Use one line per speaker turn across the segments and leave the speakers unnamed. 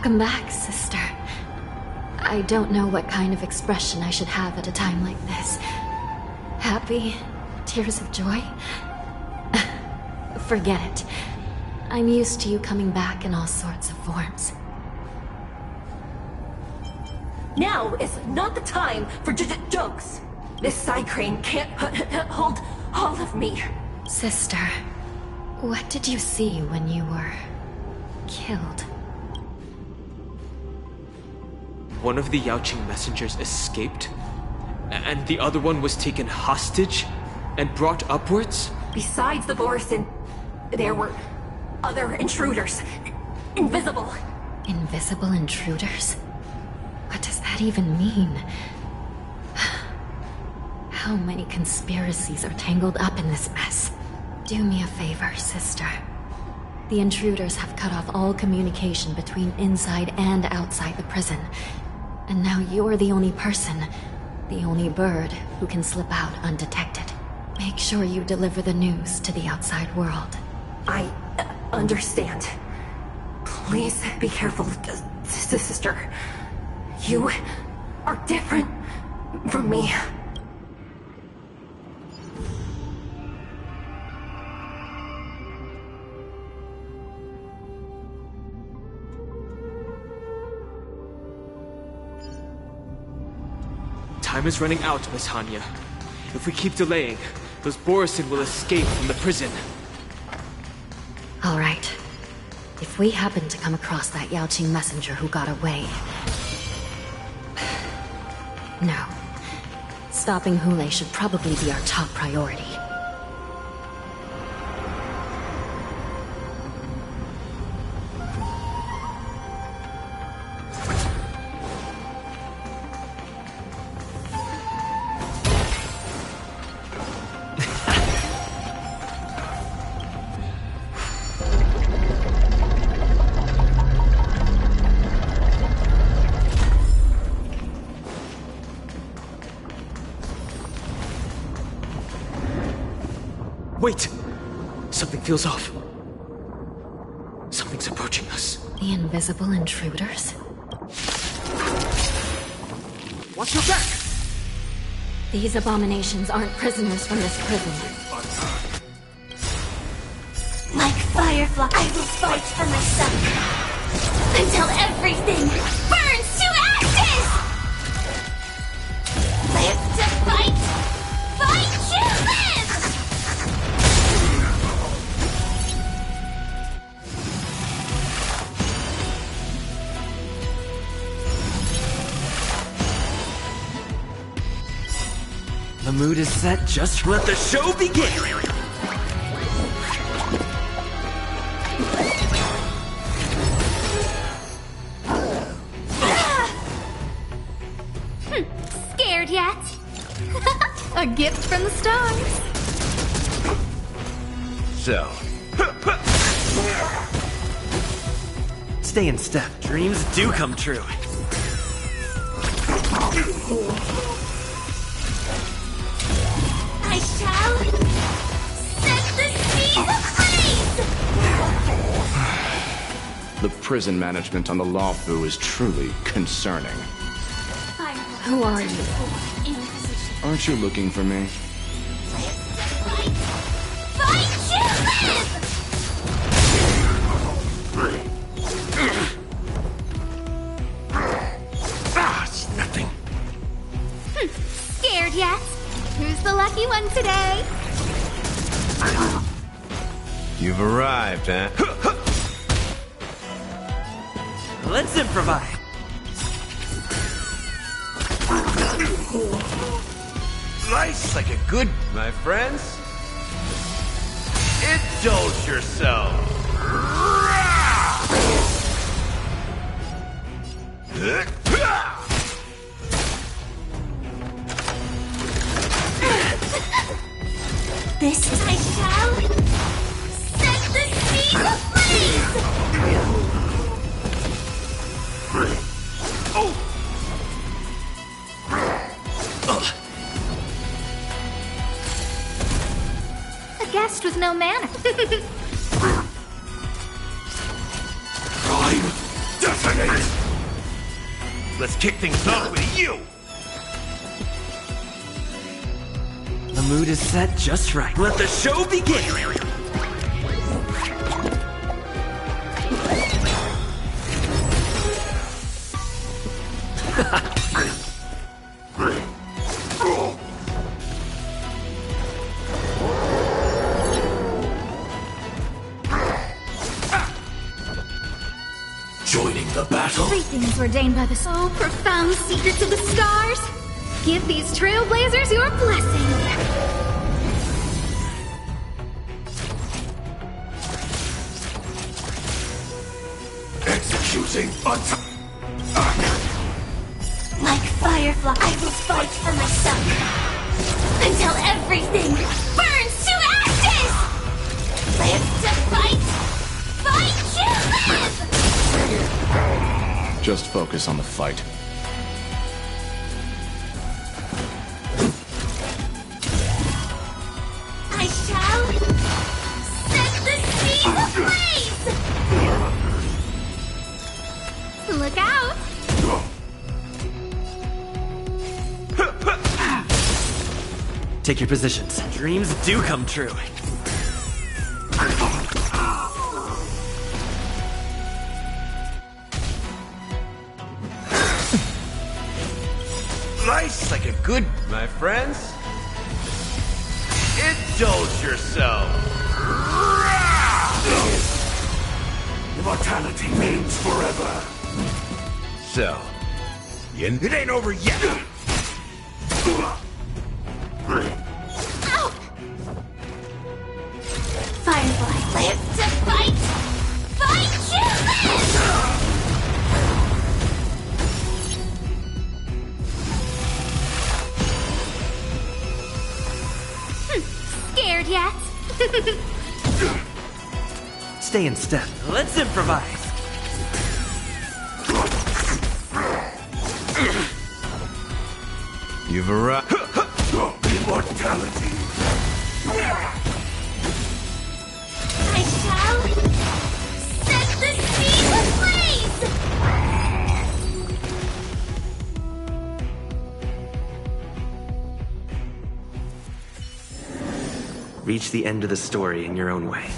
Welcome back, sister. I don't know what kind of expression I should have at a time like this. Happy? Tears of joy? Forget it. I'm used to you coming back in all sorts of forms.
Now is not the time for jokes. This side crane can't hold all of me.
Sister, what did you see when you were killed?
One of the Yaoqing messengers escaped, and the other one was taken hostage and brought upwards?
Besides the Borisin, there were other intruders. Invisible.
Invisible intruders? What does that even mean? How many conspiracies are tangled up in this mess? Do me a favor, sister. The intruders have cut off all communication between inside and outside the prison. And now you're the only person, the only bird, who can slip out undetected. Make sure you deliver the news to the outside world.
I understand. Please be careful, sister. You are different from me.
Time is running out, Miss Hanya. If we keep delaying, those Borisin will escape from the prison.
All right. If we happen to come across that Yaoqing messenger who got away... No. Stopping Hule should probably be our top priority.
Wait! Something feels off. Something's approaching us.
The invisible intruders?
Watch your back!
These abominations aren't prisoners from this prison.
Like Firefly, I will fight for myself until everything burns to ashes! Live to fight! Fight to live!
The mood is set, just let the show begin!
Scared yet? A gift from the stars.
So... Stay in step. Dreams do come true.
I shall set the seas ablaze!
The prison management on the Luofu is truly concerning.
Who are you?
Aren't you looking for me?
Fight to live!
It's nothing.
Scared yet? Who's the lucky one today?
You've arrived, huh? Let's improvise. Nice like a good, my friends. Indulge yourself.
This is I shall set the seas ablaze!
Oh!
A guest with no manner.
Crime detonates!
Let's kick things off with you!
The mood is set just right. Let the show begin!
Joining the battle?
Everything is ordained by the so profound secrets of the stars. Give these trailblazers your blessing.
Executing
Like Firefly, I will fight for myself until everything burns to ashes! Live to fight! Fight to live!
Just focus on the fight.
I shall set the seas ablaze! Look out!
Take your positions. Dreams do come true.
Nice, like a good, my friends. Indulge yourself.
Immortality means forever.
So, it ain't over yet.
Ow! Firefly, live to fight! Fight to live! Scared yet?
Stay in step. Let's improvise.
You've arrived.
Immortality.
I shall set the seas ablaze!
Reach the end of the story in your own way.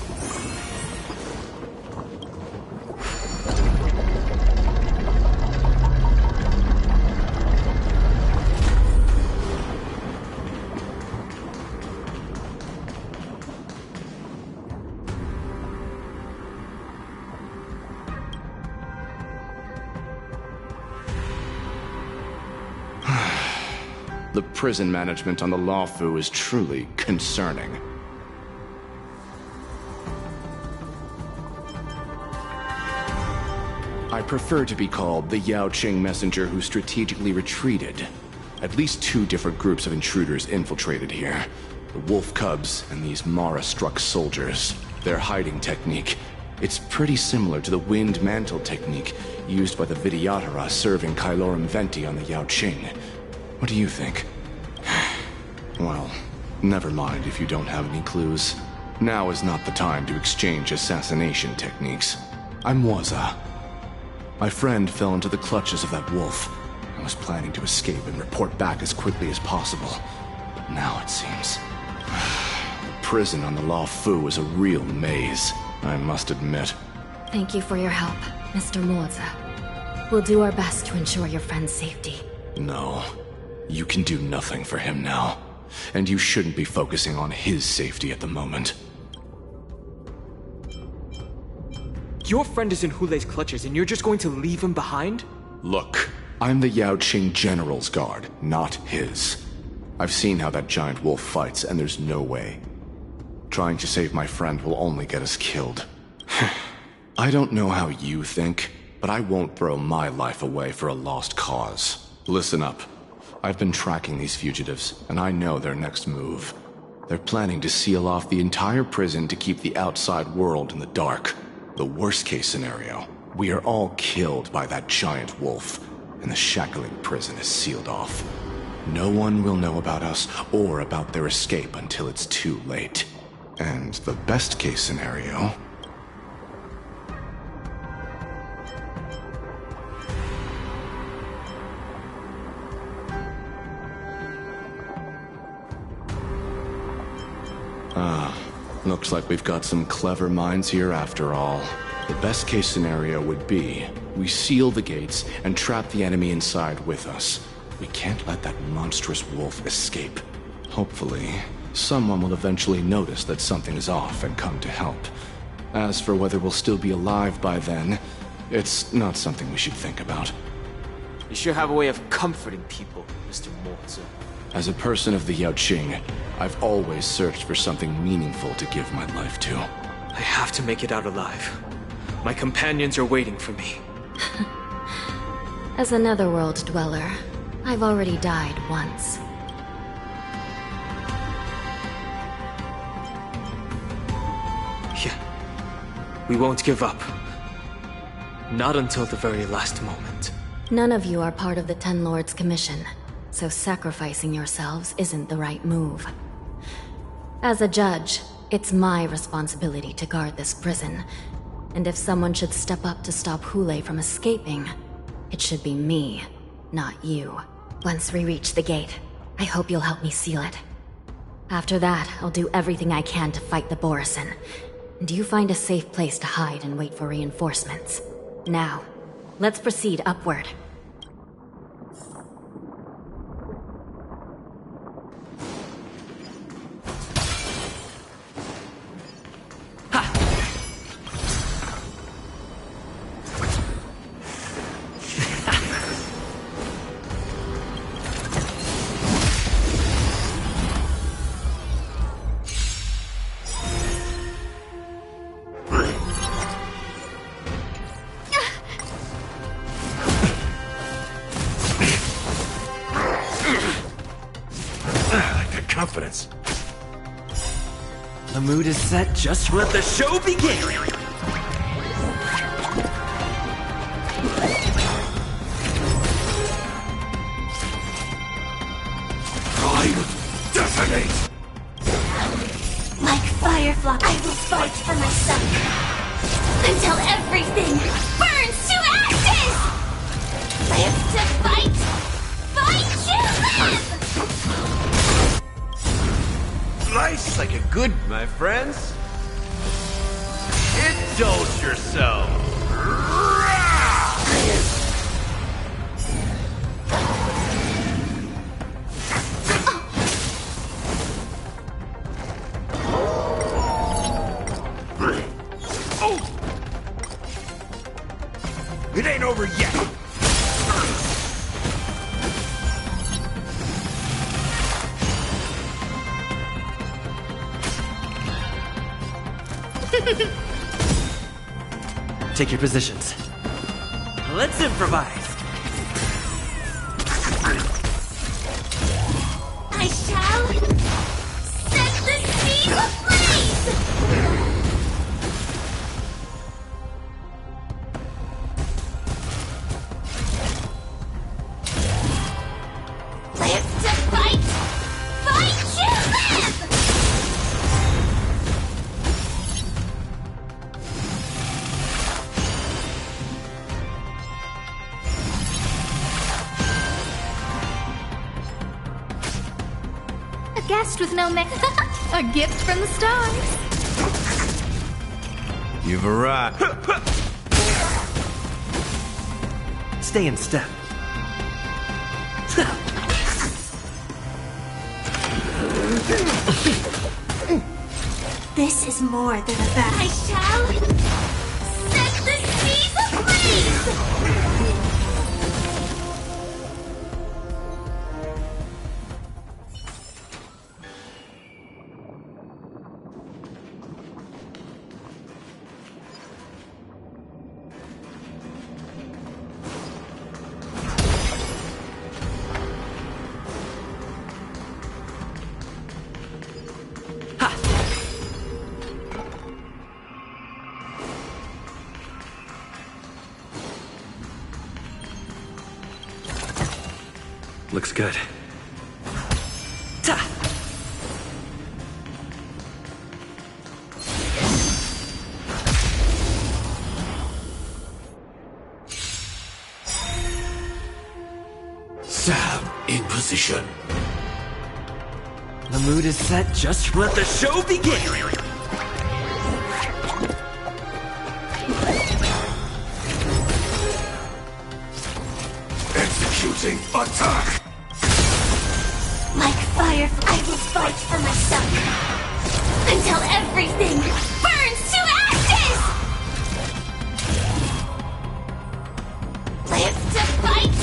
The prison management on the Lawfu is truly concerning. I prefer to be called the Yaoqing messenger who strategically retreated. At least two different groups of intruders infiltrated here. The wolf cubs and these Mara-struck soldiers. Their hiding technique. It's pretty similar to the wind mantle technique used by the Vidyadhara serving Kailorum Venti on the Yaoqing. What do you think? Well, never mind if you don't have any clues. Now is not the time to exchange assassination techniques. I'm Waza. My friend fell into the clutches of that wolf. I was planning to escape and report back as quickly as possible. Now it seems. The prison on the Lawfu is a real maze, I must admit.
Thank you for your help, Mr. Moza. We'll do our best to ensure your friend's safety.
No. You can do nothing for him now. And you shouldn't be focusing on his safety at the moment.
Your friend is in Hule's clutches and you're just going to leave him behind?
Look, I'm the Yaoqing General's guard, not his. I've seen how that giant wolf fights, and there's no way. Trying to save my friend will only get us killed. I don't know how you think, but I won't throw my life away for a lost cause. Listen up. I've been tracking these fugitives, and I know their next move. They're planning to seal off the entire prison to keep the outside world in the dark. The worst-case scenario, we are all killed by that giant wolf, and the shackling prison is sealed off. No one will know about us or about their escape until it's too late. And the best-case scenario... Looks like we've got some clever minds here after all. The best case scenario would be we seal the gates and trap the enemy inside with us. We can't let that monstrous wolf escape. Hopefully, someone will eventually notice that something is off and come to help. As for whether we'll still be alive by then, it's not something we should think about.
You sure have a way of comforting people, Mr. Mozi.
As a person of the Yaoqing, I've always searched for something meaningful to give my life to.
I have to make it out alive. My companions are waiting for me.
As a netherworld dweller, I've already died once.
Yeah. We won't give up. Not until the very last moment.
None of you are part of the Ten Lords' commission, so sacrificing yourselves isn't the right move. As a judge, it's my responsibility to guard this prison, and if someone should step up to stop Hule from escaping, it should be me, not you. Once we reach the gate, I hope you'll help me seal it. After that, I'll do everything I can to fight the Borisin, and you find a safe place to hide and wait for reinforcements. Now, let's proceed upward.
Confidence. The mood is set, just let the show begin!
Pride, detonate!
Like Firefly, I will fight for myself until everything burns to ashes! Live to fight! Fight to live!
Life's like a good, my friends. Indulge yourself. It ain't over yet. Take your positions. Let's improvise.
I shall set the seas ablaze! Live to fight! Fight to live! A guest with no a gift from the stars.
You've arrived. Stay in step.
This is more than a battle. I shall set the seas ablaze!
Looks good. Ta!
Sam in position.
The mood is set just let the show begin!
Executing attack!
Like firefly, I will fight for myself until everything burns to ashes! Live to fight!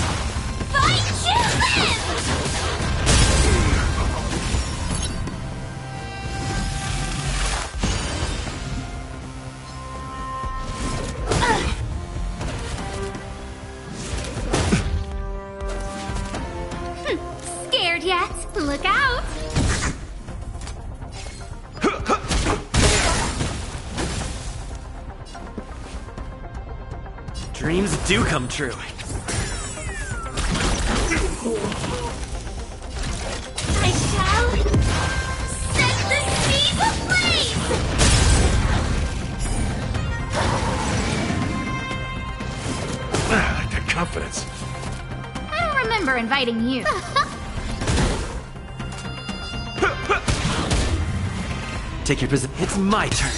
Fight to live! Scared yet? Look out!
Dreams do come true.
I shall set the seas ablaze!
I like that confidence.
I don't remember inviting you.
Take your position. It's my turn.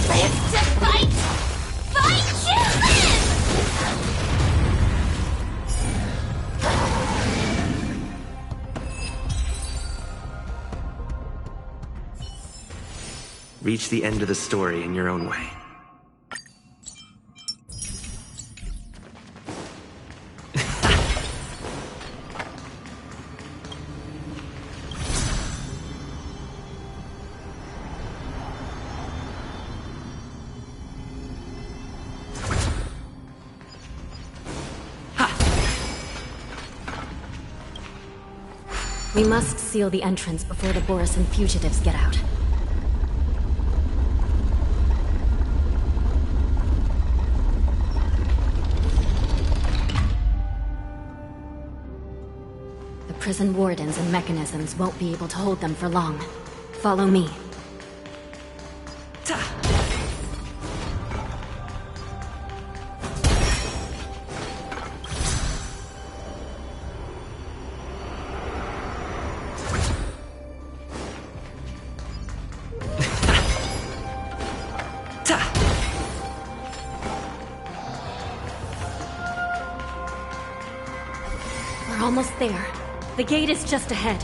Live to fight! Fight to live!
Reach the end of the story in your own way.
We must seal the entrance before the Borisin fugitives get out. The prison wardens and mechanisms won't be able to hold them for long. Follow me. We're almost there. The gate is just ahead.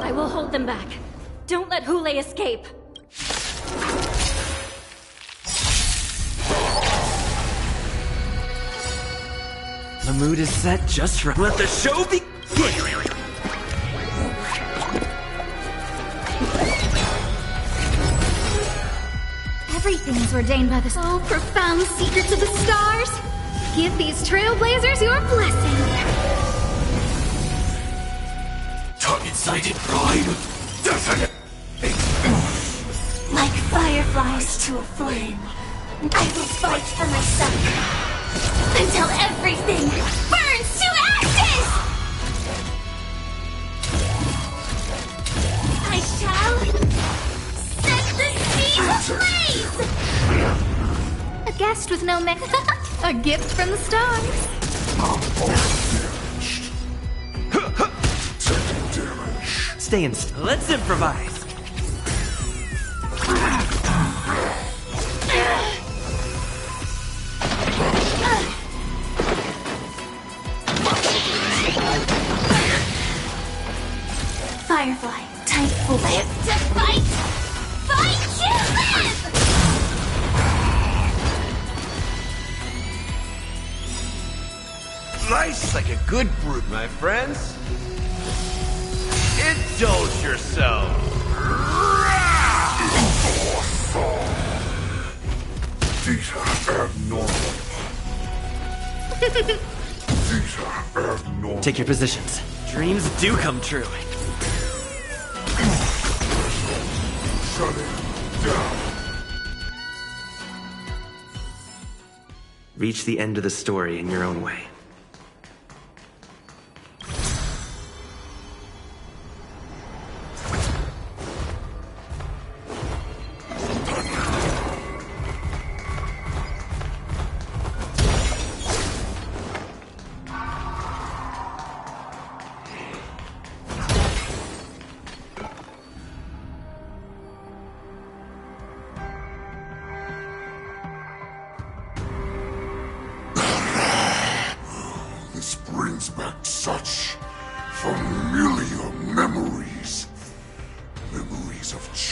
I will hold them back. Don't let Hule escape.
The mood is set just right. Let the show begin!
Everything is ordained by the profound secrets of the stars. Give these trailblazers your blessing.
Tongue-incited pride. Definite.
Like fireflies to a flame, I will fight for myself until everything burns to ashes! I shall set the seas ablaze! A guest with no mech. A gift from the stars.
Stay in. Let's improvise.
Firefly, type full. Live to fight! Fight to live!
Nice like a good brute, my friends. Indulge yourself.
These are abnormal. These are abnormal.
Take your positions. Dreams do come true.
Shut it down.
Reach the end of the story in your own way.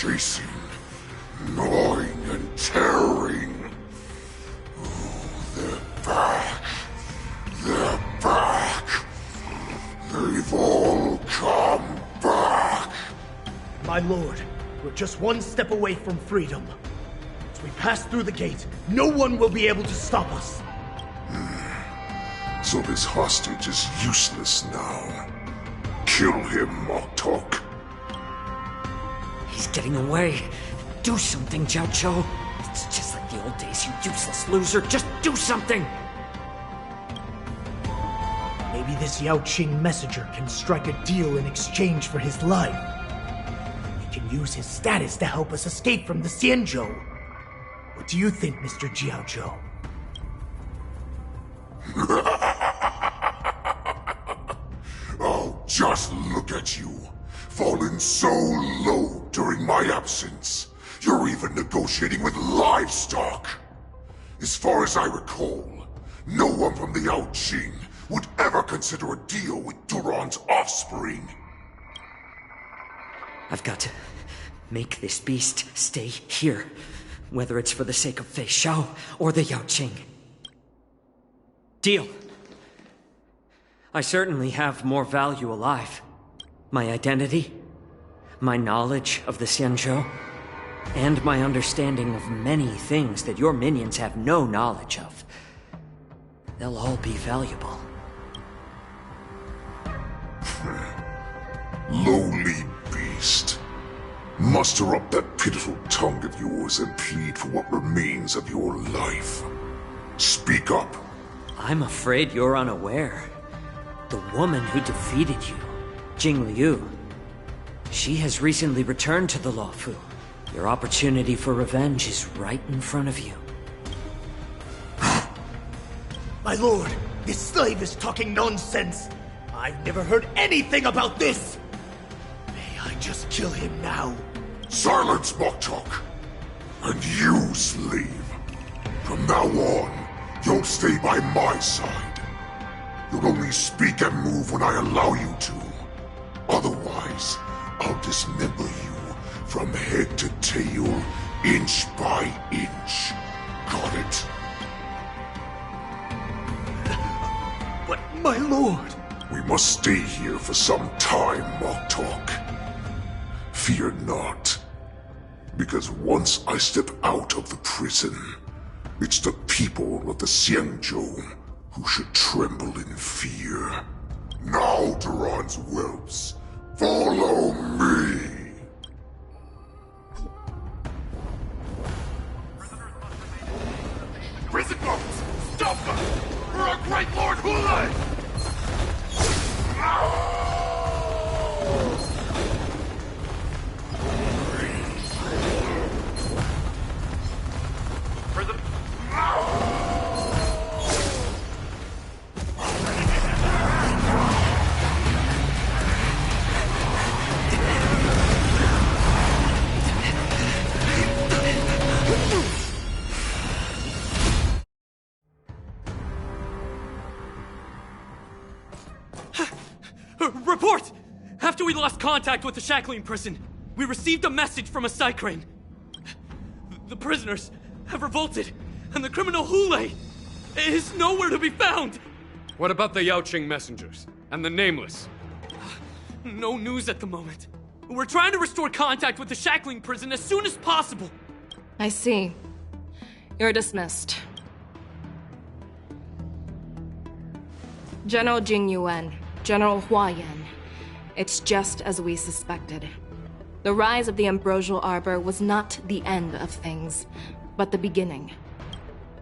chasing, gnawing and tearing. Oh, they're back. They're back. They've all come back.
My lord, we're just one step away from freedom. As we pass through the gate, no one will be able to stop us.
So this hostage is useless now. Kill him, Moktok.
He's getting away. Do something, Jiao. It's just like the old days, you useless loser. Just do something!
Maybe this Yao Qing messenger can strike a deal in exchange for his life. He can use his status to help us escape from the Xianzhou. What do you think, Mr. Jiao?
Oh, just look at you. Fallen so low during my absence. You're even negotiating with livestock. As far as I recall, no one from the Yao Qing would ever consider a deal with Duran's offspring.
I've got to make this beast stay here, whether it's for the sake of Fei Xiao or the Yao Qing. Deal. I certainly have more value alive. My identity, my knowledge of the Xianzhou, and my understanding of many things that your minions have no knowledge of. They'll all be valuable.
Lowly beast. Muster up that pitiful tongue of yours and plead for what remains of your life. Speak up.
I'm afraid you're unaware. The woman who defeated you, Jing Liu, she has recently returned to the Luofu. Your opportunity for revenge is right in front of you.
My lord, this slave is talking nonsense. I've never heard anything about this. May I just kill him now?
Silence, Moktok. And you, slave. From now on, you'll stay by my side. You'll only speak and move when I allow you to. Otherwise, I'll dismember you from head to tail, inch by inch. Got it?
But, my lord...
We must stay here for some time, Moktok. Fear not. Because once I step out of the prison, it's the people of the Xianzhou who should tremble in fear. Now, Duran's whelps, follow me! Prison guards, stop them! For our great Lord Hulei! Prison...
Report! After we lost contact with the Shackling prison, we received a message from a Psycrane. The prisoners have revolted, and the criminal Hulei is nowhere to be found!
What about the Yaoqing messengers? And the Nameless?
No news at the moment. We're trying to restore contact with the Shackling prison as soon as possible.
I see. You're dismissed. General Jing Yuan, General Hua Yan. It's just as we suspected. The rise of the Ambrosial Arbor was not the end of things, but the beginning.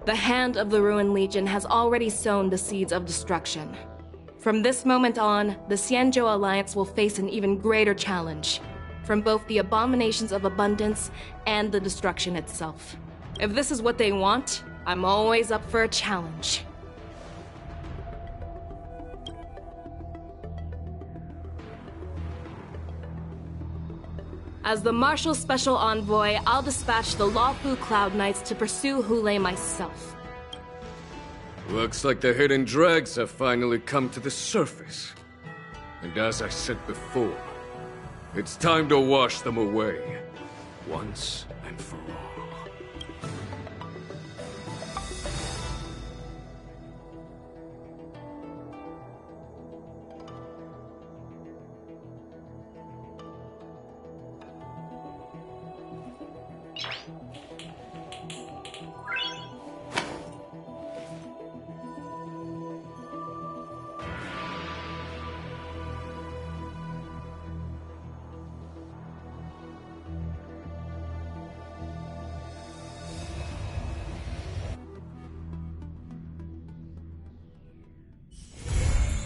The hand of the Ruined Legion has already sown the seeds of destruction. From this moment on, the Xianzhou Alliance will face an even greater challenge, from both the abominations of abundance and the destruction itself. If this is what they want, I'm always up for a challenge. As the Marshal Special Envoy, I'll dispatch the Luofu Cloud Knights to pursue Hulei myself.
Looks like the hidden dregs have finally come to the surface. And as I said before, it's time to wash them away. once and for all.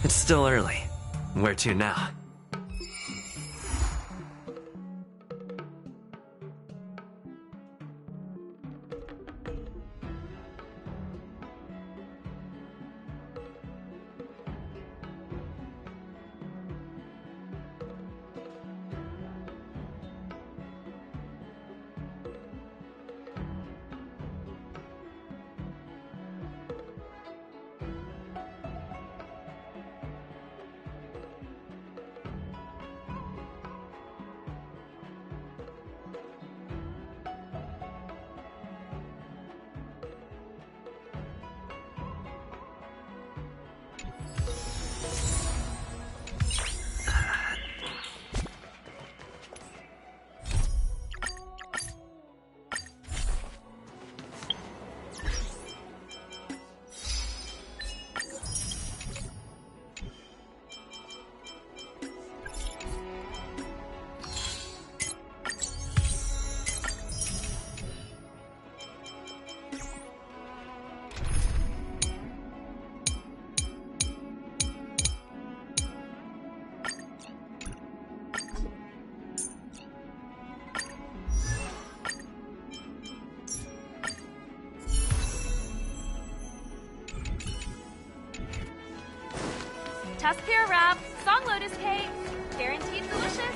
It's still early. Where to now?
Tuskpira wrap, song lotus cake, guaranteed delicious.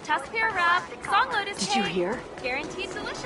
Tuskpira wrap, song lotus cake.
Did you hear?
Guaranteed delicious.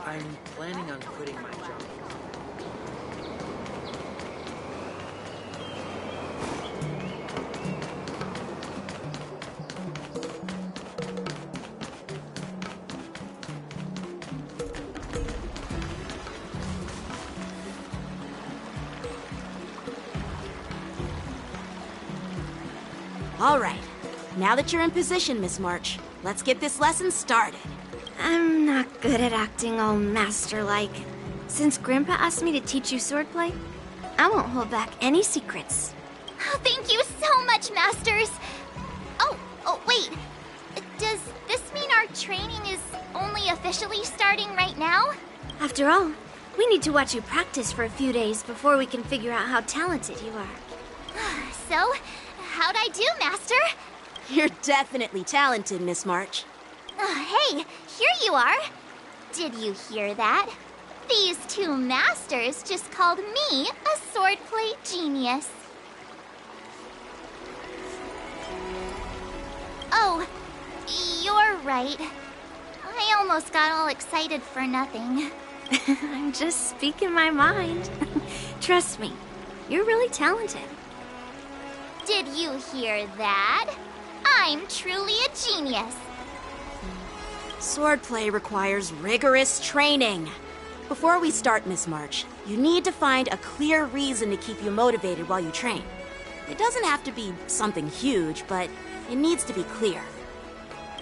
I'm planning on quitting my job.
All right. Now that you're in position, Miss March, let's get this lesson started.
I'm not good at acting all master-like. Since Grandpa asked me to teach you swordplay, I won't hold back any secrets.
Oh, thank you so much, Masters! Oh, wait. Does this mean our training is only officially starting right now?
After all, we need to watch you practice for a few days before we can figure out how talented you are.
So, how'd I do, Master?
You're definitely talented, Miss March.
Hey, here you are. Did you hear that? These two masters just called me a swordplay genius. Oh, you're right. I almost got all excited for nothing.
I'm just speaking my mind. Trust me, you're really talented.
Did you hear that? I'm truly a genius.
Swordplay requires rigorous training. Before we start, Miss March, you need to find a clear reason to keep you motivated while you train. It doesn't have to be something huge, but it needs to be clear.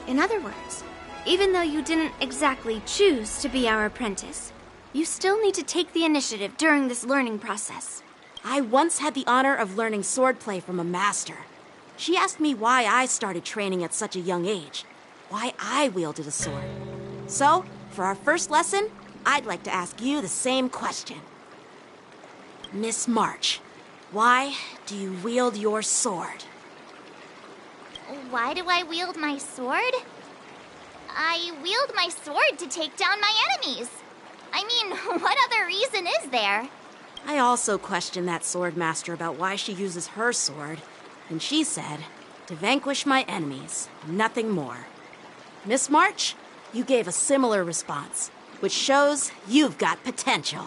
In other words, even though you didn't exactly choose to be our apprentice, you still need to take the initiative during this learning process.
I once had the honor of learning swordplay from a master. She asked me why I started training at such a young age, why I wielded a sword. So, for our first lesson, I'd like to ask you the same question. Miss March, why do you wield your sword?
Why do I wield my sword? I wield my sword to take down my enemies. I mean, what other reason is there?
I also questioned that sword master about why she uses her sword, and she said, to vanquish my enemies, nothing more. Miss March, you gave a similar response, which shows you've got potential.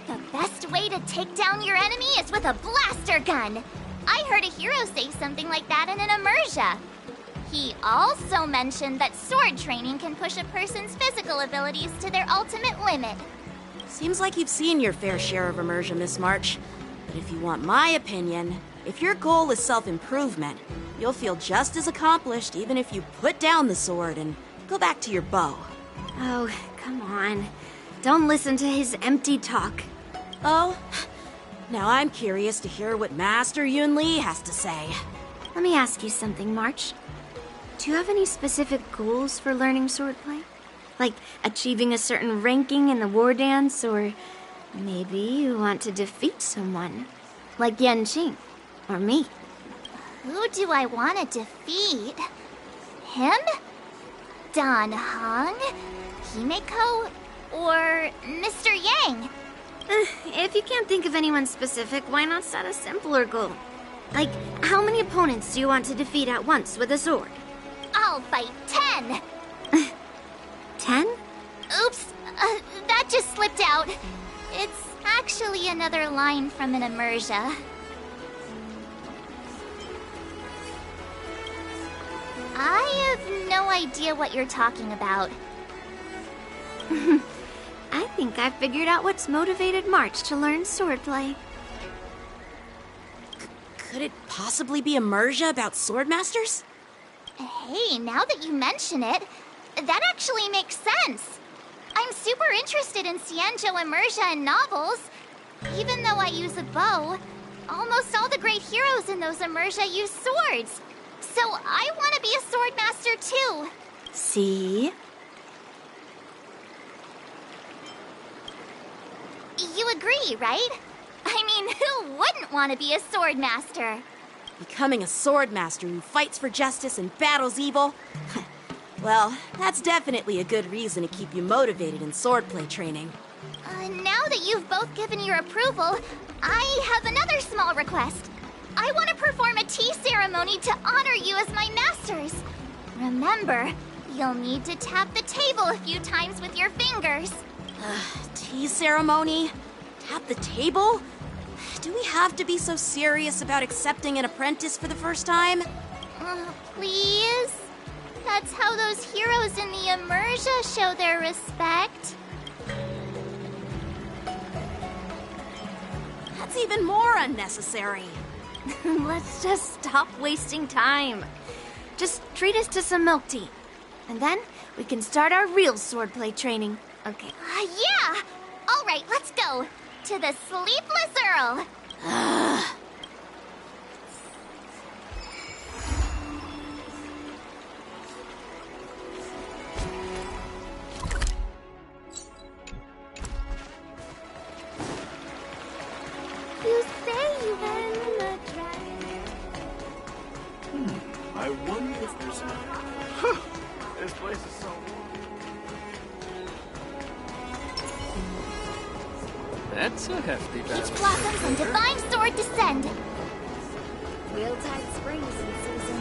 The best way to take down your enemy is with a blaster gun. I heard a hero say something like that in an immersia. He also mentioned that sword training can push a person's physical abilities to their ultimate limit.
Seems like you've seen your fair share of immersion, Miss March. But if you want my opinion, if your goal is self-improvement, you'll feel just as accomplished even if you put down the sword and go back to your bow.
Oh, come on. Don't listen to his empty talk.
Oh? Now I'm curious to hear what Master Yun Li has to say.
Let me ask you something, March. Do you have any specific goals for learning swordplay? Like achieving a certain ranking in the war dance, or maybe you want to defeat someone, like Yanqing, or me.
Who do I want to defeat? Him? Dan Heng? Himeko? Or Mr. Yang?
If you can't think of anyone specific, why not set a simpler goal? Like, how many opponents do you want to defeat at once with a sword?
I'll fight 10!
10?
Oops, that just slipped out. It's actually another line from an immersia. I have no idea what you're talking about.
I think I figured out what's motivated March to learn swordplay.
Could it possibly be immersia about swordmasters?
Hey, now that you mention it, that actually makes sense. I'm super interested in Xianzhou immersia and novels. Even though I use a bow, almost all the great heroes in those immersia use swords. So I want to be a swordmaster too.
See?
You agree, right? I mean, who wouldn't want to be a swordmaster?
Becoming a swordmaster who fights for justice and battles evil? Well, that's definitely a good reason to keep you motivated in swordplay training.
Now that you've both given your approval, I have another small request. I want to perform a tea ceremony to honor you as my masters. Remember, you'll need to tap the table a few times with your fingers.
Tea ceremony? Tap the table? Do we have to be so serious about accepting an apprentice for the first time?
Please? That's how those heroes in the immersia show their respect.
even more unnecessary.
Let's just stop wasting time. Just treat us to some milk tea. And then we can start our real swordplay training. Okay.
Yeah! All right, let's go. To the Sleepless Earl.
You say you win the dragon.
I wonder if there's a... This place is so...
That's a hefty battle.
Peach blossoms and divine sword descend.
Wheeltide springs in season.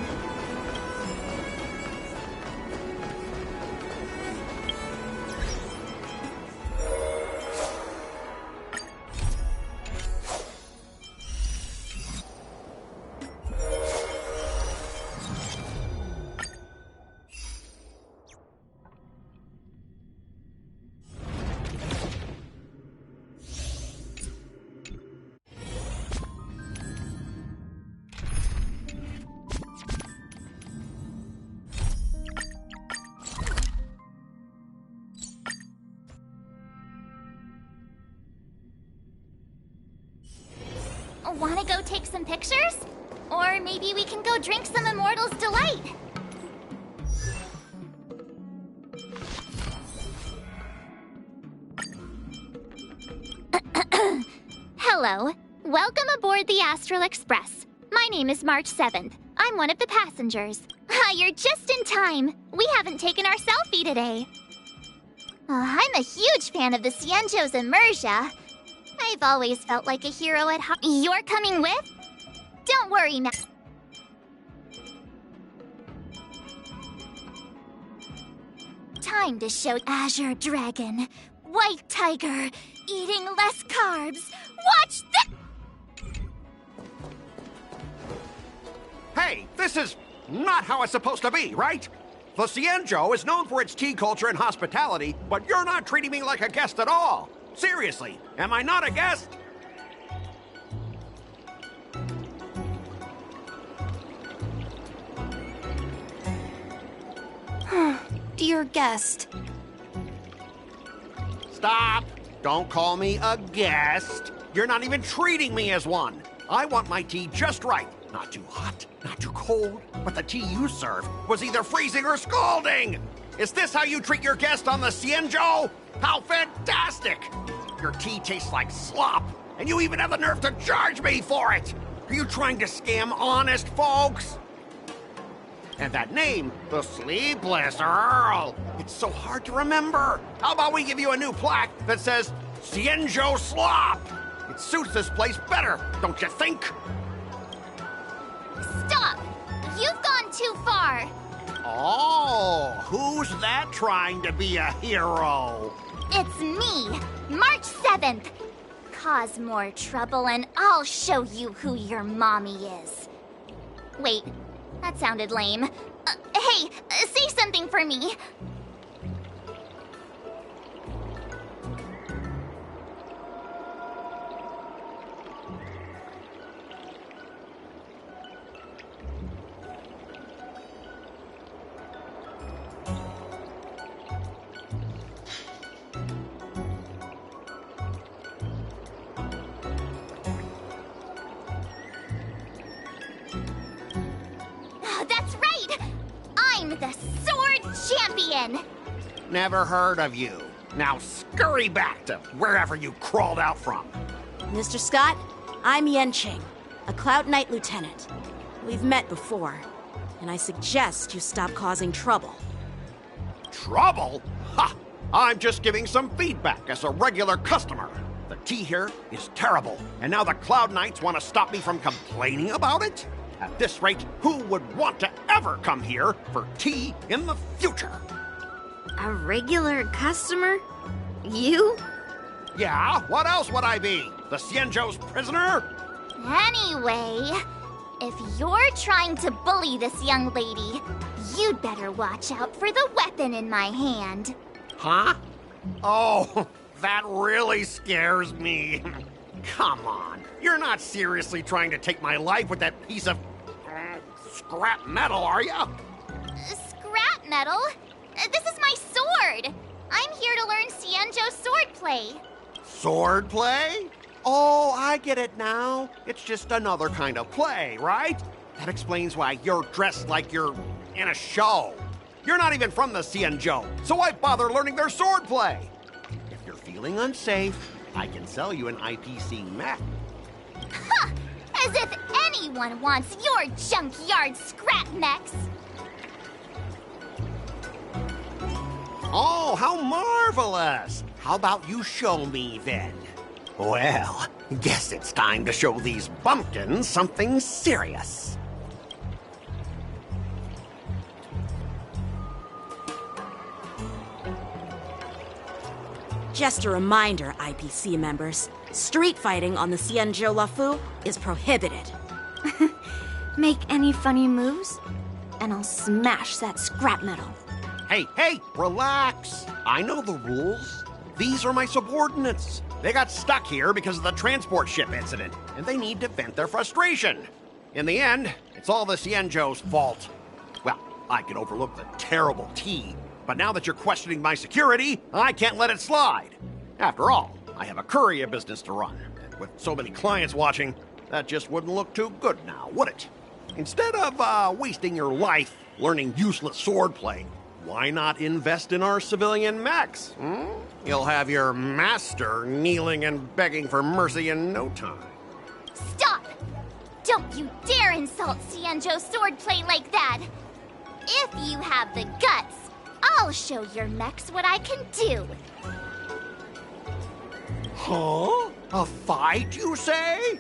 Wanna go take some pictures? Or maybe we can go drink some Immortal's Delight. Hello. Welcome aboard the Astral Express. My name is March 7th. I'm one of the passengers. You're just in time. We haven't taken our selfie today. I'm a huge fan of the Xianzhou's Immersia. I've always felt like a hero at heart. You're coming with? Don't worry now. Time to show Azure Dragon, White Tiger, eating less carbs. Watch this!
Hey, this is not how it's supposed to be, right? The Xianzhou is known for its tea culture and hospitality, but you're not treating me like a guest at all. Seriously, am I not a guest?
Dear guest.
Stop! Don't call me a guest. You're not even treating me as one. I want my tea just right. Not too hot, not too cold, but the tea you served was either freezing or scalding. Is this how you treat your guest on the Xianzhou? How fantastic! Your tea tastes like slop, and you even have the nerve to charge me for it! Are you trying to scam honest folks? And that name, the Sleepless Earl, it's so hard to remember. How about we give you a new plaque that says Xianzhou Slop? It suits this place better, don't you think?
Stop! You've gone too far.
Oh, who's that trying to be a hero?
It's me, March 7th. Cause more trouble and I'll show you who your mommy is. Wait, that sounded lame. Hey, say something for me. That's right! I'm the Sword Champion!
Never heard of you. Now scurry back to wherever you crawled out from.
Mr. Scott, I'm Yanqing, a Cloud Knight Lieutenant. We've met before, and I suggest you stop causing trouble.
Trouble? Ha! I'm just giving some feedback as a regular customer. The tea here is terrible, and now the Cloud Knights want to stop me from complaining about it? At this rate, who would want to ever come here for tea in the future?
A regular customer? You?
Yeah, what else would I be? The Xianzhou's prisoner?
Anyway, if you're trying to bully this young lady, you'd better watch out for the weapon in my hand.
Huh? Oh, that really scares me. Come on. You're not seriously trying to take my life with that piece of scrap metal, are you?
Scrap metal? This is my sword. I'm here to learn Xianzhou swordplay.
Swordplay? Oh, I get it now. It's just another kind of play, right? That explains why you're dressed like you're in a show. You're not even from the Xianzhou, so why bother learning their swordplay? If you're feeling unsafe, I can sell you an IPC mech.
Ha! As if anyone wants your junkyard scrap mechs!
Oh, how marvelous! How about you show me then? Well, guess it's time to show these bumpkins something serious.
Just a reminder, IPC members, street fighting on the Xianzhou Luofu is prohibited.
Make any funny moves, and I'll smash that scrap metal.
Hey, relax. I know the rules. These are my subordinates. They got stuck here because of the transport ship incident, and they need to vent their frustration. In the end, it's all the Xianzhou's fault. Well, I can overlook the terrible T, but now that you're questioning my security, I can't let it slide. After all, I have a courier business to run. And with so many clients watching, that just wouldn't look too good now, would it? Instead of wasting your life learning useless swordplay, why not invest in our civilian mechs? You'll have your master kneeling and begging for mercy in no time.
Stop! Don't you dare insult Xianzhou swordplay like that! If you have the guts, I'll show your mechs what I can do.
Huh? A fight, you say?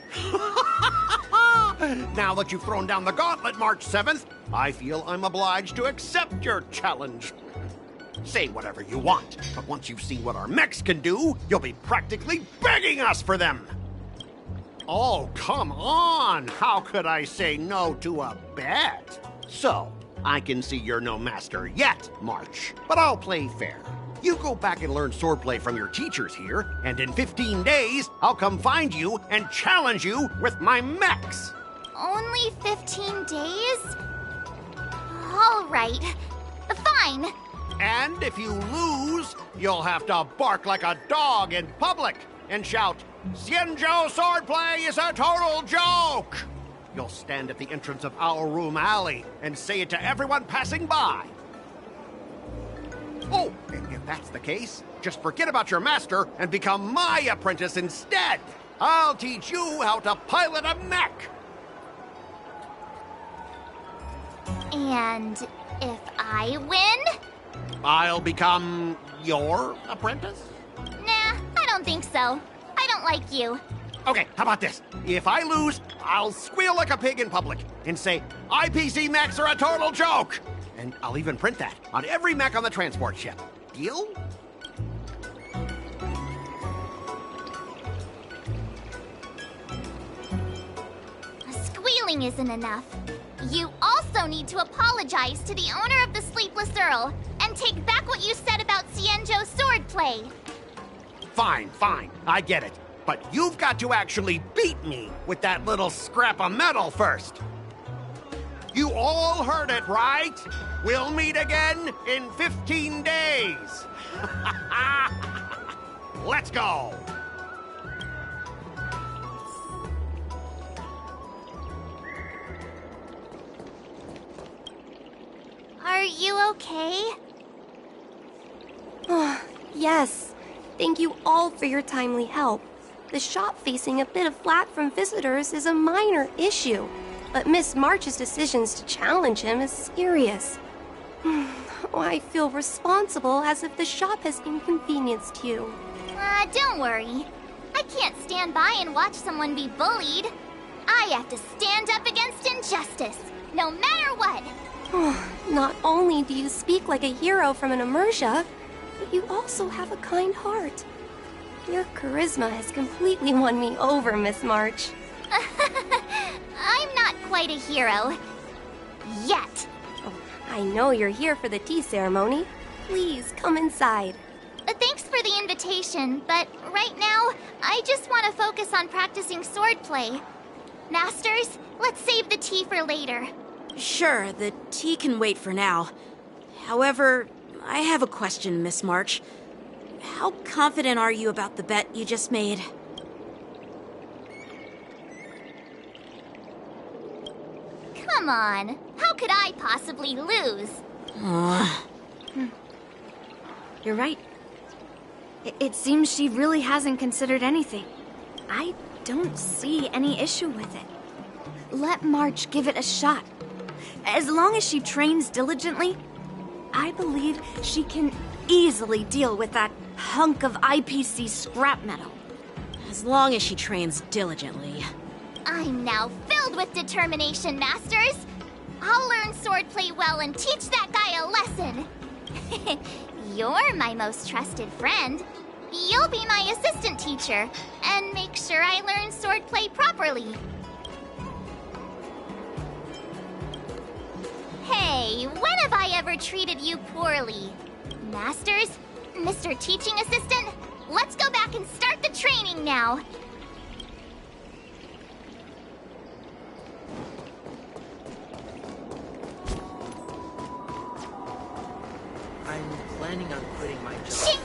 Now that you've thrown down the gauntlet, March 7th, I feel I'm obliged to accept your challenge. Say whatever you want, but once you've seen what our mechs can do, you'll be practically begging us for them. Oh, come on! How could I say no to a bet? So, I can see you're no master yet, March, but I'll play fair. You go back and learn swordplay from your teachers here, and in 15 days, I'll come find you and challenge you with my mechs.
Only 15 days? All right. Fine.
And if you lose, you'll have to bark like a dog in public and shout, "Xianzhou swordplay is a total joke!" You'll stand at the entrance of Our Room Alley and say it to everyone passing by. Oh, and if that's the case, just forget about your master and become my apprentice instead. I'll teach you how to pilot a mech.
And if I win?
I'll become your apprentice?
Nah, I don't think so. I don't like you.
Okay, how about this? If I lose, I'll squeal like a pig in public and say, IPC mechs are a total joke! And I'll even print that on every mech on the transport ship. Deal?
Squealing isn't enough. You also need to apologize to the owner of the Sleepless Earl and take back what you said about Xianzhou swordplay.
Fine, I get it. But you've got to actually beat me with that little scrap of metal first. You all heard it, right? We'll meet again in 15 days. Let's go.
Are you okay?
Yes. Thank you all for your timely help. The shop facing a bit of flack from visitors is a minor issue, but Miss March's decisions to challenge him is serious. I feel responsible as if the shop has inconvenienced you.
Don't worry. I can't stand by and watch someone be bullied. I have to stand up against injustice, no matter what.
Not only do you speak like a hero from an Emerja, but you also have a kind heart. Your charisma has completely won me over, Miss March.
I'm not quite a hero. Yet.
I know you're here for the tea ceremony. Please, come inside.
Thanks for for the invitation, but right now, I just want to focus on practicing swordplay. Masters, let's save the tea for later.
Sure, the tea can wait for now. However, I have a question, Miss March. How confident are you about the bet you just made?
Come on, how could I possibly lose?
You're right. It seems she really hasn't considered anything. I don't see any issue with it. Let March give it a shot. As long as she trains diligently, I believe she can easily deal with that hunk of IPC scrap metal.
As long as she trains diligently.
I'm now filled with determination, Masters. I'll learn swordplay well and teach that guy a lesson. You're my most trusted friend. You'll be my assistant teacher and make sure I learn swordplay properly. Hey, when have I ever treated you poorly? Masters, Mr. Teaching Assistant, let's go back and start the training now.
I'm planning on quitting my job.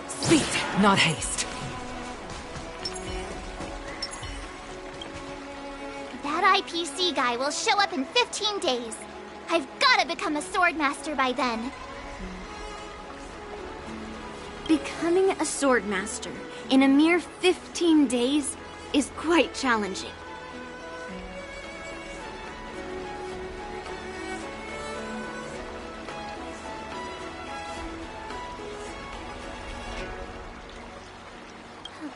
Speed, not haste.
That IPC guy will show up in 15 days. I've got to become a swordmaster by then.
Becoming a swordmaster in a mere 15 days is quite challenging.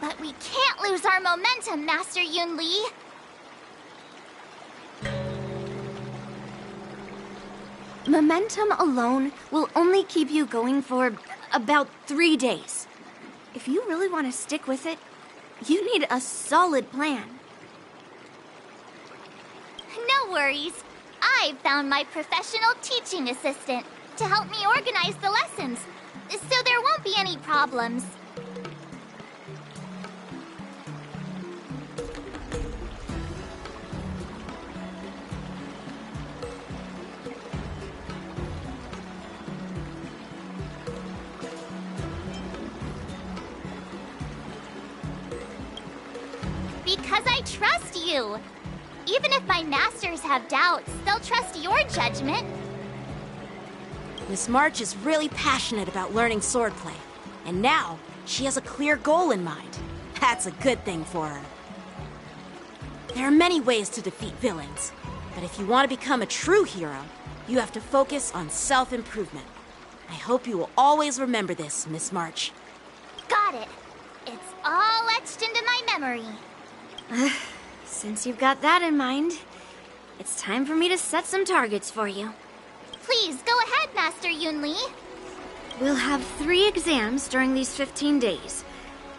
But we can't lose our momentum, Master Yun Li.
Momentum alone will only keep you going for about 3 days. If you really want to stick with it, you need a solid plan.
No worries. I've found my professional teaching assistant to help me organize the lessons, so there won't be any problems. Because I trust you. Even if my masters have doubts, they'll trust your judgment.
Miss March is really passionate about learning swordplay, and now she has a clear goal in mind. That's a good thing for her. There are many ways to defeat villains, but if you want to become a true hero, you have to focus on self-improvement. I hope you will always remember this, Miss March.
Got it. It's all etched into my memory.
Since you've got that in mind, it's time for me to set some targets for you.
Please, go ahead, Master Yun Li.
We'll have 3 exams during these 15 days.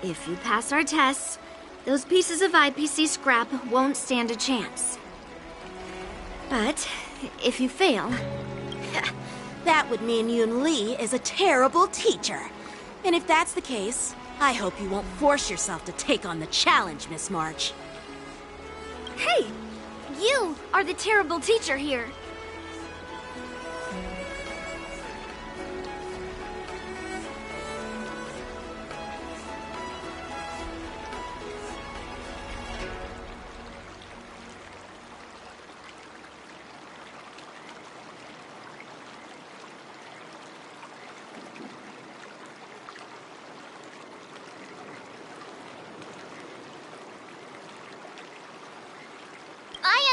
If you pass our tests, those pieces of IPC scrap won't stand a chance. But if you fail...
That would mean Yun Li is a terrible teacher. And if that's the case, I hope you won't force yourself to take on the challenge, Miss March.
Hey! You are the terrible teacher here.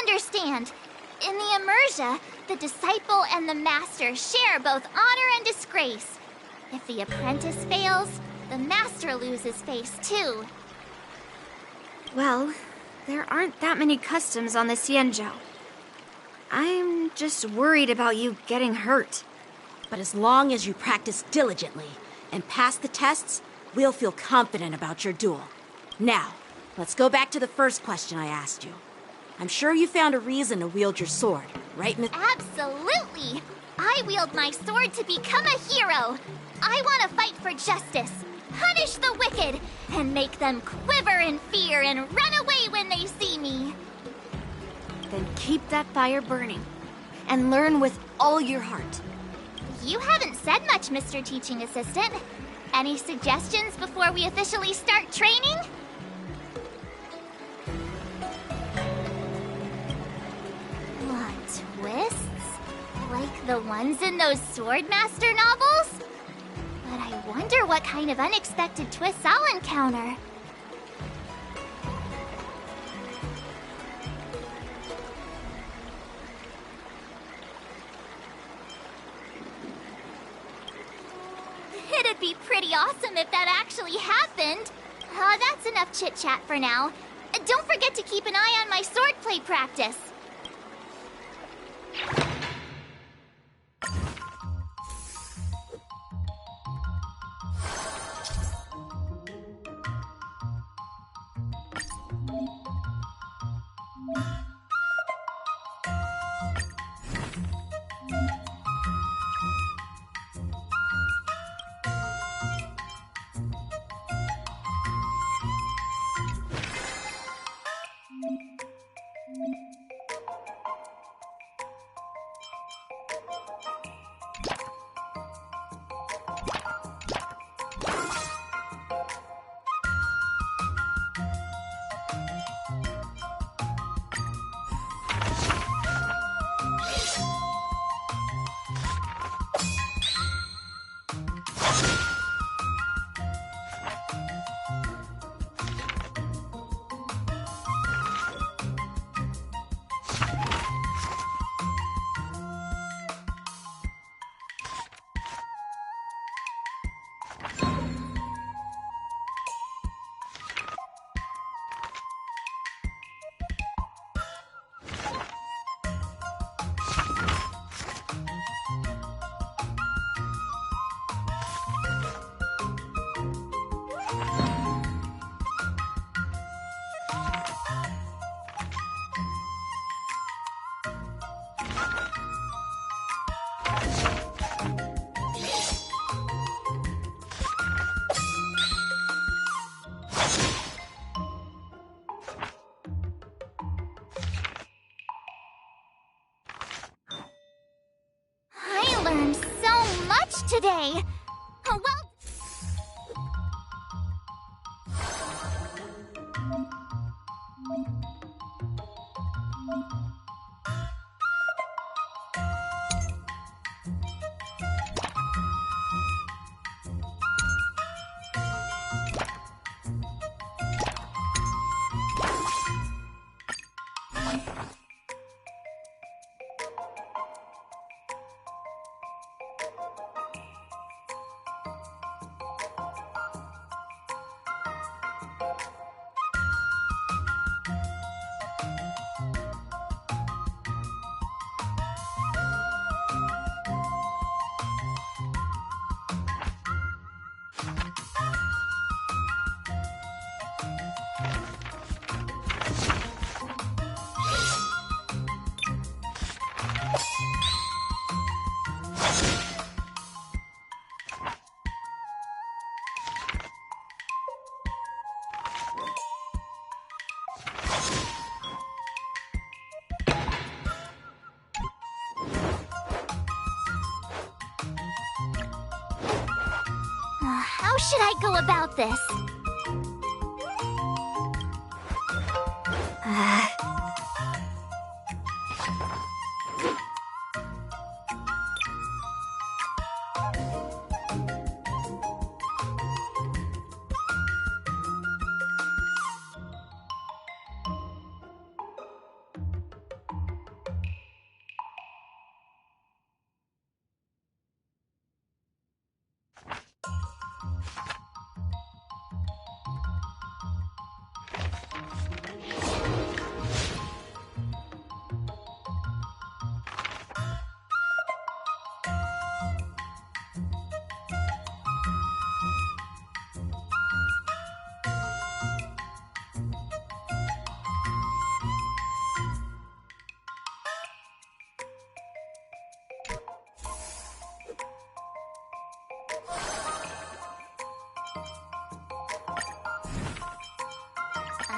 Understand. In the Emerja, the disciple and the master share both honor and disgrace. If the apprentice fails, the master loses face too.
Well, there aren't that many customs on the Xianzhou. I'm just worried about you getting hurt.
But as long as you practice diligently and pass the tests, we'll feel confident about your duel. Now, let's go back to the first question I asked you. I'm sure you found a reason to wield your sword, right, Miss?
Absolutely! I wield my sword to become a hero. I want to fight for justice, punish the wicked, and make them quiver in fear and run away when they see me.
Then keep that fire burning, and learn with all your heart.
You haven't said much, Mr. Teaching Assistant. Any suggestions before we officially start training? What, twists? Like the ones in those Swordmaster novels? But I wonder what kind of unexpected twists I'll encounter. It'd be pretty awesome if that actually happened. That's enough chit-chat for now. Don't forget to keep an eye on my swordplay practice. I learned so much today. Well... How should I go about this?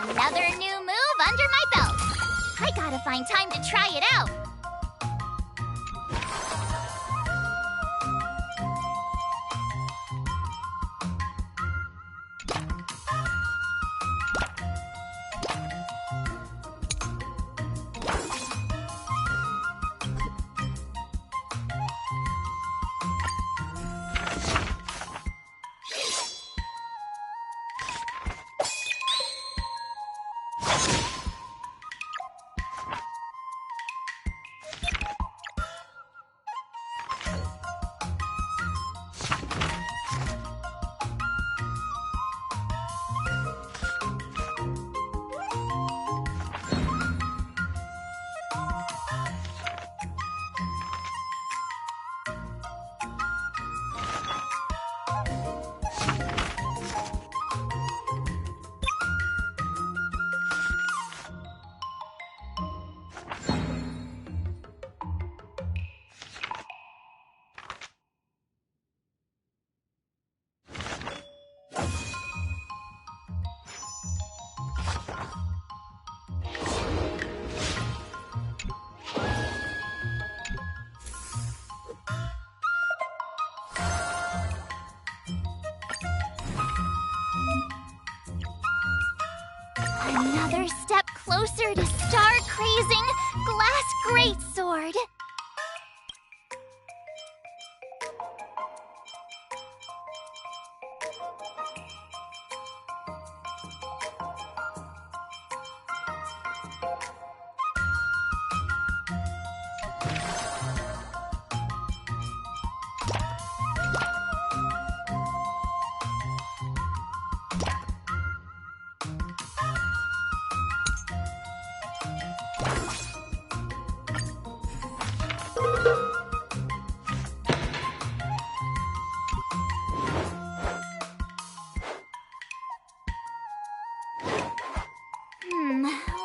Another new move under my belt. I gotta find time to try it out. Another step closer to star-crazing Glass Greatsword.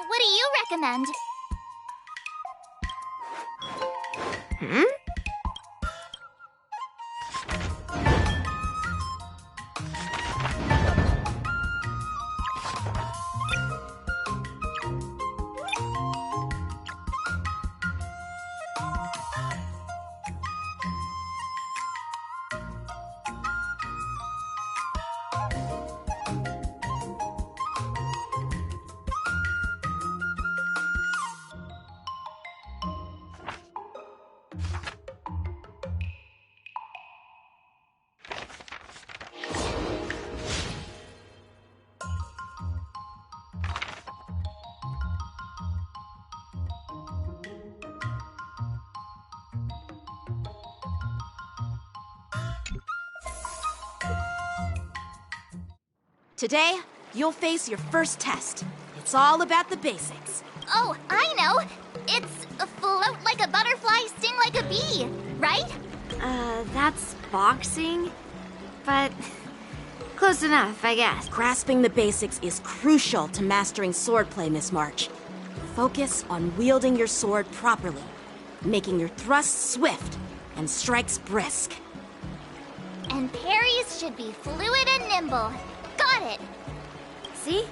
What do you recommend?
Today, you'll face your first test. It's all about the basics.
Oh, I know! It's float like a butterfly, sting like a bee, right?
That's boxing? But close enough, I guess.
Grasping the basics is crucial to mastering swordplay, Miss March. Focus on wielding your sword properly, making your thrusts swift and strikes brisk.
And parries should be fluid and nimble. Got it!
See?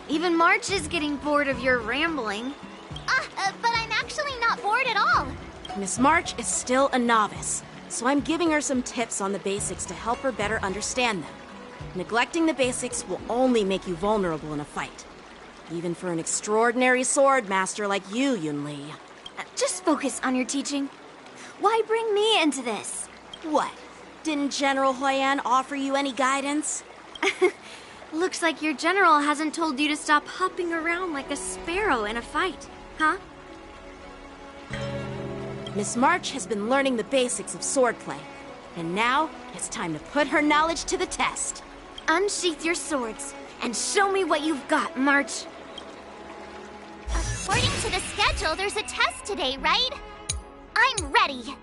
Even March is getting bored of your rambling.
But I'm actually not bored at all.
Miss March is still a novice, so I'm giving her some tips on the basics to help her better understand them. Neglecting the basics will only make you vulnerable in a fight. Even for an extraordinary sword master like you, Yunli.
Just focus on your teaching. Why bring me into this?
What? Didn't General Huayan offer you any guidance?
Looks like your general hasn't told you to stop hopping around like a sparrow in a fight, huh?
Miss March has been learning the basics of swordplay, and now it's time to put her knowledge to the test.
Unsheath your swords and show me what you've got, March.
According to the schedule, there's a test today, right? I'm ready.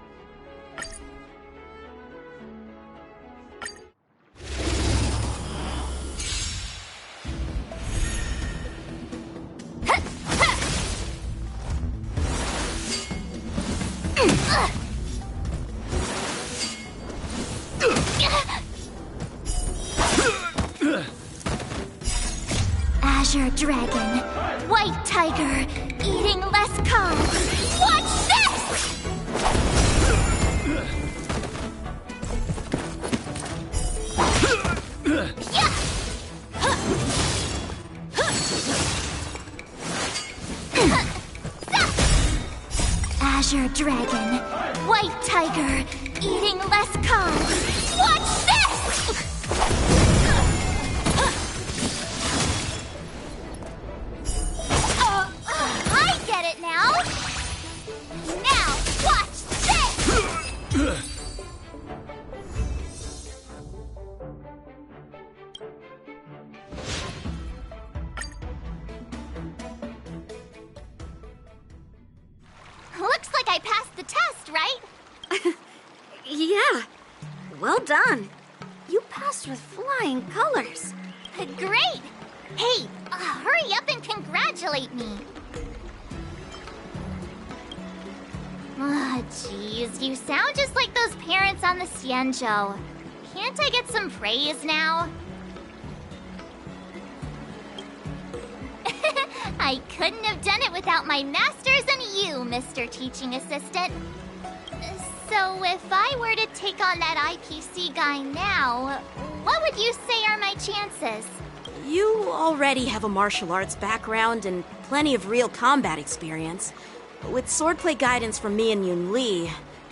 Azure Dragon, White Tiger, eating less carbs. Watch this! Azure Dragon, White Tiger, eating less carbs. Watch this! I get it now! Now, watch this! Looks like I passed the test, right?
Yeah. Well done. You passed with flying colors.
Great! Hey, hurry up and congratulate me. Ah, jeez, you sound just like those parents on the Xianzhou. Can't I get some praise now? I couldn't have done it without my masters and you, Mr. Teaching Assistant. So if I were to take on that IPC guy now, what would you say are my chances?
You already have a martial arts background and plenty of real combat experience. With swordplay guidance from me and Yun Li,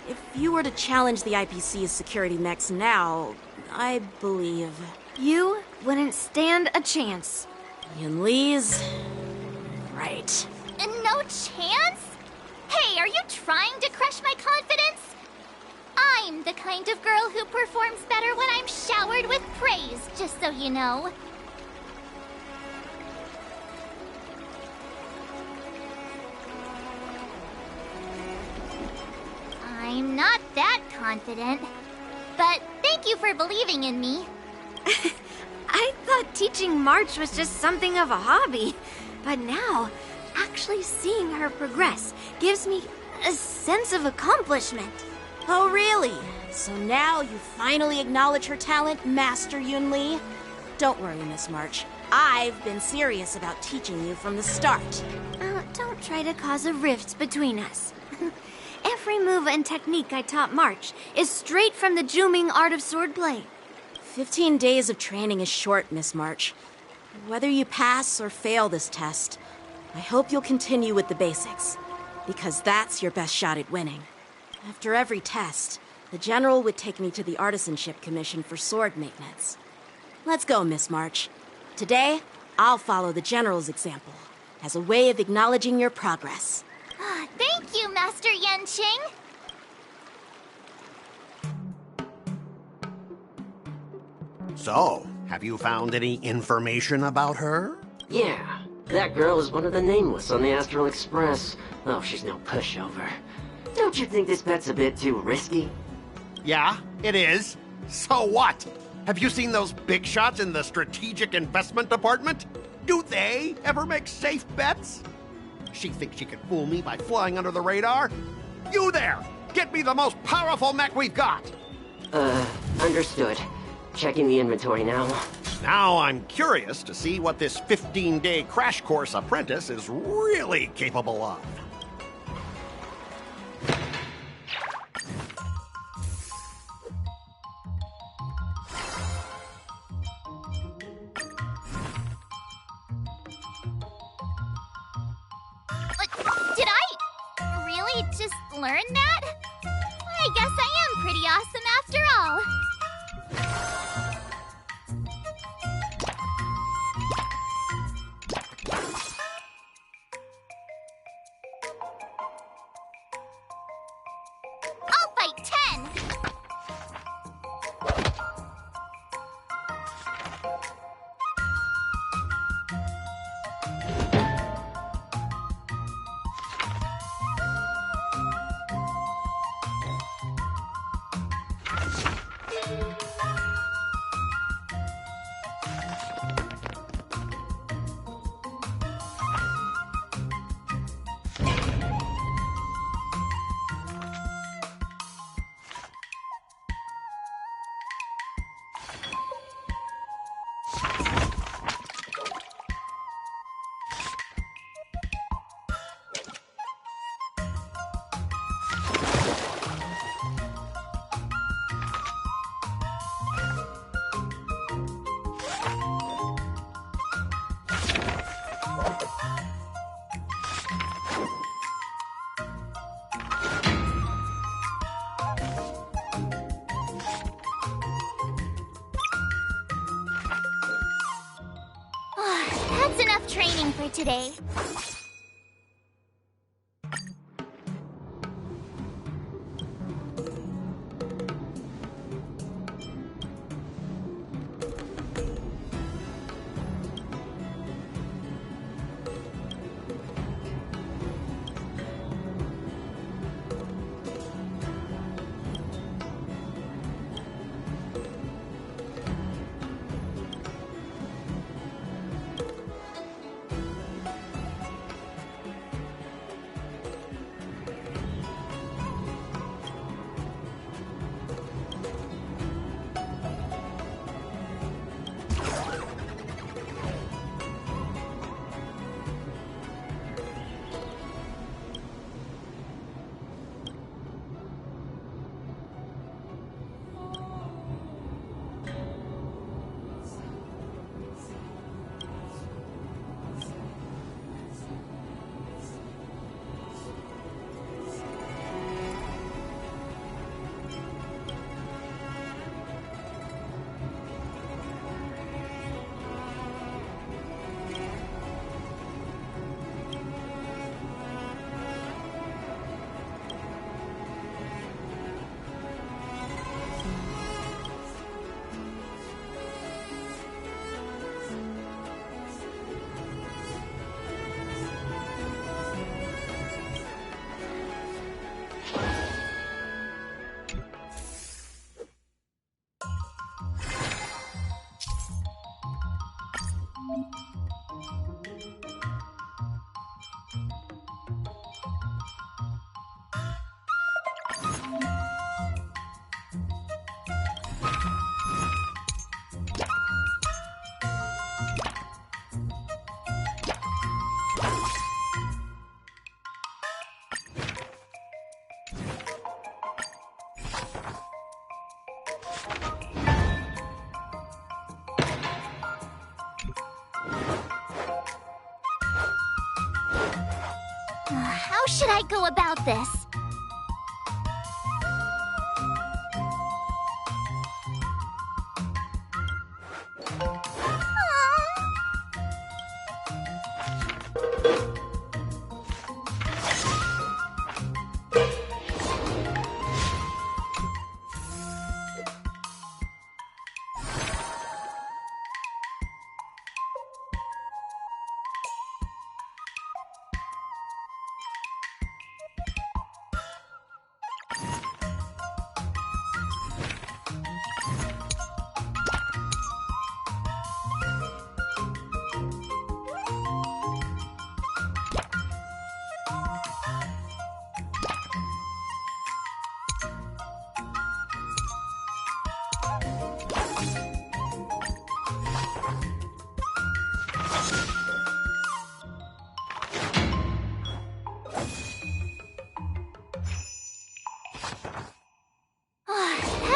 if you were to challenge the IPC's security mechs now, I believe...
You wouldn't stand a chance.
Yun Li's... right.
No chance? Hey, are you trying to crush my confidence? I'm the kind of girl who performs better when I'm showered with praise, just so you know. I'm not that confident, but thank you for believing in me.
I thought teaching March was just something of a hobby, but now, actually seeing her progress gives me a sense of accomplishment.
Oh, really? So now you finally acknowledge her talent, Master Yun Li? Don't worry, Miss March. I've been serious about teaching you from the start.
Don't try to cause a rift between us. Every move and technique I taught March is straight from the Zhuming art of swordplay.
15 days of training is short, Miss March. Whether you pass or fail this test, I hope you'll continue with the basics, because that's your best shot at winning. After every test, the General would take me to the Artisanship Commission for sword maintenance. Let's go, Miss March. Today, I'll follow the General's example as a way of acknowledging your progress.
Thank you, Master Yanqing.
So, have you found any information about her?
Yeah, that girl is one of the nameless on the Astral Express. Oh, she's no pushover. Don't you think this bet's a bit too risky?
Yeah, it is. So what? Have you seen those big shots in the Strategic Investment Department? Do they ever make safe bets? She thinks she can fool me by flying under the radar? You there! Get me the most powerful mech we've got!
Understood. Checking the inventory now.
Now I'm curious to see what this 15-day crash course apprentice is really capable of.
Did I really just learn that? I guess I am pretty awesome after all. I'll fight 10! That's enough training for today. How should I go about this?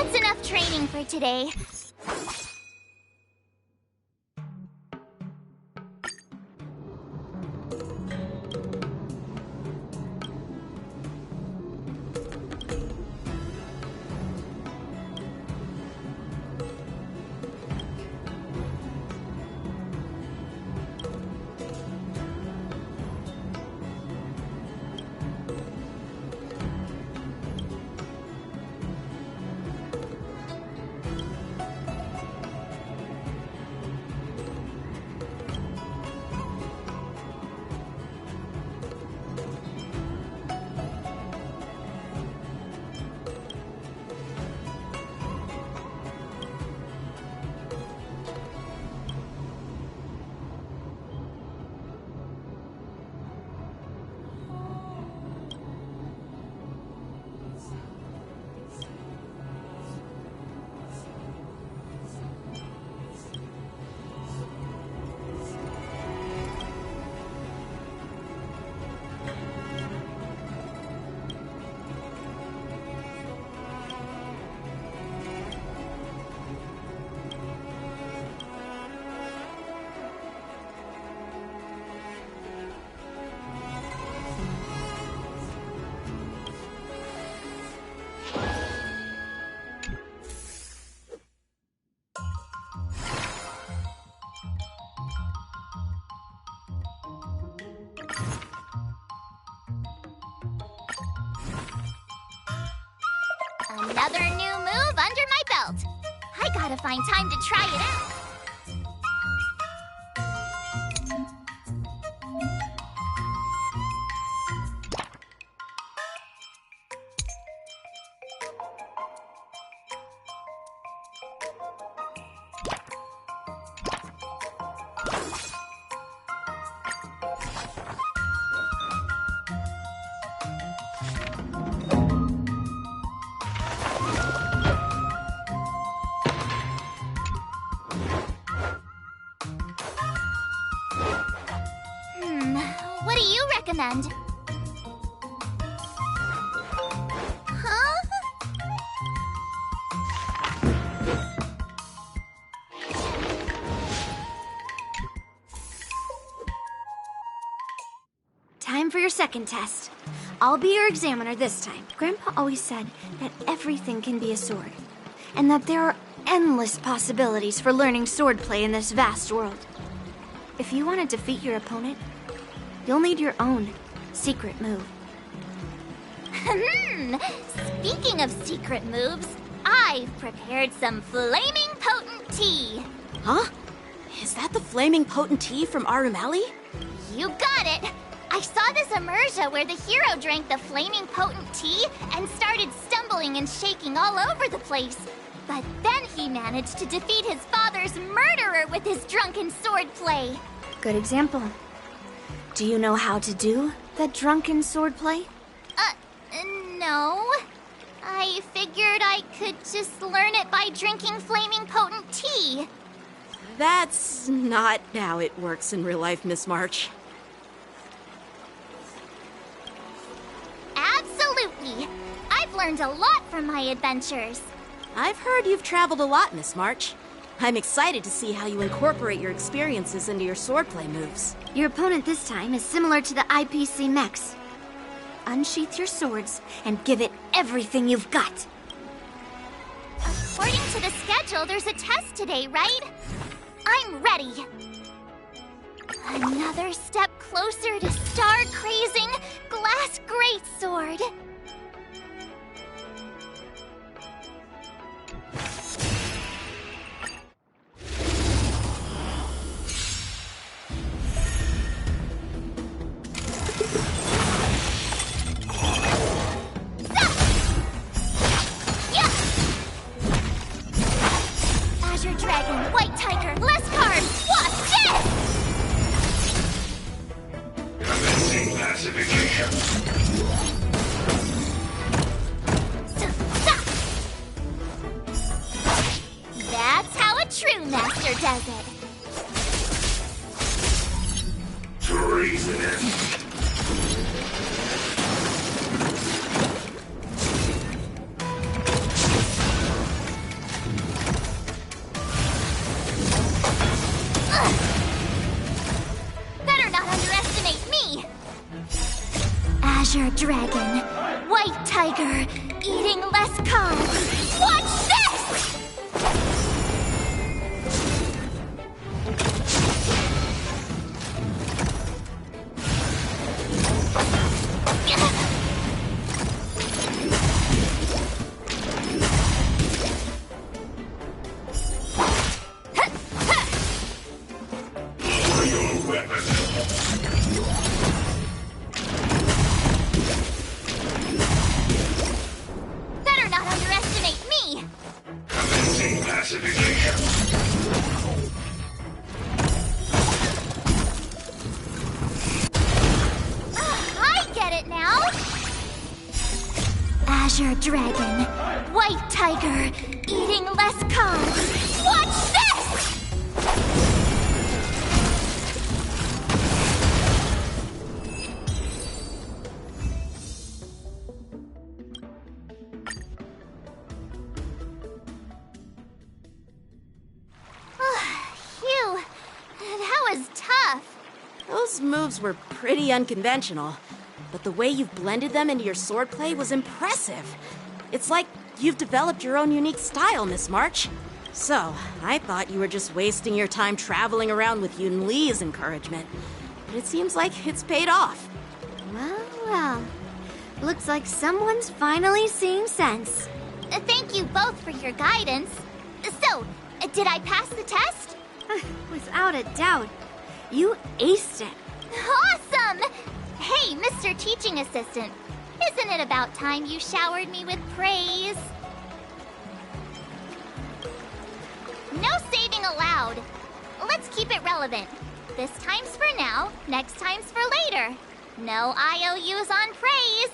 That's enough training for today. Another new move under my belt. I gotta find time to try it out. What do you recommend? Huh?
Time for your second test. I'll be your examiner this time. Grandpa always said that everything can be a sword, and that there are endless possibilities for learning swordplay in this vast world. If you want to defeat your opponent, you'll need your own secret move.
Speaking of secret moves, I've prepared some flaming potent tea.
Huh? Is that the flaming potent tea from Arumali?
You got it! I saw this immersion where the hero drank the flaming potent tea and started stumbling and shaking all over the place. But then he managed to defeat his father's murderer with his drunken swordplay.
Good example. Do you know how to do the drunken swordplay?
No. I figured I could just learn it by drinking flaming potent tea.
That's not how it works in real life, Miss March.
Absolutely. I've learned a lot from my adventures.
I've heard you've traveled a lot, Miss March. I'm excited to see how you incorporate your experiences into your swordplay moves.
Your opponent this time is similar to the IPC mechs. Unsheath your swords and give it everything you've got.
According to the schedule, there's a test today, right? I'm ready. Another step closer to star-crazing Glass Greatsword. Azure Dragon, White Tiger, less carbs. Watch this!
Commencing pacification.
Stop! That's how a true master does it.
Treason.
Better not underestimate me! Azure Dragon, White Tiger, eating less carbs. Watch this! Better not underestimate me!
Commencing pacification.
I get it now! Azure Dragon, White Tiger, eating less carbs. Watch this! Phew, that was tough.
Those moves were pretty unconventional, but the way you've blended them into your swordplay was impressive. It's like you've developed your own unique style, Miss March. So, I thought you were just wasting your time traveling around with Yun Li's encouragement. But it seems like it's paid off.
Well, well. Looks like someone's finally seeing sense.
Thank you both for your guidance. So, did I pass the test?
Without a doubt. You aced it.
Awesome! Hey, Mr. Teaching Assistant. Isn't it about time you showered me with praise? No saving allowed. Let's keep it relevant. This time's for now, next time's for later. No IOUs on praise.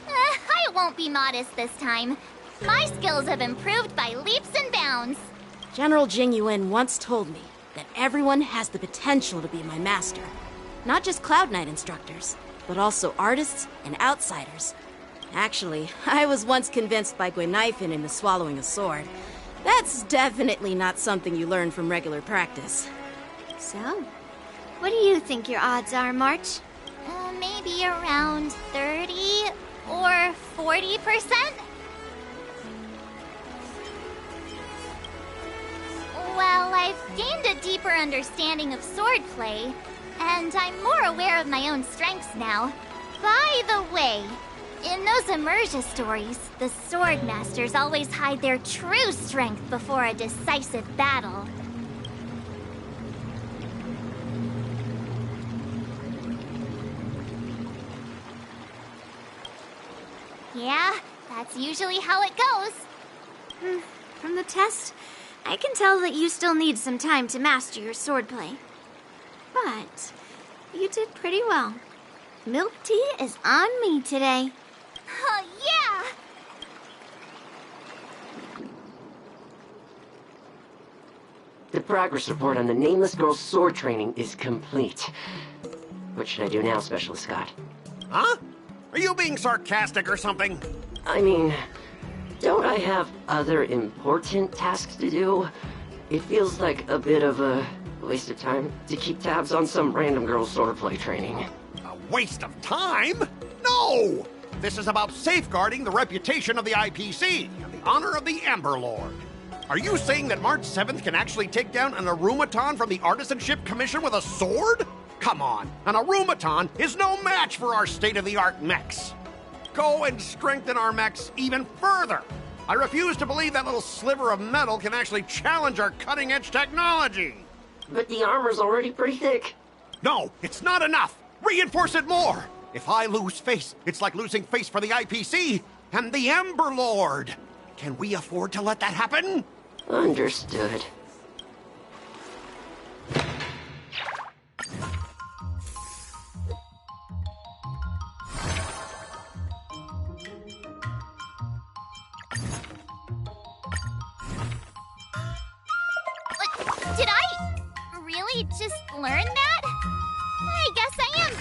I won't be modest this time. My skills have improved by leaps and bounds.
General Jing Yuan once told me that everyone has the potential to be my master. Not just Cloud Knight instructors, but also artists and outsiders. Actually, I was once convinced by Gui Naifin into swallowing a sword. That's definitely not something you learn from regular practice.
So, what do you think your odds are, March?
Maybe around 30 or 40%? Well, I've gained a deeper understanding of swordplay, and I'm more aware of my own strengths now. By the way, in those Emerja stories, the sword masters always hide their true strength before a decisive battle. Yeah, that's usually how it goes.
From the test, I can tell that you still need some time to master your swordplay. But you did pretty well. Milk tea is on me today.
Oh, yeah!
The progress report on the Nameless Girl's sword training is complete. What should I do now, Specialist Scott?
Huh? Are you being sarcastic or something?
I mean, don't I have other important tasks to do? It feels like a bit of a waste of time to keep tabs on some random girl's swordplay training.
A waste of time? No! This is about safeguarding the reputation of the IPC and the honor of the Amber Lord. Are you saying that March 7th can actually take down an Arumaton from the Artisanship Commission with a sword? Come on, an Arumaton is no match for our state-of-the-art mechs. Go and strengthen our mechs even further. I refuse to believe that little sliver of metal can actually challenge our cutting-edge technology.
But the armor's already pretty thick.
No, it's not enough. Reinforce it more. If I lose face, it's like losing face for the IPC and the Ember Lord. Can we afford to let that happen?
Understood.
Did I really just learn that? I guess I am.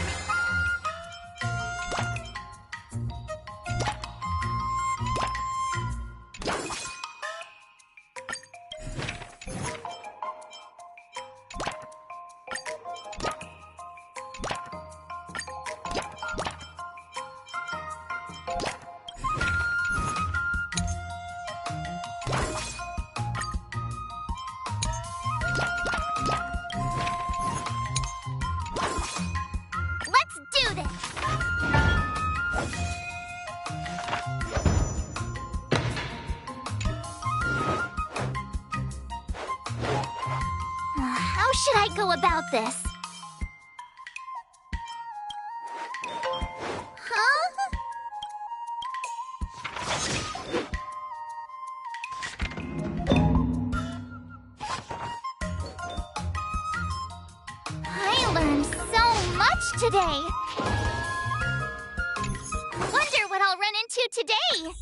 How should I go about this? Huh? I learned so much today. Wonder what I'll run into today.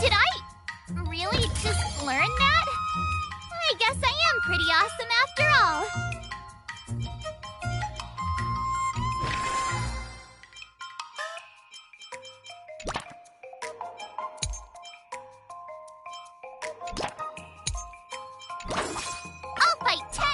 Did I really just learn that? I guess I am pretty awesome after all. I'll fight 10!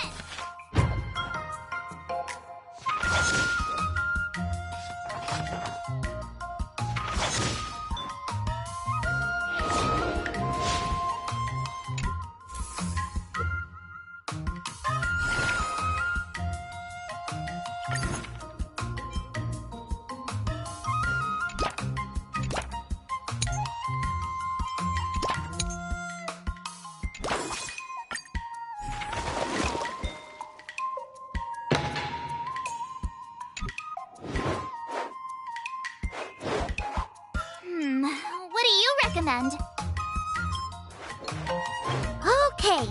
What do you recommend? Okay.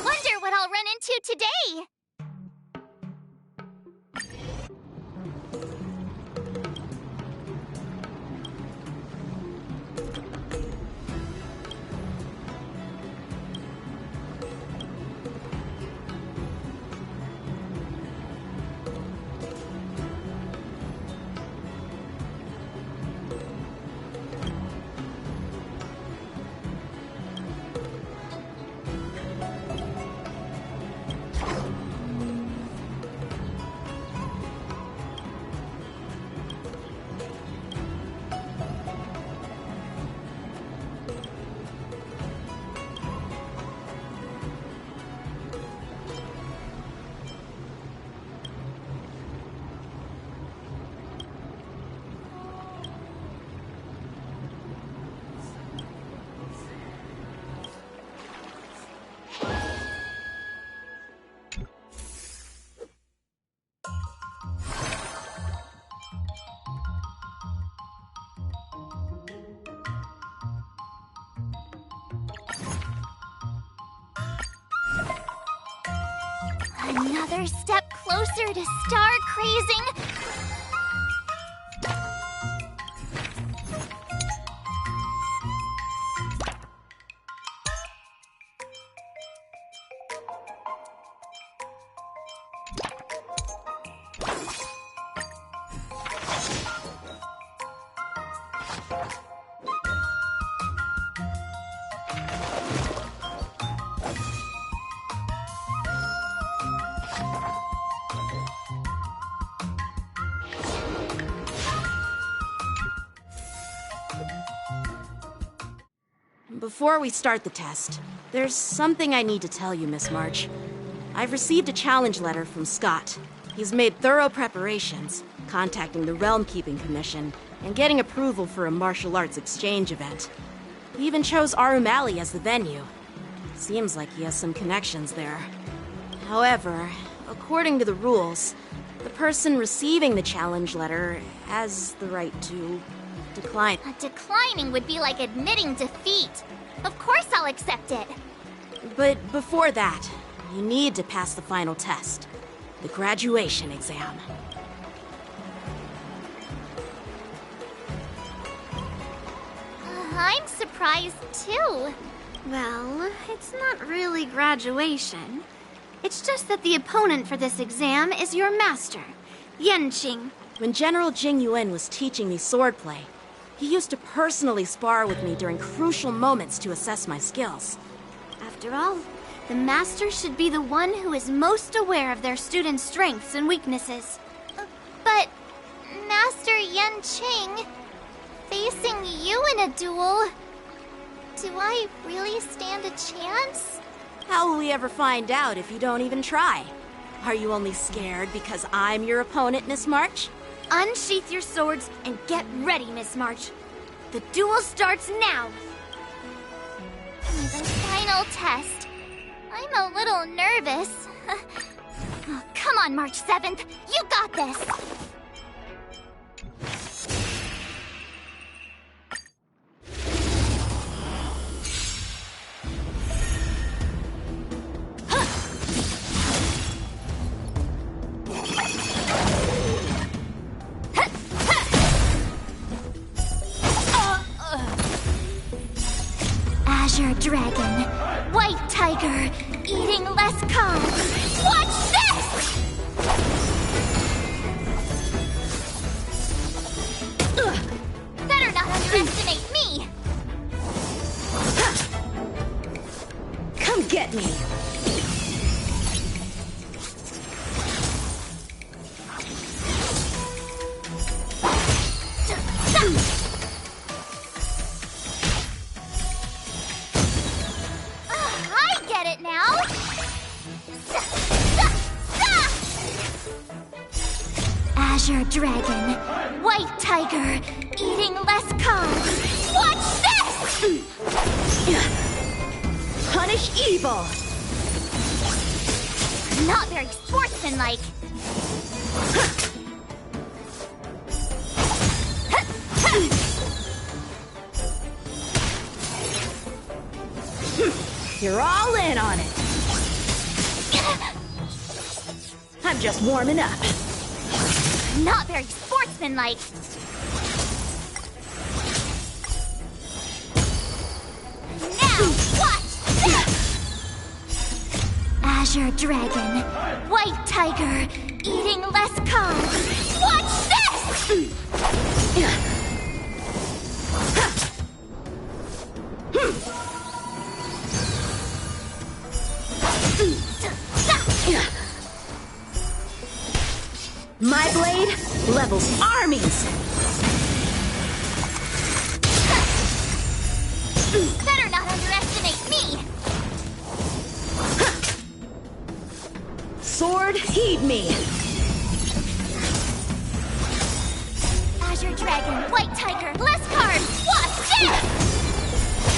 Wonder what I'll run into today. Another step closer to star crazing.
Before we start the test, there's something I need to tell you, Miss March. I've received a challenge letter from Scott. He's made thorough preparations, contacting the Realm Keeping Commission, and getting approval for a martial arts exchange event. He even chose Arumali as the venue. Seems like he has some connections there. However, according to the rules, the person receiving the challenge letter has the right to decline.
Declining would be like admitting defeat. Of course I'll accept it.
But before that, you need to pass the final test, the graduation exam.
I'm surprised too.
Well, it's not really graduation. It's just that the opponent for this exam is your master, Yanqing.
When General Jing Yuan was teaching me swordplay, he used to personally spar with me during crucial moments to assess my skills.
After all, the master should be the one who is most aware of their students' strengths and weaknesses.
But, Master Yanqing, facing you in a duel, do I really stand a chance?
How will we ever find out if you don't even try? Are you only scared because I'm your opponent, Miss March?
Unsheath your swords and get ready, Miss March. The duel starts now.
The final test. I'm a little nervous. Oh, come on, March 7th. You got this. Azure Dragon, White Tiger, eating less carbs. Watch this! Ugh. Better not underestimate me!
Come get me!
I get it now! Azure Dragon, White Tiger, eating less carbs. Watch this!
Punish evil!
Not very sportsmanlike.
You're all in on it. I'm just warming up.
Not very sportsmanlike. Now watch this! Azure Dragon, White Tiger, eating less carbs. Watch this!
My blade levels armies!
Better not underestimate me!
Sword, heed me!
Azure Dragon, White Tiger, less carbs! Watch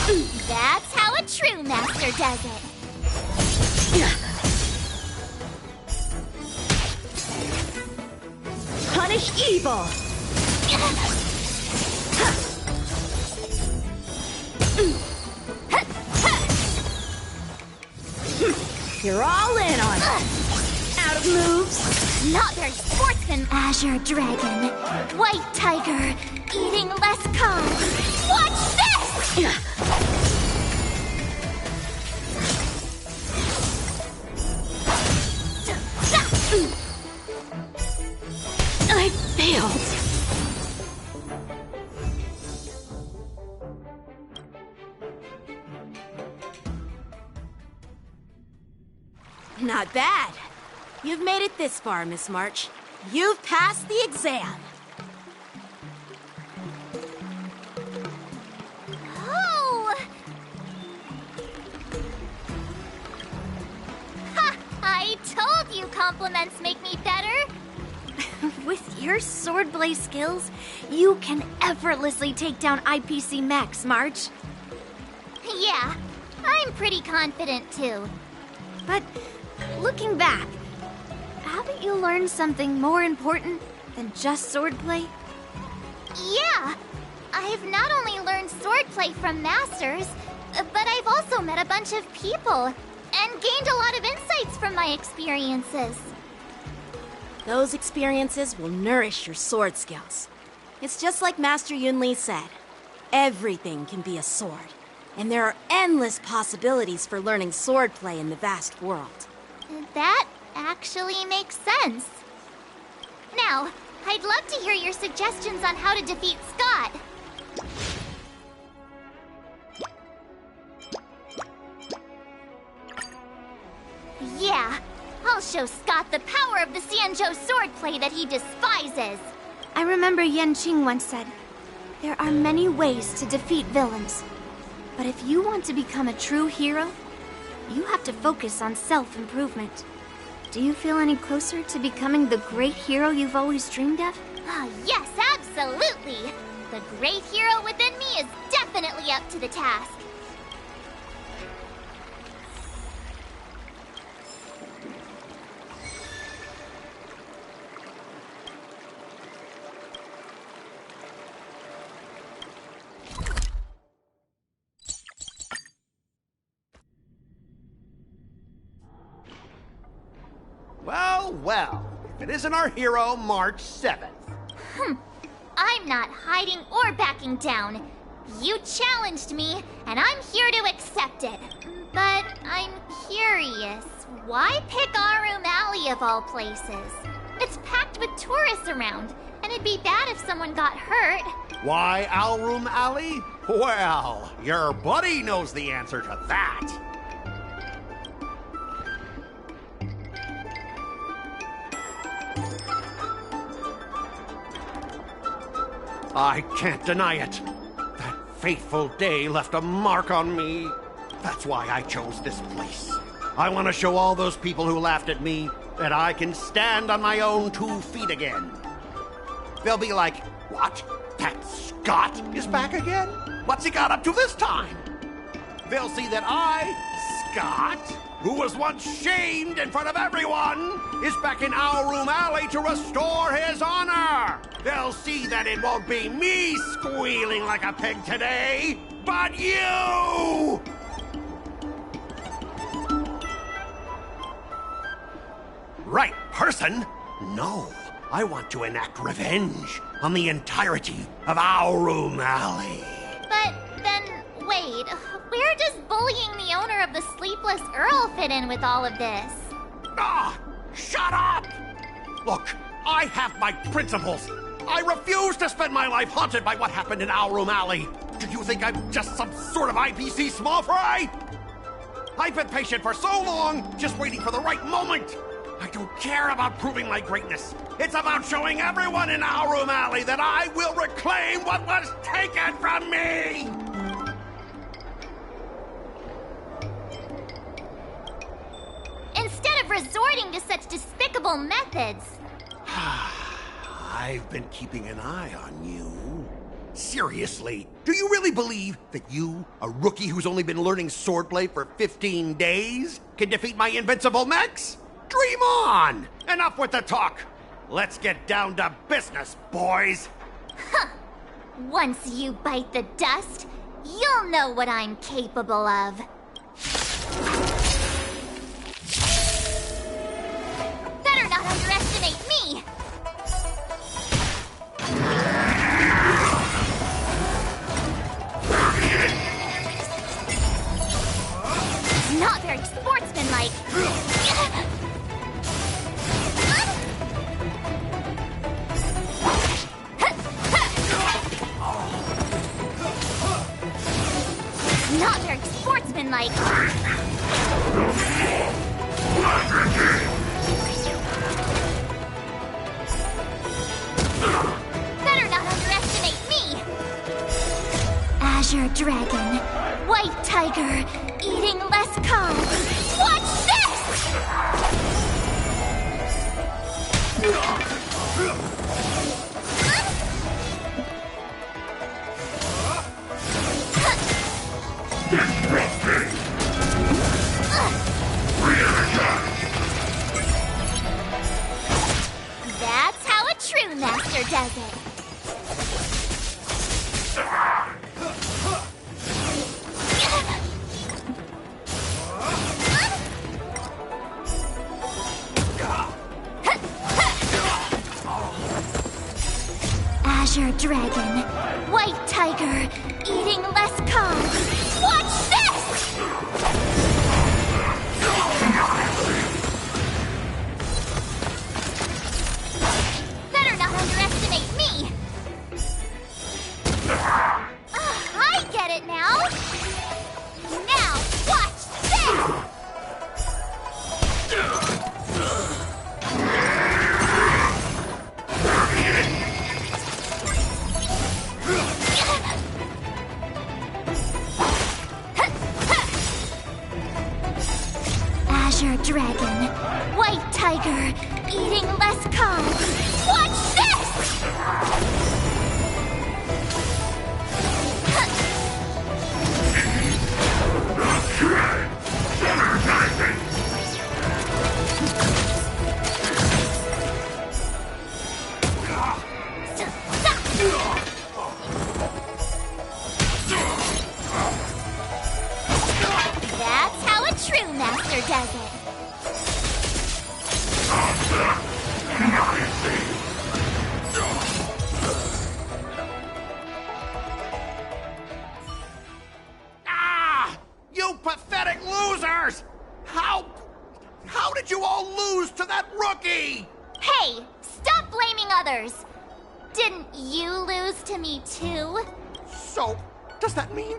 this! That's how a true master does it.
Punish evil! You're all in on it! Out of moves!
Not very sportsman. Azure Dragon, White Tiger, eating less carbs. Watch this!
I failed.
Not bad. You've made it this far, Miss March. You've passed the exam.
Oh! Ha! I told you compliments make me better.
With your swordplay skills, you can effortlessly take down IPC mechs, March.
Yeah, I'm pretty confident too.
But looking back, haven't you learned something more important than just swordplay?
Yeah, I've not only learned swordplay from masters, but I've also met a bunch of people and gained a lot of insights from my experiences.
Those experiences will nourish your sword skills. It's just like Master Yunli said. Everything can be a sword, and there are endless possibilities for learning swordplay in the vast world.
That actually makes sense. Now, I'd love to hear your suggestions on how to defeat Scott. Yeah, I'll show Scott the power of the Xianzhou swordplay that he despises.
I remember Yan Qing once said, there are many ways to defeat villains. But if you want to become a true hero, you have to focus on self-improvement. Do you feel any closer to becoming the great hero you've always dreamed of?
Ah, yes, absolutely. The great hero within me is definitely up to the task.
Well, well. If it isn't our hero, March 7th.
I'm not hiding or backing down. You challenged me, and I'm here to accept it. But I'm curious, why pick Aurum Alley of all places? It's packed with tourists around, and it'd be bad if someone got hurt.
Why Aurum Alley? Well, your buddy knows the answer to that. I can't deny it. That fateful day left a mark on me. That's why I chose this place. I want to show all those people who laughed at me that I can stand on my own 2 feet again. They'll be like, what? That Scott is back again? What's he got up to this time? They'll see that I, Scott, who was once shamed in front of everyone, is back in Aurum Alley to restore his honor. They'll see that it won't be me squealing like a pig today, but you! Right person? No. I want to enact revenge on the entirety of Aurum Alley.
But then, wait, where does bullying the owner of the Sleepless Earl fit in with all of this?
Ah! Shut up! Look, I have my principles. I refuse to spend my life haunted by what happened in Aurum Alley. Do you think I'm just some sort of IPC small fry? I've been patient for so long, just waiting for the right moment. I don't care about proving my greatness. It's about showing everyone in Aurum Alley that I will reclaim what was taken from me!
Instead of resorting to such despicable methods.
I've been keeping an eye on you. Seriously, do you really believe that you, a rookie who's only been learning swordplay for 15 days, can defeat my invincible mechs? Dream on! Enough with the talk! Let's get down to business, boys!
Huh! Once you bite the dust, you'll know what I'm capable of. Better not underestimate me! Not very sportsmanlike. Not very sportsmanlike. Better not underestimate me. Azure Dragon, White Tiger, eating less carbs. Watch this! That's how a true master does it. Azure Dragon, White Tiger, eating less carbs. Watch this! Better not underestimate me. I get it now. Now, watch this! Azure Dragon, White Tiger, eating less carbs. Watch this! That's how a true master does it.
that rookie!
Hey, stop blaming others! Didn't you lose to me too?
So, does that mean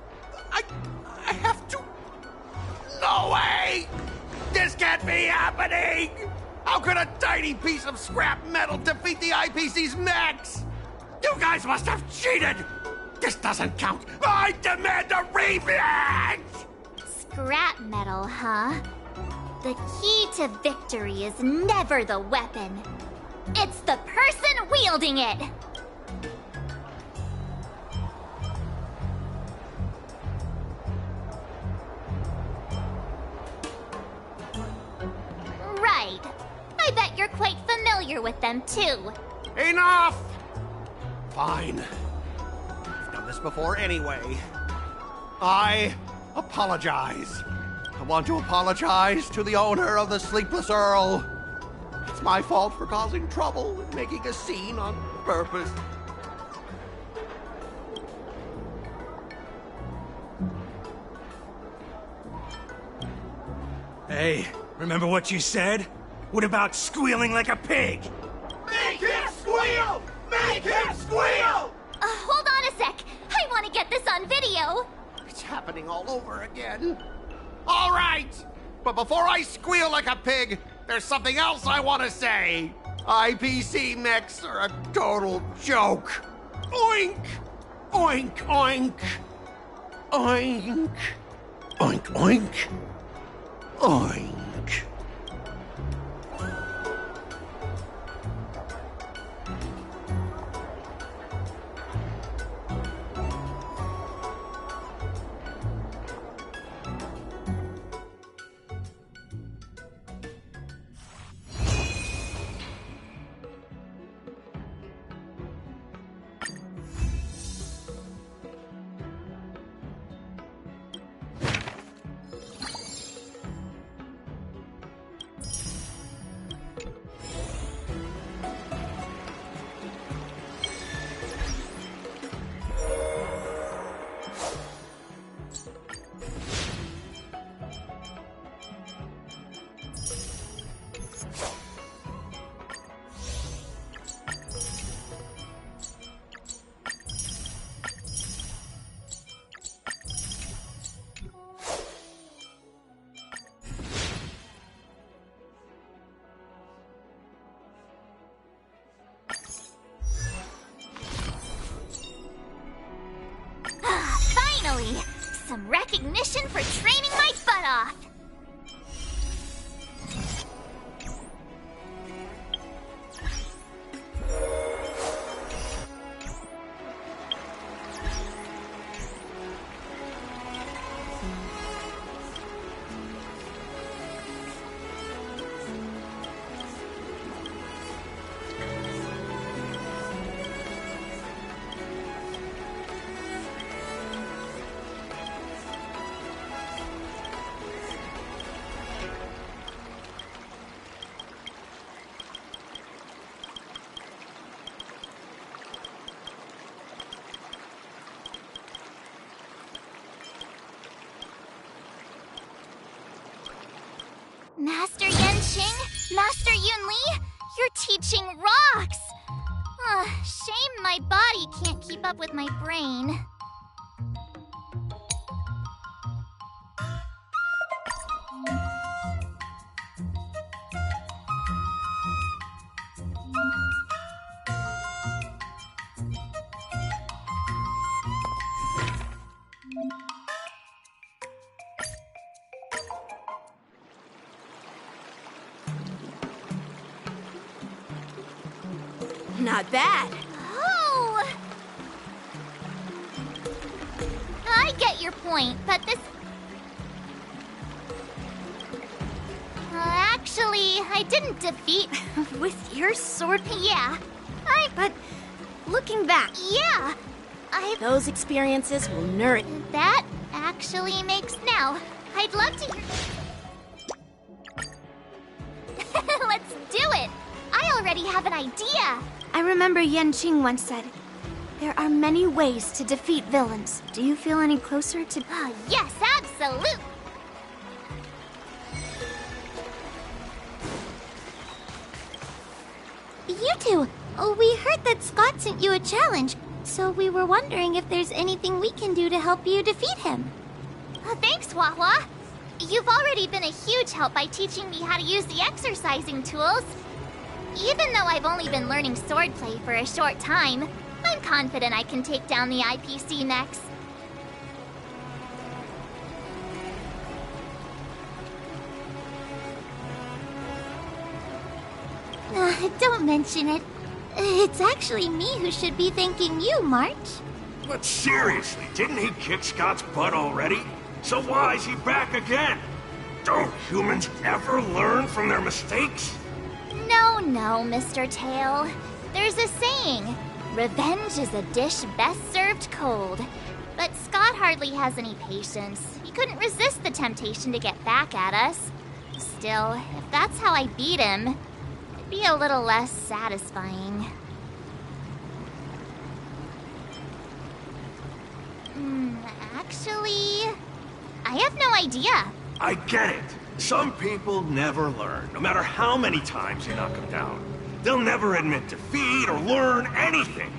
I have to... No way! This can't be happening! How could a tiny piece of scrap metal defeat the IPC's mechs? You guys must have cheated! This doesn't count! I demand a rematch!
Scrap metal, huh? The key to victory is never the weapon. It's the person wielding it! Right. I bet you're quite familiar with them, too.
Enough! Fine. I've done this before anyway. I apologize. I want to apologize to the owner of the Sleepless Earl. It's my fault for causing trouble and making a scene on purpose.
Hey, remember what you said? What about squealing like a pig?
Make him squeal! Make him squeal!
Hold on a sec. I want to get this on video.
It's happening all over again. All right! But before I squeal like a pig, there's something else I want to say. IPC mechs are a total joke. Oink! Oink, oink. Oink. Oink, oink. Oink.
Finally! Some recognition for training my butt off! Master Yanqing? Master Yunli? Your teaching rocks! Shame my body can't keep up with my brain.
Not bad.
Oh! I get your point, but this... actually, I didn't defeat...
With your sword?
Yeah.
But looking back...
Yeah.
Those experiences will nourish...
That actually makes now. I'd love to... Let's do it! I already have an idea!
I remember Yanqing once said, there are many ways to defeat villains. Do you feel any closer to...
Yes, absolutely! you two. Oh, we heard that Scott sent you a challenge, so we were wondering if there's anything we can do to help you defeat him. Thanks, Wawa. You've already been a huge help by teaching me how to use the exercising tools. Even though I've only been learning swordplay for a short time, I'm confident I can take down the IPC next. Don't mention it. It's actually me who should be thanking you, March.
But seriously, didn't he kick Scott's butt already? So why is he back again? Don't humans ever learn from their mistakes?
No, Mr. Tail. There's a saying, revenge is a dish best served cold. But Scott hardly has any patience. He couldn't resist the temptation to get back at us. Still, if that's how I beat him, it'd be a little less satisfying. Actually, I have no idea.
I get it. Some people never learn, no matter how many times you knock them down. They'll never admit defeat or learn anything.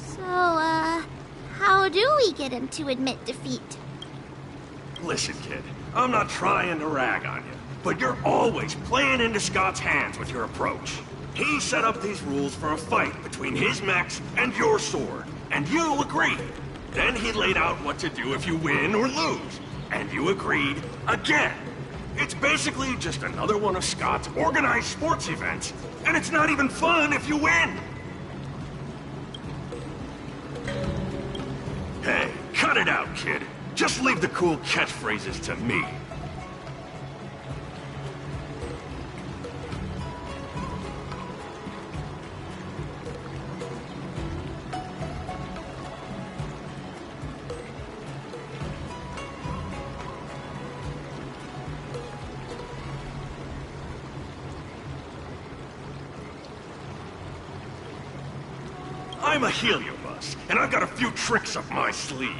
So, how do we get him to admit defeat?
Listen, kid, I'm not trying to rag on you, but you're always playing into Scott's hands with your approach. He set up these rules for a fight between his mechs and your sword, and you agreed. Then he laid out what to do if you win or lose, and you agreed again. It's basically just another one of Scott's organized sports events, and it's not even fun if you win. Hey, cut it out, kid. Just leave the cool catchphrases to me. I'm a Heliobus, and I've got a few tricks up my sleeve.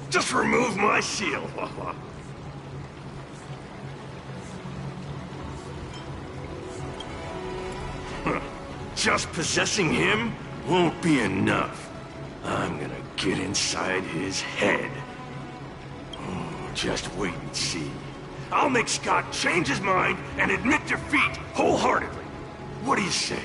Just remove my seal. Just possessing him won't be enough. I'm gonna get inside his head. Just wait and see. I'll make Scott change his mind and admit defeat wholeheartedly. What do you say?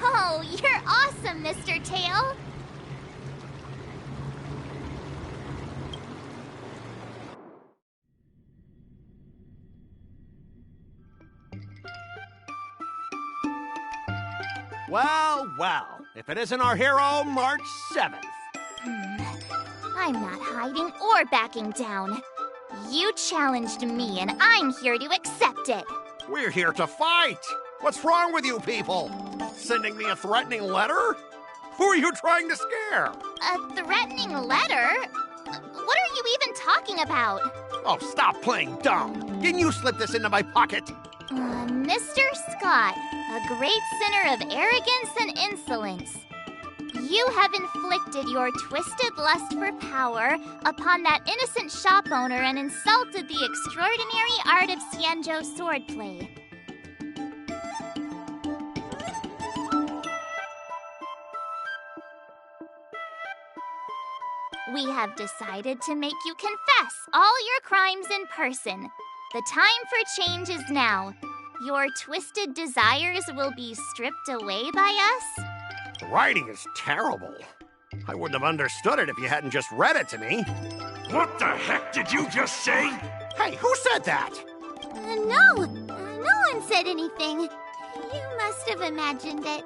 Oh, you're awesome, Mr. Tail!
Well, if it isn't our hero, March 7th.
I'm not hiding or backing down. You challenged me, and I'm here to accept it.
We're here to fight! What's wrong with you people? Sending me a threatening letter? Who are you trying to scare?
A threatening letter? What are you even talking about?
Oh, stop playing dumb. Didn't you slip this into my pocket?
Mr. Scott, a great sinner of arrogance and insolence. You have inflicted your twisted lust for power upon that innocent shop owner and insulted the extraordinary art of Xianzhou swordplay. We have decided to make you confess all your crimes in person. The time for change is now. Your twisted desires will be stripped away by us.
The writing is terrible. I wouldn't have understood it if you hadn't just read it to me.
What the heck did you just say?
Hey, who said that?
No one said anything. You must have imagined it.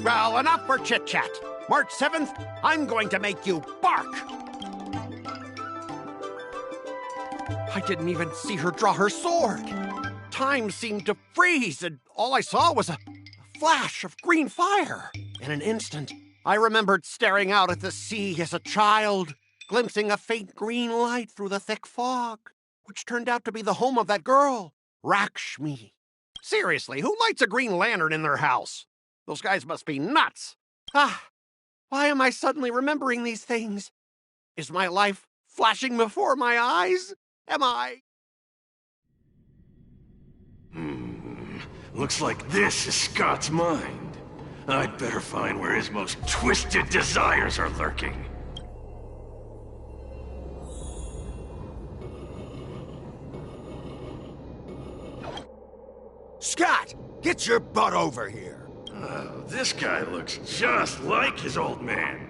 Well, enough for chit-chat. March 7th, I'm going to make you bark. I didn't even see her draw her sword. Time seemed to freeze, and all I saw was a flash of green fire. In an instant, I remembered staring out at the sea as a child, glimpsing a faint green light through the thick fog. which turned out to be the home of that girl, Rakshmi. Seriously, who lights a green lantern in their house? Those guys must be nuts. Why am I suddenly remembering these things? Is my life flashing before my eyes? Am I?
Looks like this is Scott's mind. I'd better find where his most twisted desires are lurking.
Scott, get your butt over here.
Oh, this guy looks just like his old man.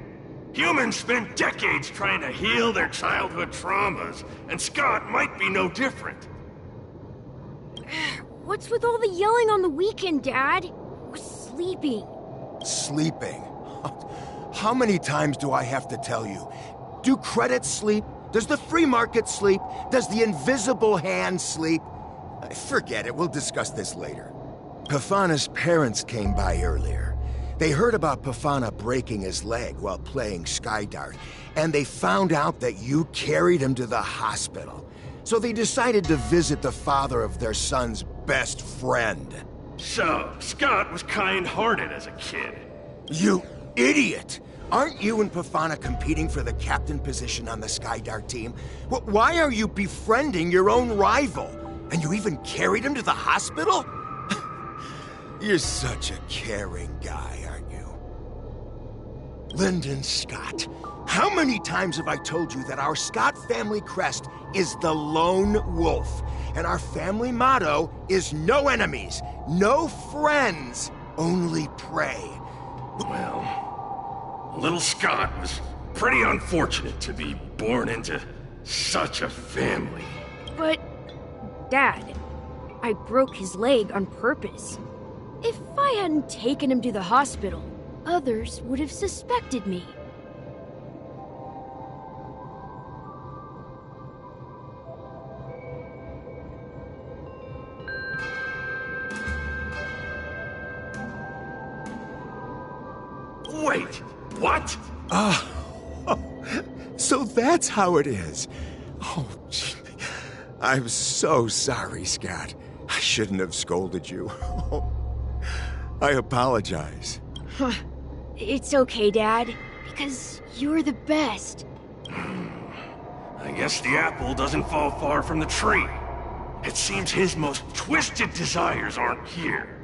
Humans spend decades trying to heal their childhood traumas, and Scott might be no different.
What's with all the yelling on the weekend, Dad? We're sleeping.
Sleeping? How many times do I have to tell you? Do credits sleep? Does the free market sleep? Does the invisible hand sleep? Forget it, we'll discuss this later. Pafana's parents came by earlier. They heard about Pafana breaking his leg while playing Skydart, and they found out that you carried him to the hospital. So they decided to visit the father of their son's best friend.
So, Scott was kind-hearted as a kid.
You idiot! Aren't you and Pafana competing for the captain position on the Skydart team? Why are you befriending your own rival? And you even carried him to the hospital? You're such a caring guy, aren't you? Lyndon Scott, how many times have I told you that our Scott family crest is the Lone Wolf, and our family motto is no enemies, no friends, only prey.
Well, little Scott was pretty unfortunate to be born into such a family.
But, Dad, I broke his leg on purpose. If I hadn't taken him to the hospital, others would have suspected me.
Wait, what?
So that's how it is. Oh, gee. I'm so sorry, Scott. I shouldn't have scolded you. I apologize.
It's okay, Dad, because you're the best.
I guess the apple doesn't fall far from the tree. It seems his most twisted desires aren't here.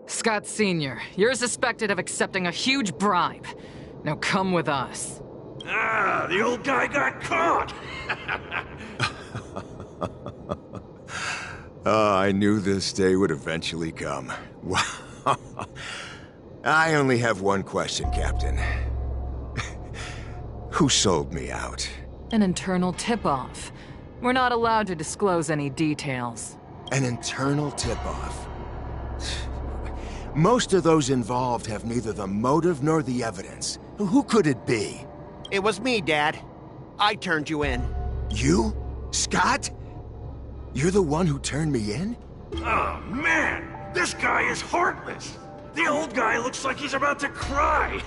Scott Sr., you're suspected of accepting a huge bribe. Now come with us.
Ah, the old guy got caught!
I knew this day would eventually come. I only have one question, Captain. Who sold me out?
An internal tip-off. We're not allowed to disclose any details.
An internal tip-off? Most of those involved have neither the motive nor the evidence. Who could it be?
It was me, Dad. I turned you in.
You? Scott? You're the one who turned me in?
Oh, man! This guy is heartless! The old guy looks like he's about to cry!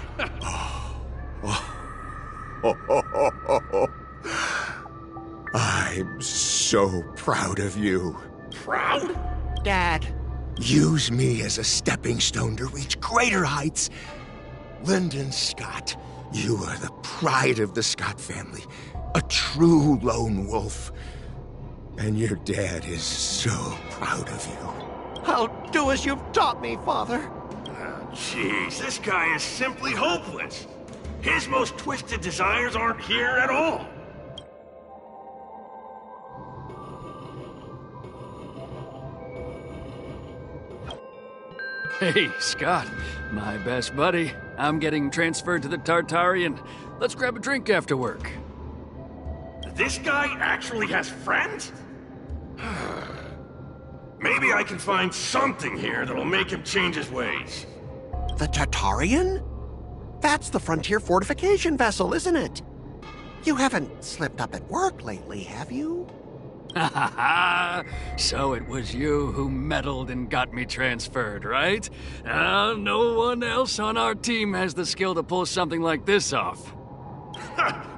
I'm so proud of you.
Proud?
Dad.
Use me as a stepping stone to reach greater heights. Lyndon Scott, you are the pride of the Scott family. A true lone wolf. And your dad is so proud of you.
I'll do as you've taught me, Father.
Jeez, this guy is simply hopeless. His most twisted desires aren't here at all.
Hey, Scott, my best buddy. I'm getting transferred to the Tartarian. Let's grab a drink after work.
This guy actually has friends? Maybe I can find something here that'll make him change his ways.
The Tartarian? That's the frontier fortification vessel, isn't it? You haven't slipped up at work lately, have you?
Ha ha ha! So it was you who meddled and got me transferred, right? No one else on our team has the skill to pull something like this off.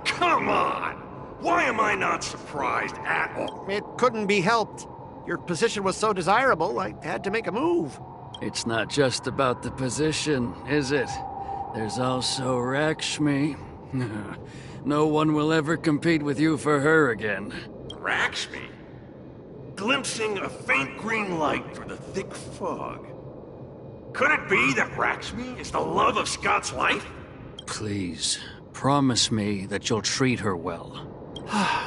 Come on! Why am I not surprised at all?
It couldn't be helped. Your position was so desirable, I had to make a move.
It's not just about the position, is it? There's also Rakshmi. No one will ever compete with you for her again.
Rakshmi? Glimpsing a faint green light through the thick fog. Could it be that Rakshmi is the love of Scott's life?
Please, promise me that you'll treat her well.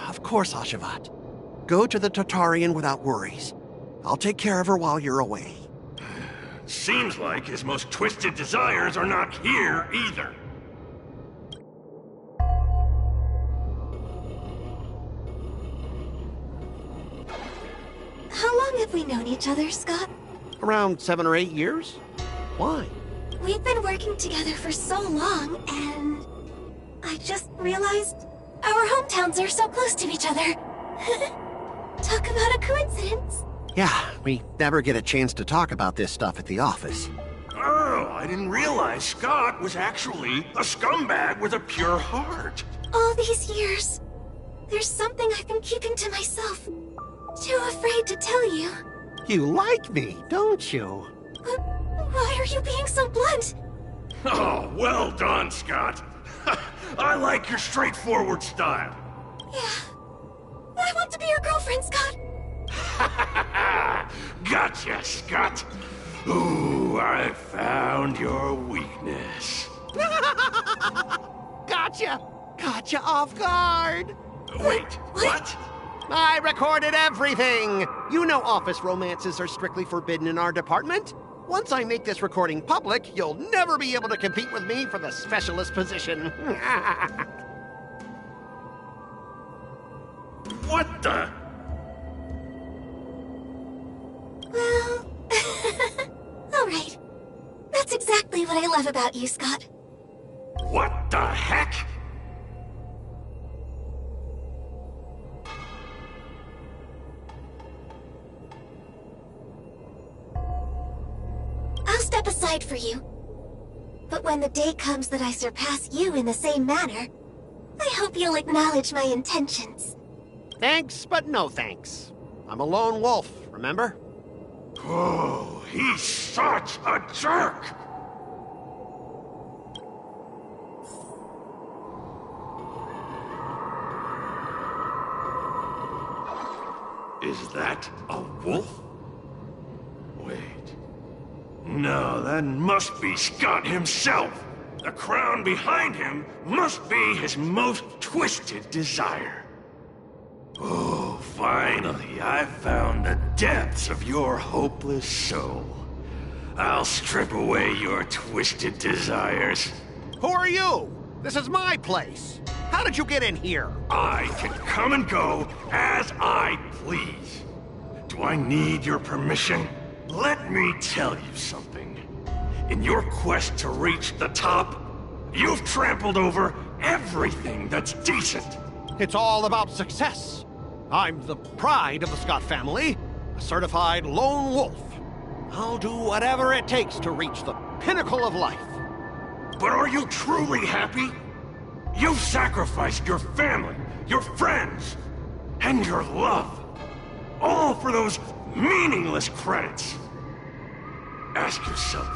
Of course, Ashavat. Go to the Tartarian without worries. I'll take care of her while you're away.
Seems like his most twisted desires are not here either.
How long have we known each other, Scott?
Around 7 or 8 years? Why?
We've been working together for so long, and I just realized our hometowns are so close to each other. Talk about a coincidence.
Yeah, we never get a chance to talk about this stuff at the office.
Oh, I didn't realize Scott was actually a scumbag with a pure heart.
All these years, there's something I've been keeping to myself. Too afraid to tell you.
You like me, don't you?
But why are you being so blunt?
Oh, well done, Scott. I like your straightforward style.
Yeah. I want to be your girlfriend, Scott.
Gotcha, Scott. Ooh, I found your weakness.
Gotcha! Gotcha off guard!
Wait, what?
I recorded everything! You know office romances are strictly forbidden in our department. Once I make this recording public, you'll never be able to compete with me for the specialist position.
What the?
Well, all right. That's exactly what I love about you, Scott.
What the heck?
I'll step aside for you. But when the day comes that I surpass you in the same manner, I hope you'll acknowledge my intentions.
Thanks, but no thanks. I'm a lone wolf, remember?
Oh, he's such a jerk! Is that a wolf? Wait. No, that must be Scott himself. The crown behind him must be his most twisted desire. Oh, finally, I found the depths of your hopeless soul. I'll strip away your twisted desires.
Who are you? This is my place. How did you get in here?
I can come and go as I please. Do I need your permission? Let me tell you something. In your quest to reach the top, you've trampled over everything that's decent.
It's all about success. I'm the pride of the Scott family, a certified lone wolf. I'll do whatever it takes to reach the pinnacle of life.
But are you truly happy? You've sacrificed your family, your friends, and your love. All for those meaningless credits. Ask yourself,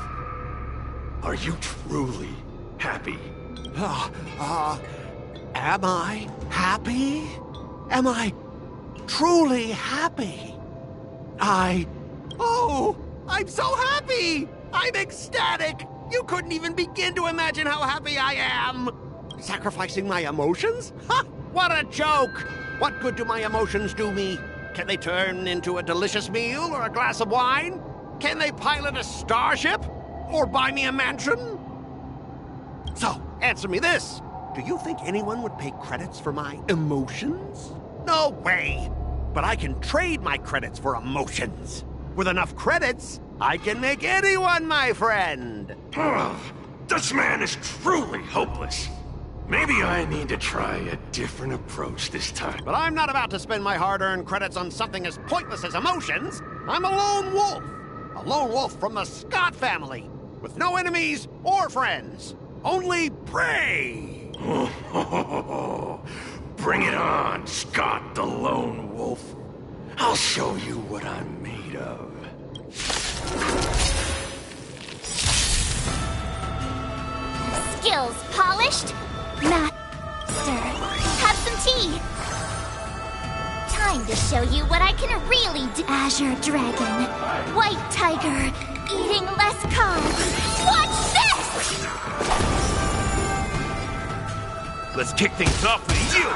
are you truly happy?
Am I happy? Am I truly happy? Oh, I'm so happy! I'm ecstatic! You couldn't even begin to imagine how happy I am! Sacrificing my emotions? Ha! What a joke! What good do my emotions do me? Can they turn into a delicious meal or a glass of wine? Can they pilot a starship? Or buy me a mansion? So, answer me this. Do you think anyone would pay credits for my emotions? No way! But I can trade my credits for emotions. With enough credits, I can make anyone my friend.
This man is truly hopeless. Maybe I need to try a different approach this time.
But I'm not about to spend my hard-earned credits on something as pointless as emotions. I'm a lone wolf. A lone wolf from the Scott family. With no enemies or friends. Only prey!
Bring it on, Scott the Lone Wolf. I'll show you what I'm made of.
Skills polished. Master, have some tea. Time to show you what I can really do. Azure Dragon, White Tiger, eating less carbs. Watch this!
Let's kick things off with you!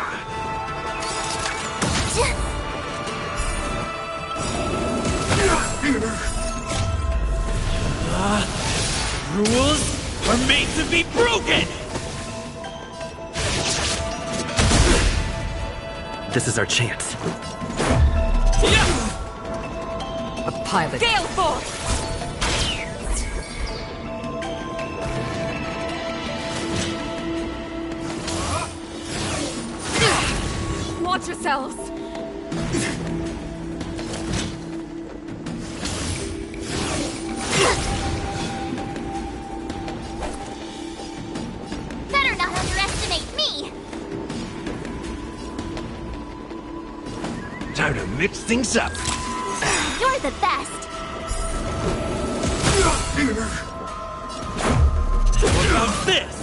Rules are made to be broken!
This is our chance.
A pilot.
Gale Force! Watch yourselves!
Better not underestimate me!
Time to mix things up.
You're the best!
What about this?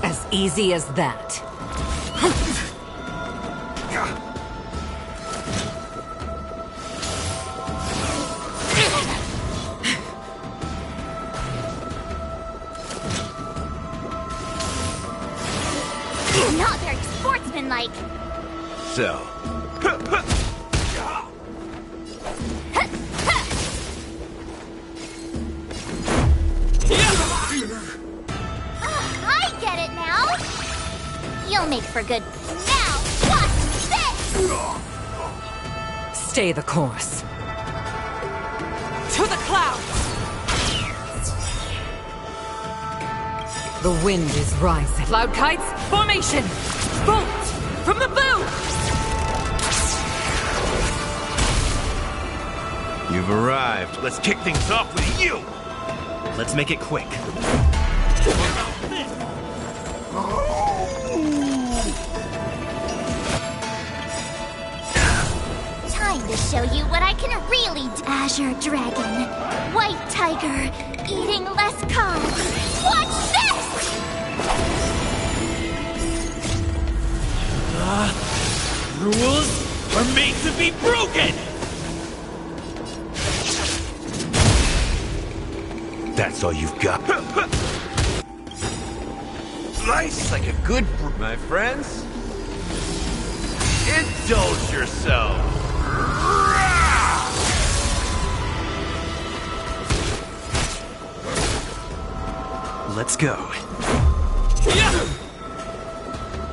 As easy as that.
Not very sportsmanlike.
So.
I get it now! You'll make for good. Now, watch this!
Stay the course. To the clouds! The wind is rising. Cloud kites, formation! Bolt from the bow!
You've arrived. Let's kick things off with you!
Let's make it quick.
Time to show you what I can really do. Azure Dragon, White Tiger, eating less carbs. Watch this!
Rules are made to be broken! That's all you've got. Nice, like a good my friends. Indulge yourself.
Let's go.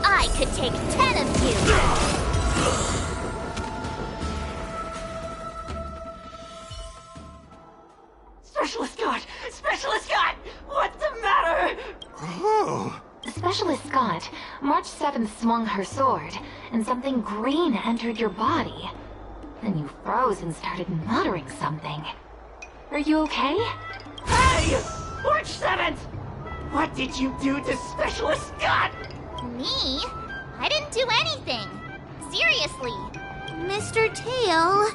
I could take 10 of you.
Specialist Scott! Specialist Scott! What's the matter?
Oh.
Specialist Scott, March 7th swung her sword, and something green entered your body. Then you froze and started muttering something. Are you okay?
Hey! March 7th! What did you do to Specialist Scott?
Me? I didn't do anything. Seriously. Mr. Tail,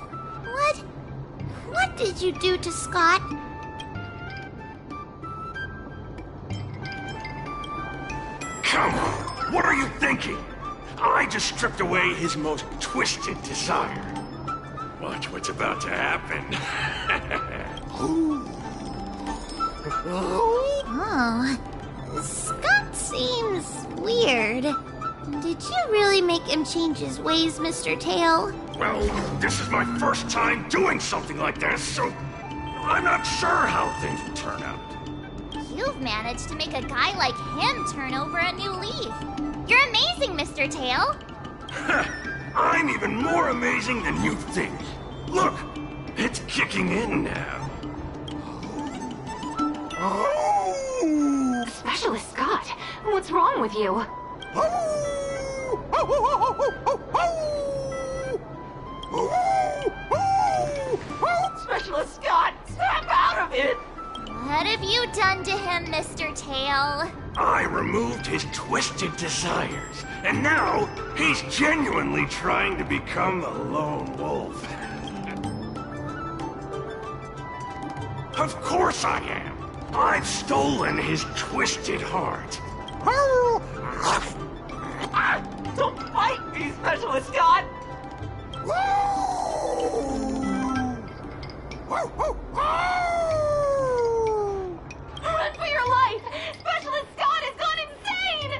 what did you do to Scott?
Come on, what are you thinking? I just stripped away his most twisted desire. Watch what's about to happen.
Oh, Scott seems weird. Did you really make him change his ways, Mr. Tail?
Well, this is my first time doing something like this, so I'm not sure how things will turn out.
You've managed to make a guy like him turn over a new leaf. You're amazing, Mr. Tail.
I'm even more amazing than you think. Look, it's kicking in now.
Specialist Scott, what's wrong with you?
Specialist Scott, snap out of it!
What have you done to him, Mr. Tail?
I removed his twisted desires, and now he's genuinely trying to become a lone wolf. Of course I am. I've stolen his twisted heart.
Don't fight me, Specialist Scott! Run for your life! Specialist Scott has gone insane!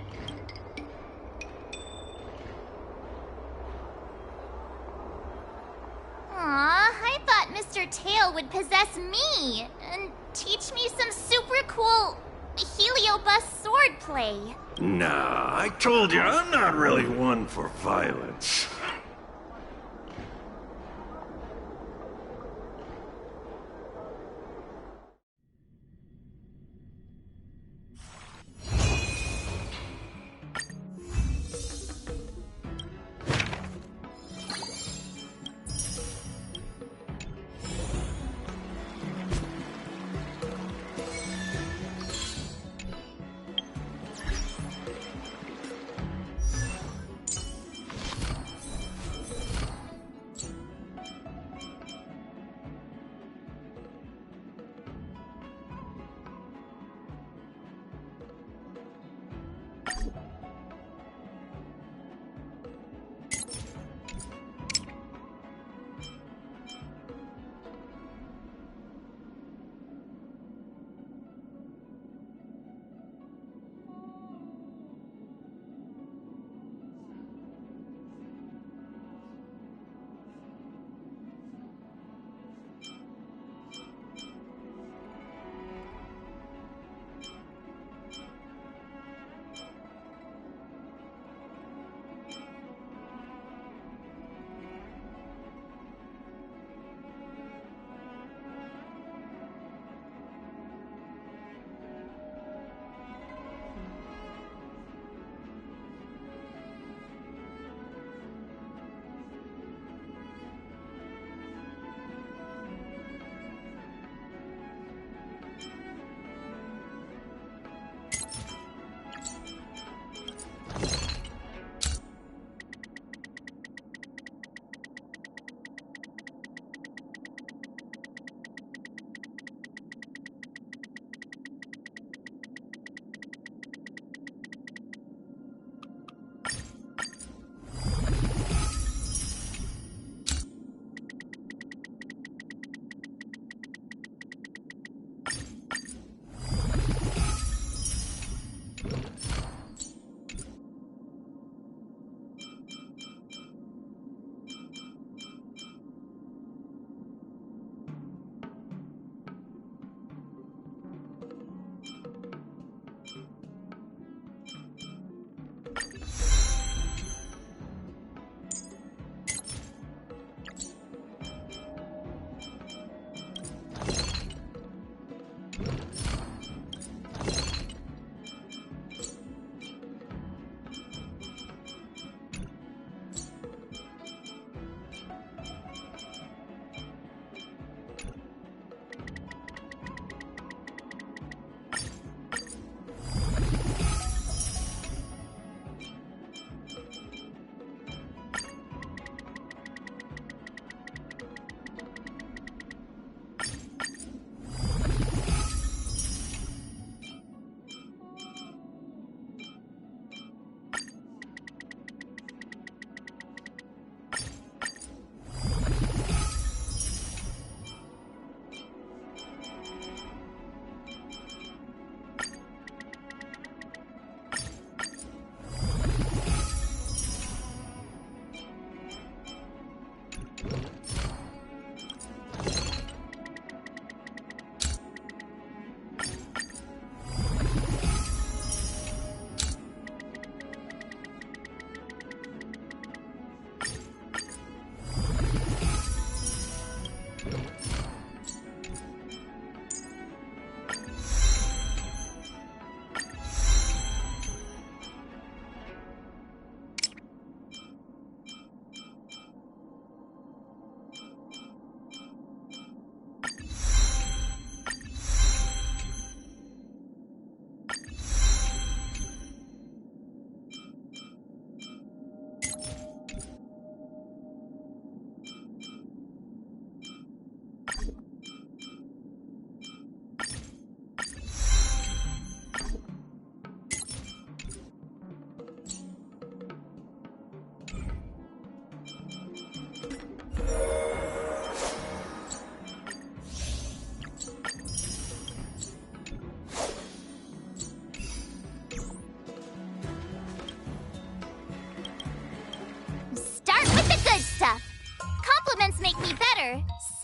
Aw, I thought Mr. Tail would possess me and teach me some super cool Heliobus swordplay.
Nah, I told you I'm not really one for violence.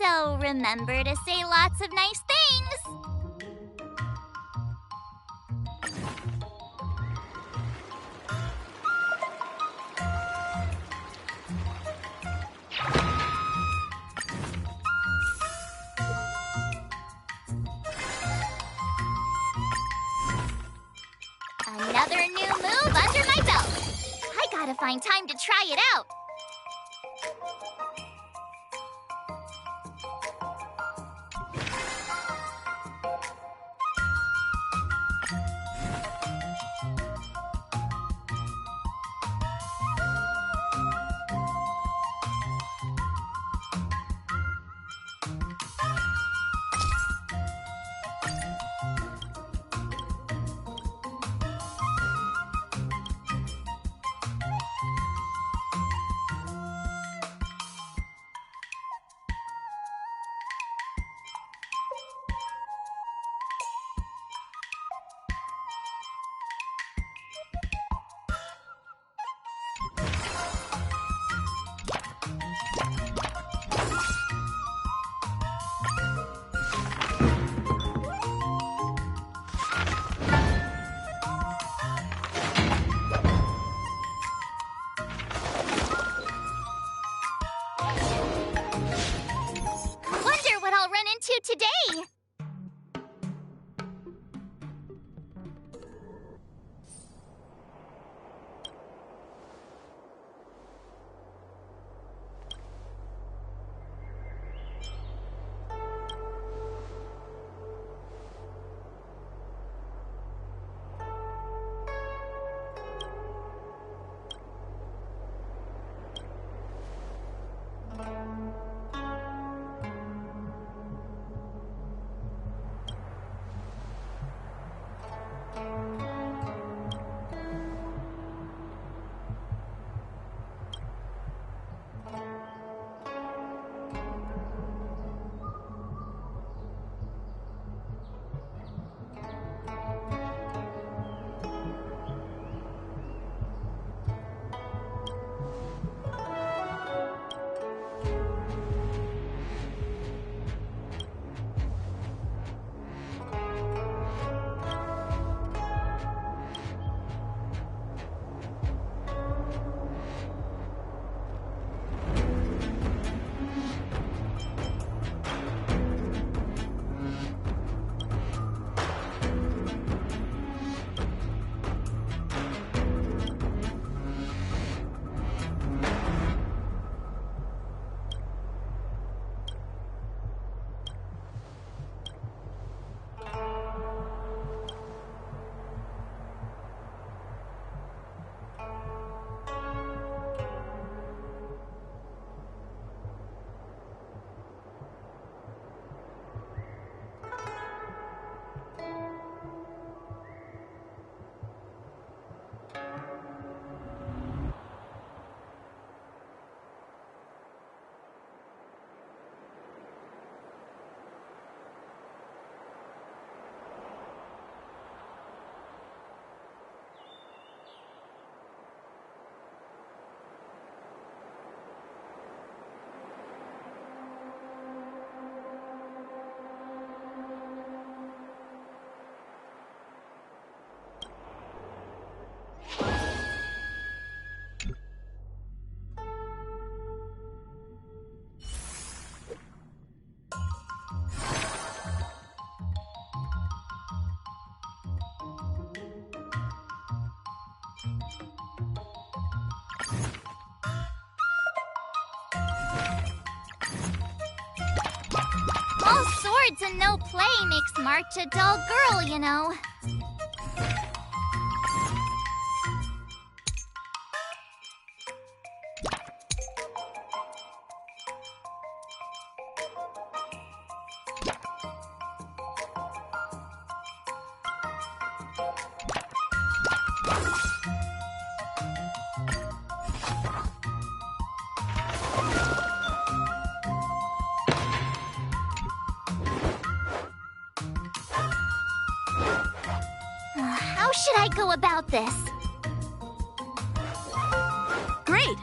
So remember to say lots of nice things. Another new move under my belt. I gotta find time to try it out. Today! All swords and no play makes March a dull girl, you know. How should I go about this?
Great!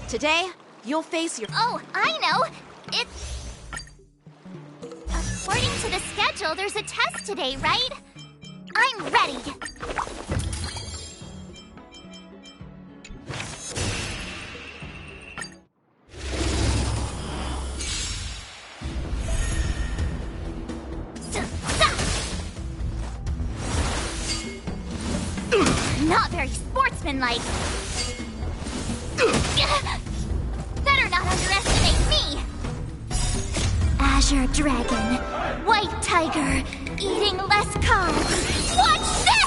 Today, you'll face your...
Oh, I know! It's... According to the schedule, there's a test today, right? I'm ready! Not very sportsmanlike. Better not underestimate me! Azure Dragon, White Tiger, eating less carbs. Watch this!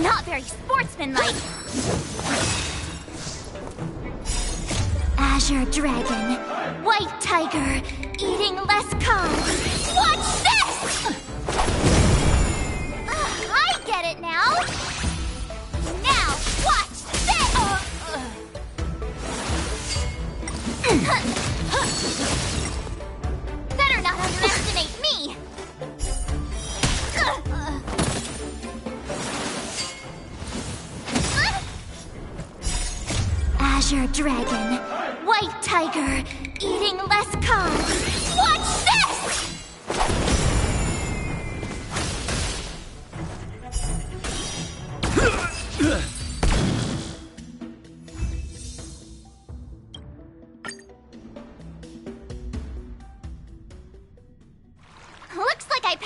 Not very sportsmanlike. Azure Dragon, White Tiger, eating less carbs. Watch this! I get it now. Now, watch this! Better not underestimate me. Azure Dragon, White Tiger, eating less carbs. Watch this! Looks like I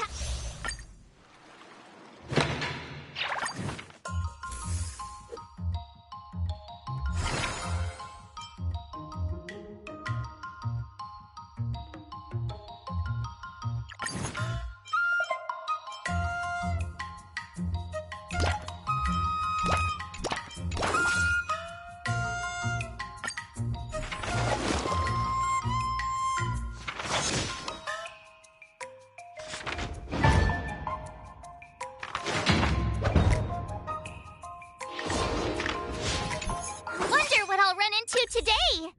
wonder what I'll run into today.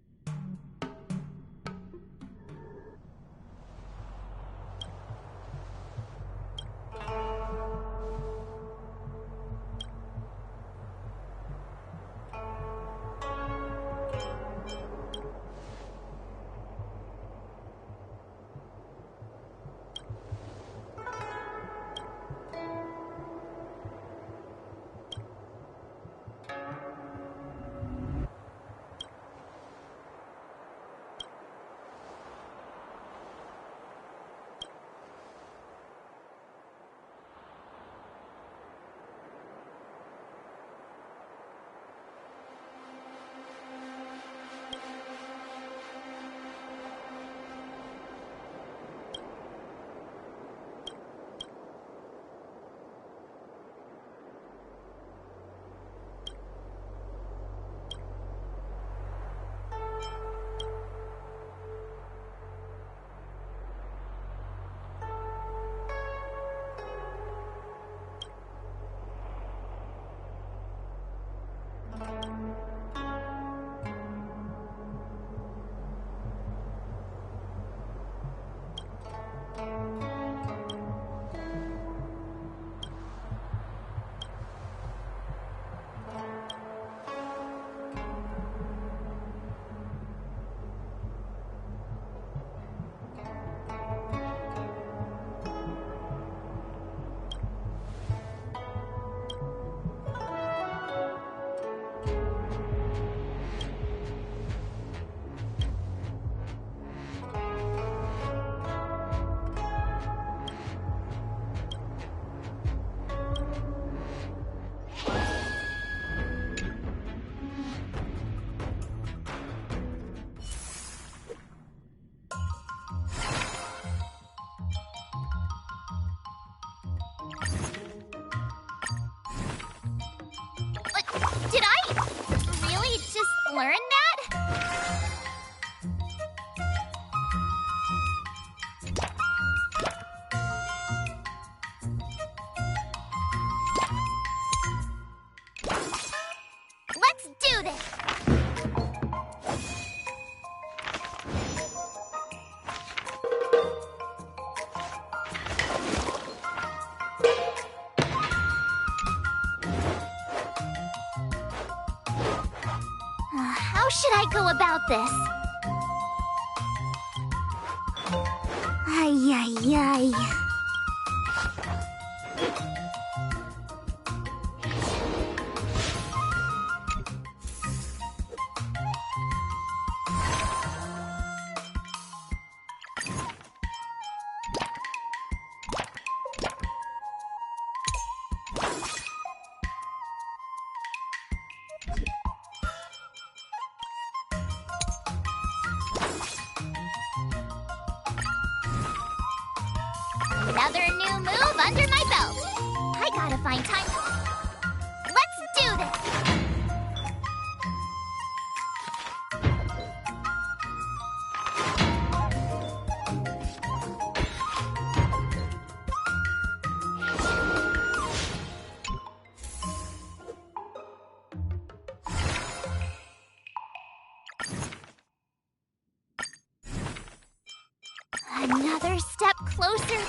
should I go about this? Ay, ay, ay. Another new move under my belt. I gotta find time. Let's do this! Another step closer.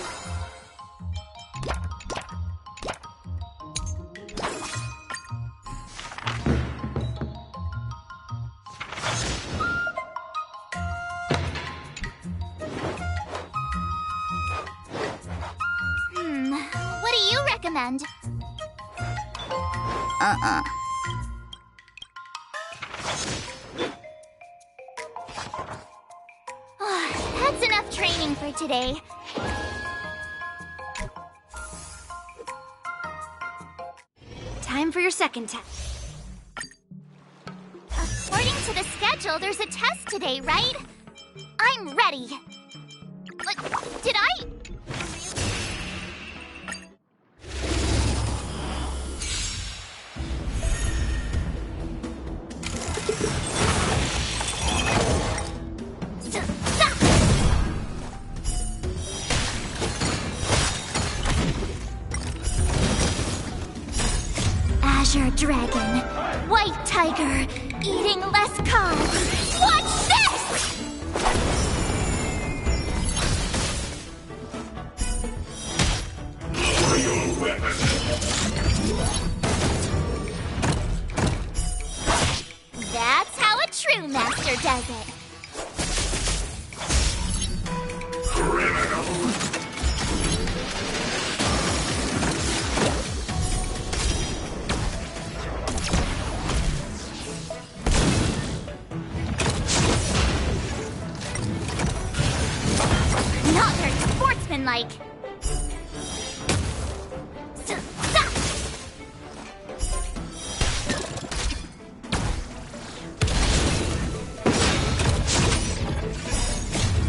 What do you recommend? That's enough training for today.
Time for your second test.
According to the schedule, there's a test today, right? I'm ready. Did I? Azure Dragon, White Tiger, eating less carbs. Watch this! That's how a true master does it. Not very sportsmanlike.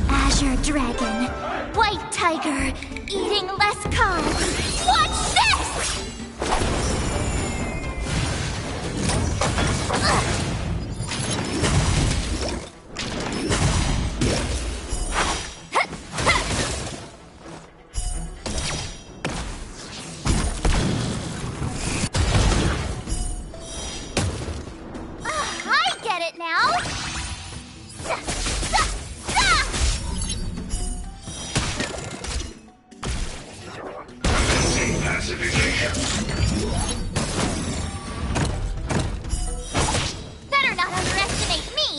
Azure Dragon, White Tiger, eating less carbs. Watch this! I get it now! Better not underestimate me!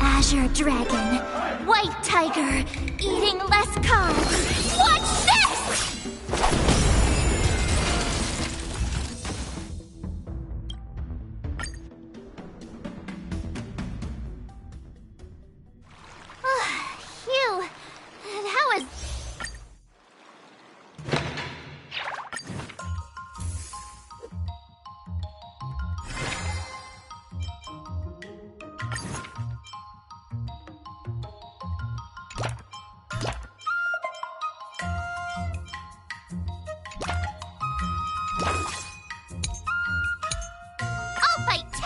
Azure Dragon, White Tiger, eating less carbs. Watch this! Phew, that was... I'll fight 10!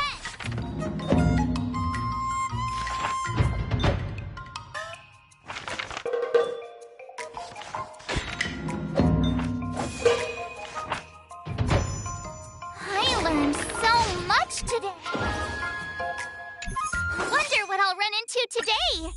I learned so much today. Wonder what I'll run into today.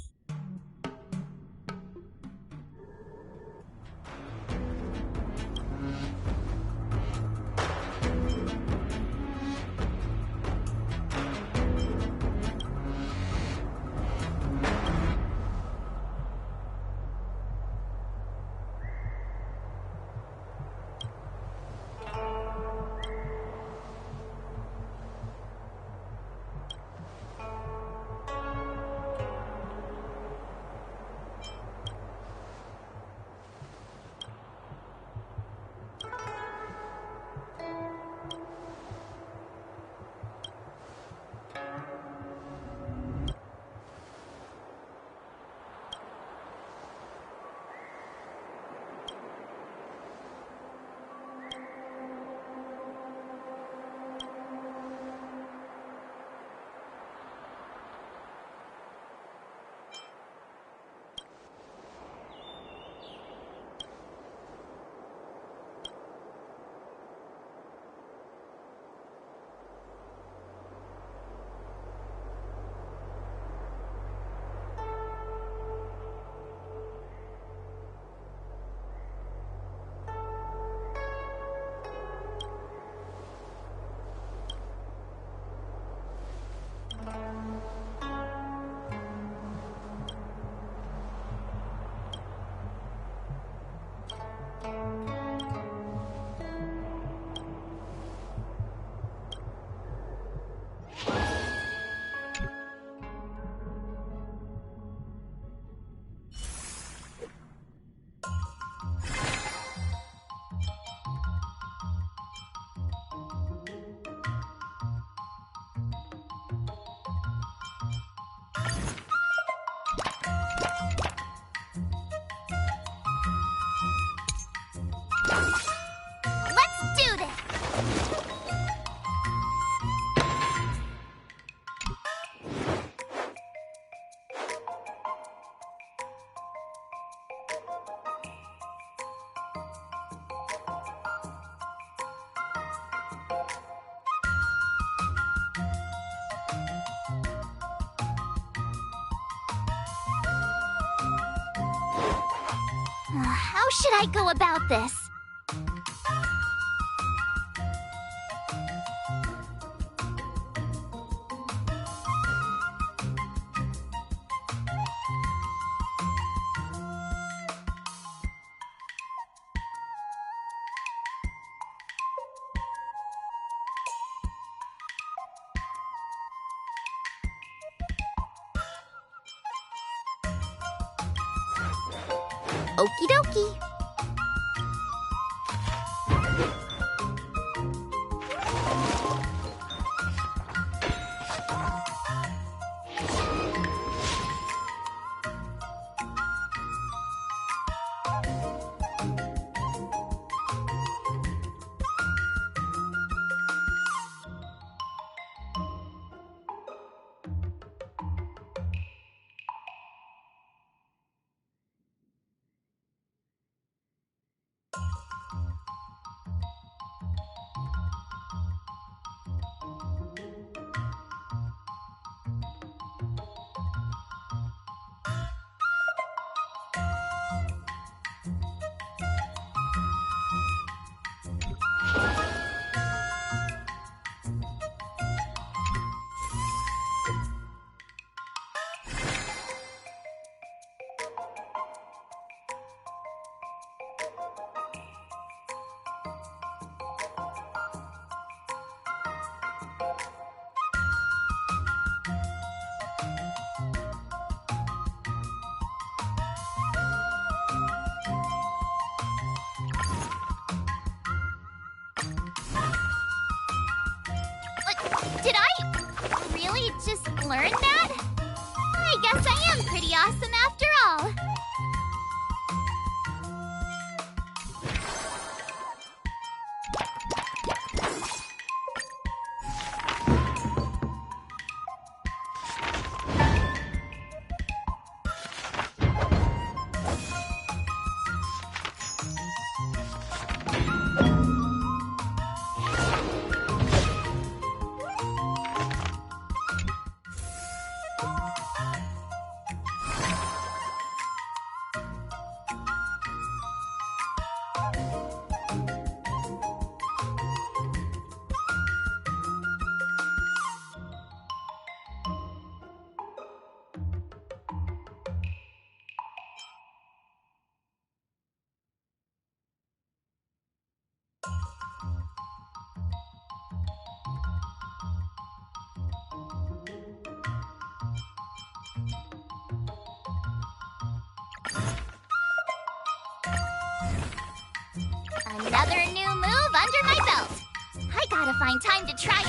Let's do this! How should I go about this? Okie dokie. Did I really just learn that? I guess I am pretty awesome after all. Another new move under my belt. I gotta find time to try it.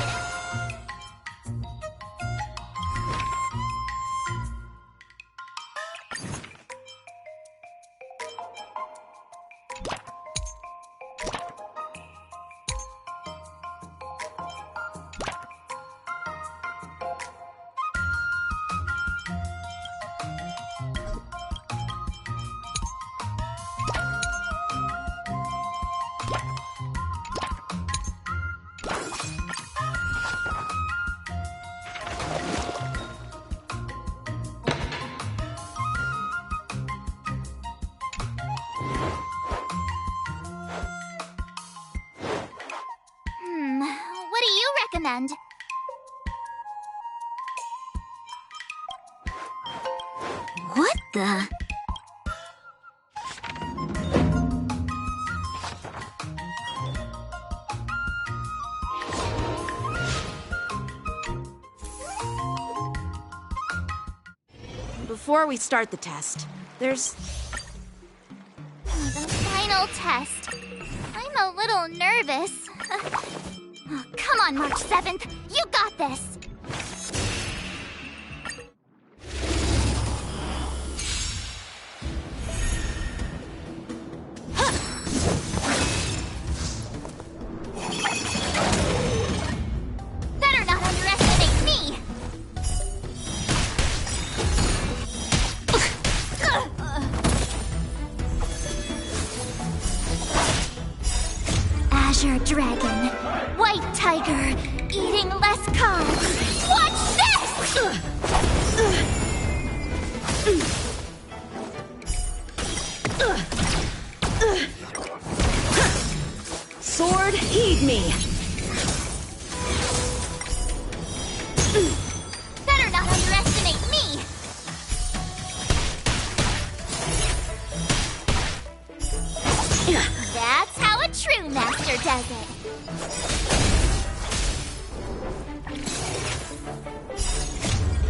What do you recommend?
What the?
Before we start the test, there's...
The final test. I'm a little nervous. Oh, come on, March 7th. You got this. Azure Dragon, White Tiger, eating less carbs. Watch this!
Sword, heed me!
Better not underestimate me! That's how a true master does it.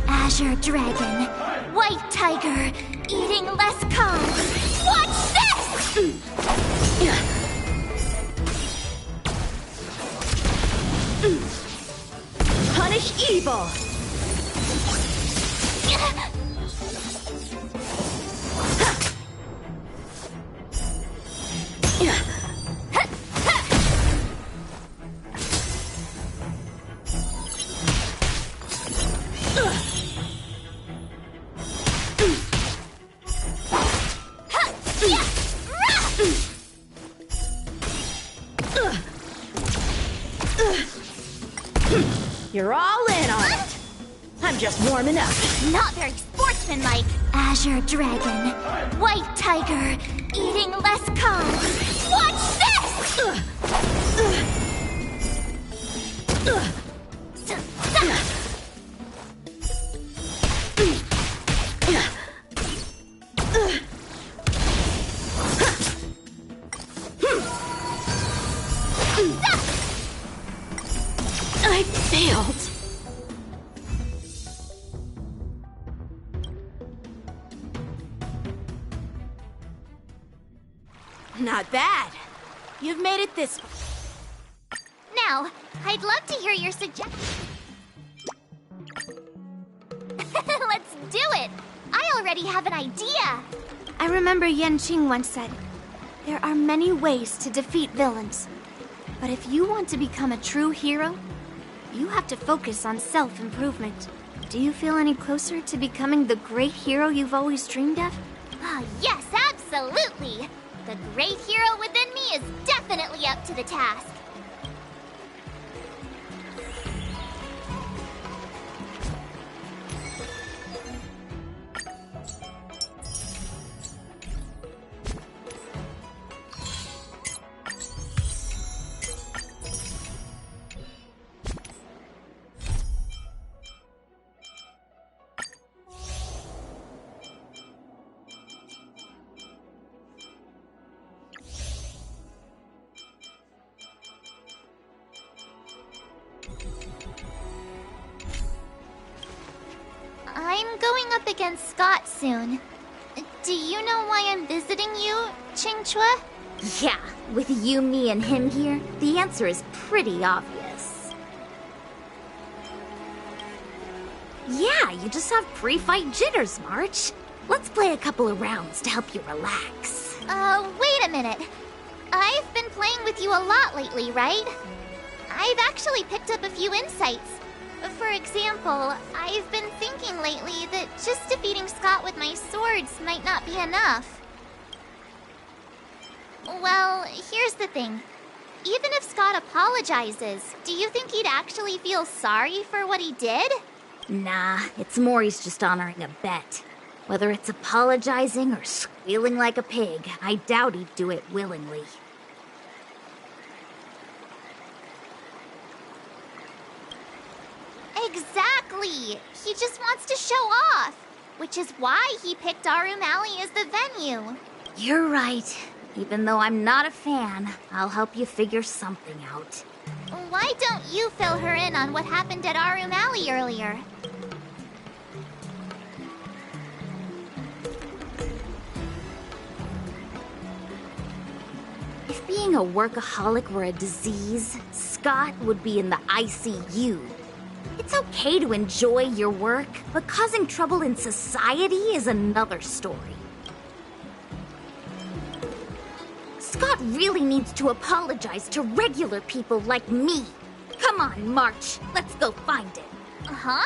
Azure Dragon, White Tiger, eating less carbs. Watch this!
Punish evil! You're all in on it. I'm just warming up.
Not very sportsmanlike. Azure Dragon, White Tiger, eating less carbs. Watch this!
I failed.
Not bad. You've made it this far.
Now, I'd love to hear your suggestions. Let's do it! I already have an idea!
I remember Yanqing once said, there are many ways to defeat villains. But if you want to become a true hero, you have to focus on self-improvement. Do you feel any closer to becoming the great hero you've always dreamed of?
Ah, yes, absolutely! The great hero within me is definitely up to the task. I'm going up against Scott soon. Do you know why I'm visiting you, Qingchua?
Yeah, with you, me, and him here, the answer is pretty obvious. Yeah, you just have pre-fight jitters, March. Let's play a couple of rounds to help you relax.
Wait a minute. I've been playing with you a lot lately, right? I've actually picked up a few insights. For example, I've been thinking lately that just defeating Scott with my swords might not be enough. Well, here's the thing. Even if Scott apologizes, do you think he'd actually feel sorry for what he did?
Nah, it's more he's just honoring a bet. Whether it's apologizing or squealing like a pig, I doubt he'd do it willingly.
Exactly! He just wants to show off, which is why he picked Arum Alley as the venue.
You're right. Even though I'm not a fan, I'll help you figure something out.
Why don't you fill her in on what happened at Arum Alley earlier?
If being a workaholic were a disease, Scott would be in the ICU. It's okay to enjoy your work, but causing trouble in society is another story. Scott really needs to apologize to regular people like me. Come on, March. Let's go find it.
Huh?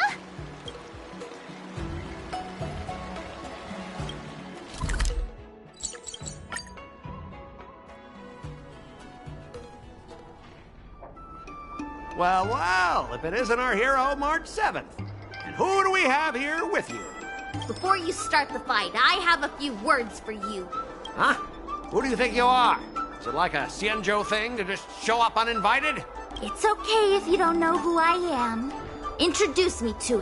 Well, well, if it isn't our hero, March 7th. And who do we have here with you?
Before you start the fight, I have a few words for you.
Huh? Who do you think you are? Is it like a Xianzhou thing to just show up uninvited?
It's okay if you don't know who I am. Introduce me to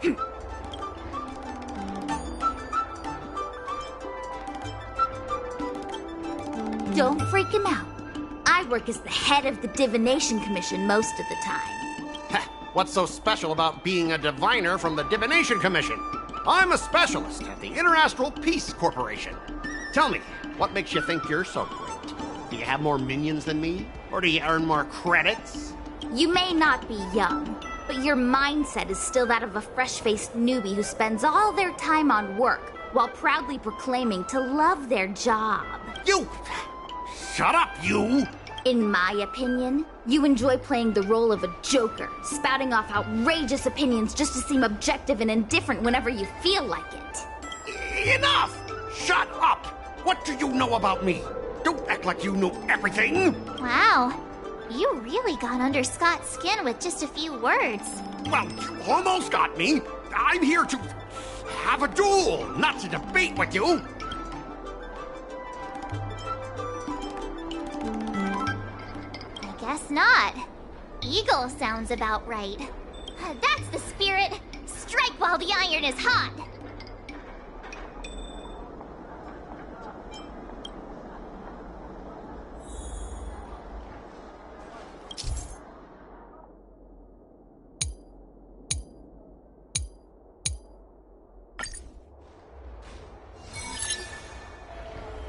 him. Don't freak him out. I work as the head of the Divination Commission most of the time.
Heh, what's so special about being a diviner from the Divination Commission? I'm a specialist at the Interastral Peace Corporation. Tell me, what makes you think you're so great? Do you have more minions than me? Or do you earn more credits?
You may not be young, but your mindset is still that of a fresh-faced newbie who spends all their time on work while proudly proclaiming to love their job.
You! Shut up, you!
In my opinion, you enjoy playing the role of a joker, spouting off outrageous opinions just to seem objective and indifferent whenever you feel like it.
Enough! Shut up! What do you know about me? Don't act like you know everything!
Wow, you really got under Scott's skin with just a few words.
Well, you almost got me. I'm here to have a duel, not to debate with you.
Guess not. Eagle sounds about right. That's the spirit. Strike while the iron is hot.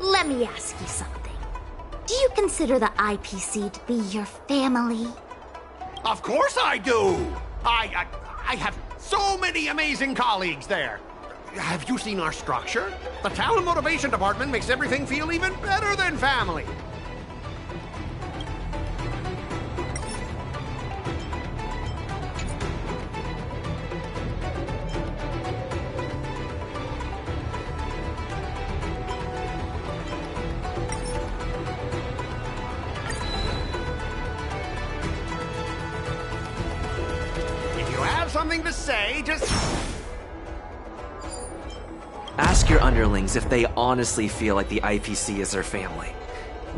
Let me ask you something. Do you consider the IPC to be your family?
Of course I do! I have so many amazing colleagues there. Have you seen our structure? The Talent Motivation Department makes everything feel even better than family. Something to say, just...
Ask your underlings if they honestly feel like the IPC is their family.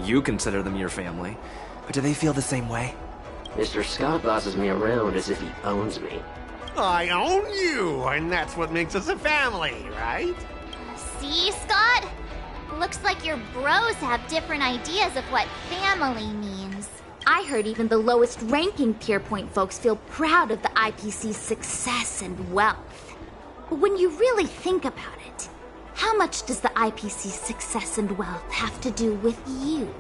You consider them your family, but do they feel the same way?
Mr. Scott bosses me around as if he owns me.
I own you, and that's what makes us a family, right?
See, Scott? Looks like your bros have different ideas of what family means.
I heard even the lowest ranking Pierpoint folks feel proud of the IPC's success and wealth. But when you really think about it, how much does the IPC's success and wealth have to do with you?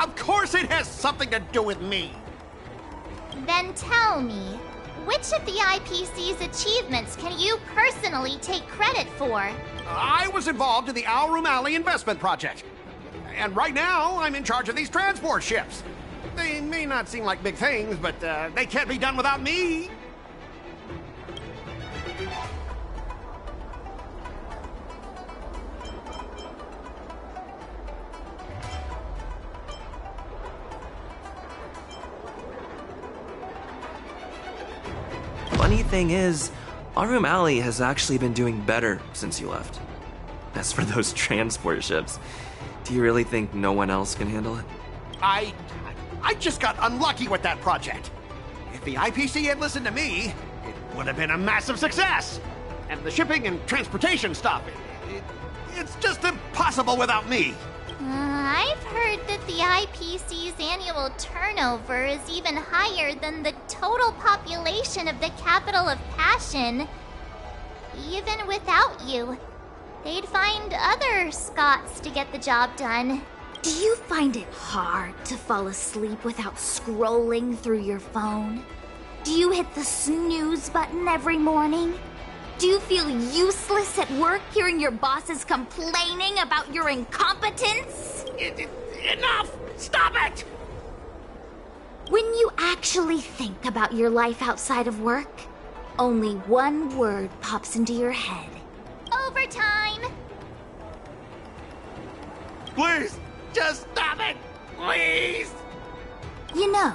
Of course it has something to do with me.
Then tell me, which of the IPC's achievements can you personally take credit for?
I was involved in the Alrum Alley investment project. And right now, I'm in charge of these transport ships. They may not seem like big things, but they can't be done without me.
Funny thing is, Alrum Alley has actually been doing better since you left. As for those transport ships, do you really think no one else can handle it?
I just got unlucky with that project. If the IPC had listened to me, it would have been a massive success. And the shipping and transportation stuff, it's just impossible without me.
I've heard that the IPC's annual turnover is even higher than the total population of the capital of Passion. Even without you, they'd find other Scots to get the job done.
Do you find it hard to fall asleep without scrolling through your phone? Do you hit the snooze button every morning? Do you feel useless at work hearing your bosses complaining about your incompetence?
Enough! Stop it!
When you actually think about your life outside of work, only one word pops into your head.
Overtime!
Please, just stop it! Please!
You know,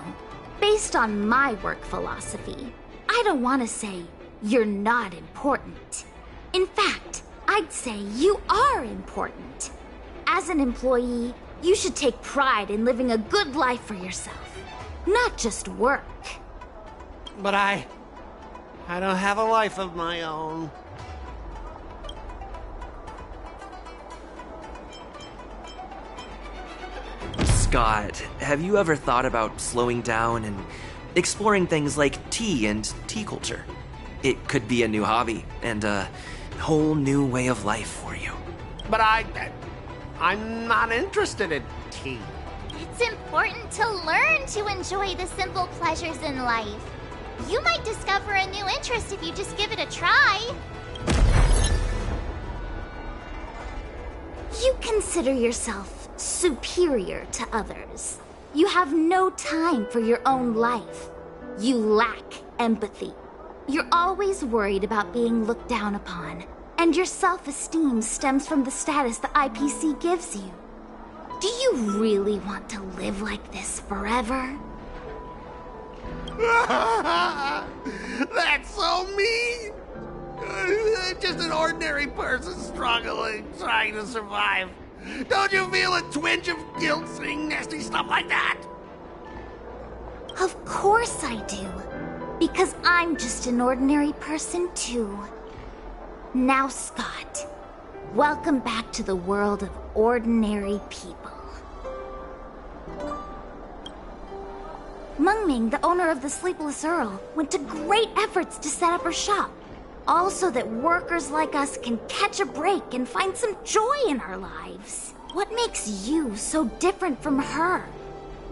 Based on my work philosophy, I don't want to say you're not important. In fact, I'd say you are important. As an employee, you should take pride in living a good life for yourself, not just work.
But I don't have a life of my own.
Scott, have you ever thought about slowing down and exploring things like tea and tea culture? It could be a new hobby and a whole new way of life for you.
But I'm not interested in tea.
It's important to learn to enjoy the simple pleasures in life. You might discover a new interest if you just give it a try.
You consider yourself superior to others. You have no time for your own life. You lack empathy. You're always worried about being looked down upon, and your self-esteem stems from the status the IPC gives you. Do you really want to live like this forever?
That's so mean! Just an ordinary person struggling, trying to survive. Don't you feel a twinge of guilt saying nasty stuff like that?
Of course I do. Because I'm just an ordinary person too. Now, Scott, welcome back to the world of ordinary people. Mengming, the owner of the Sleepless Earl, went to great efforts to set up her shop. All so that workers like us can catch a break and find some joy in our lives. What makes you so different from her?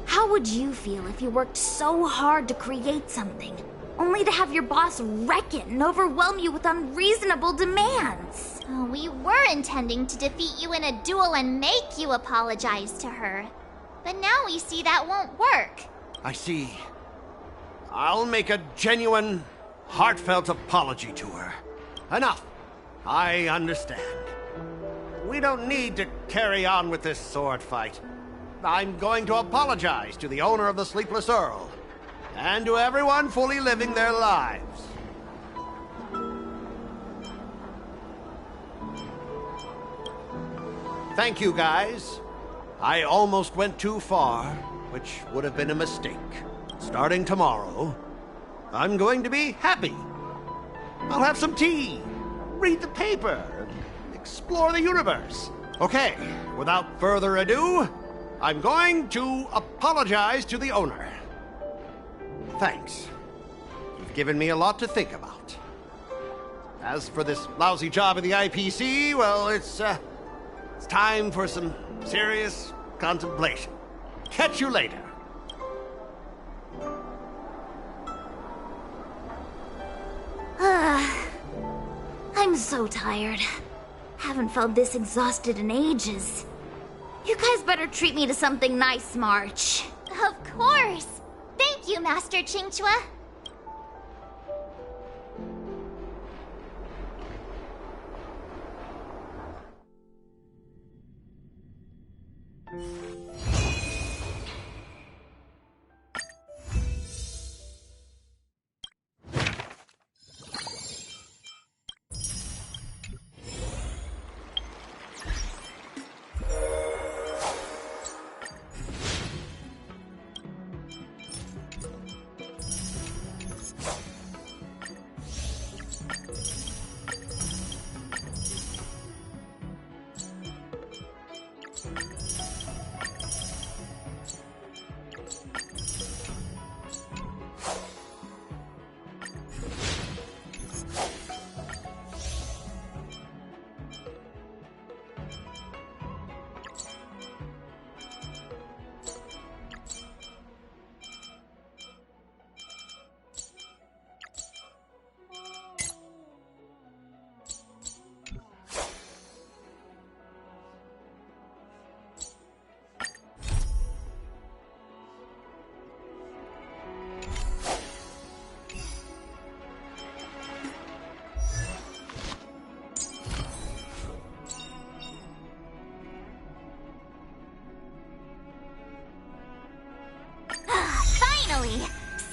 How would you feel if you worked so hard to create something, only to have your boss wreck it and overwhelm you with unreasonable demands?
We were intending to defeat you in a duel and make you apologize to her. But now we see that won't work.
I see. I'll make a genuine, heartfelt apology to her. Enough. I understand. We don't need to carry on with this sword fight. I'm going to apologize to the owner of the Sleepless Earl, and to everyone fully living their lives. Thank you, guys. I almost went too far, which would have been a mistake. Starting tomorrow, I'm going to be happy. I'll have some tea, read the paper, explore the universe. Okay, without further ado, I'm going to apologize to the owner. Thanks. You've given me a lot to think about. As for this lousy job at the IPC, well, it's time for some serious contemplation. Catch you later.
I'm so tired. Haven't felt this exhausted in ages. You guys better treat me to something nice, March.
Of course. Thank you, Master Qingchua.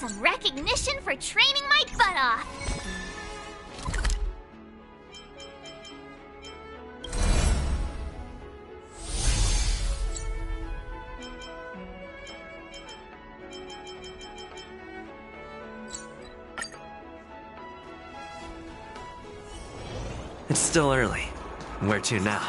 some recognition for training my butt off.
It's still early. Where to now?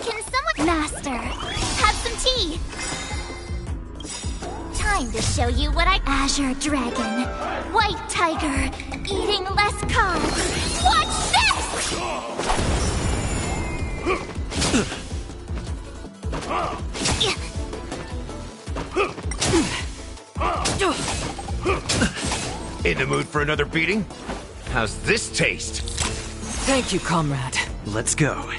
Can someone... Master, have some tea. Time to show you what I... Azure Dragon, White Tiger, eating less carbs. Watch this!
In the mood for another beating? How's this taste?
Thank you, comrade.
Let's go.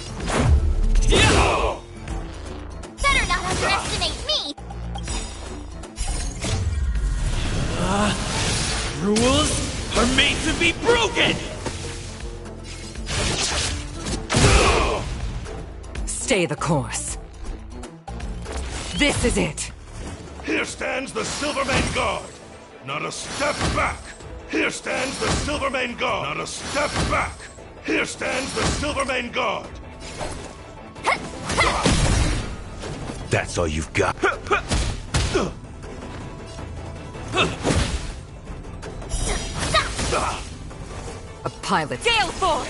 Better not underestimate me.
Rules are made to be broken!
Stay the course. This is it.
Here stands the Silvermane Guard. Not a step back. Here stands the Silvermane Guard. Not a step back. Here stands the Silvermane Guard.
That's all you've got.
A pilot.
Gale Force!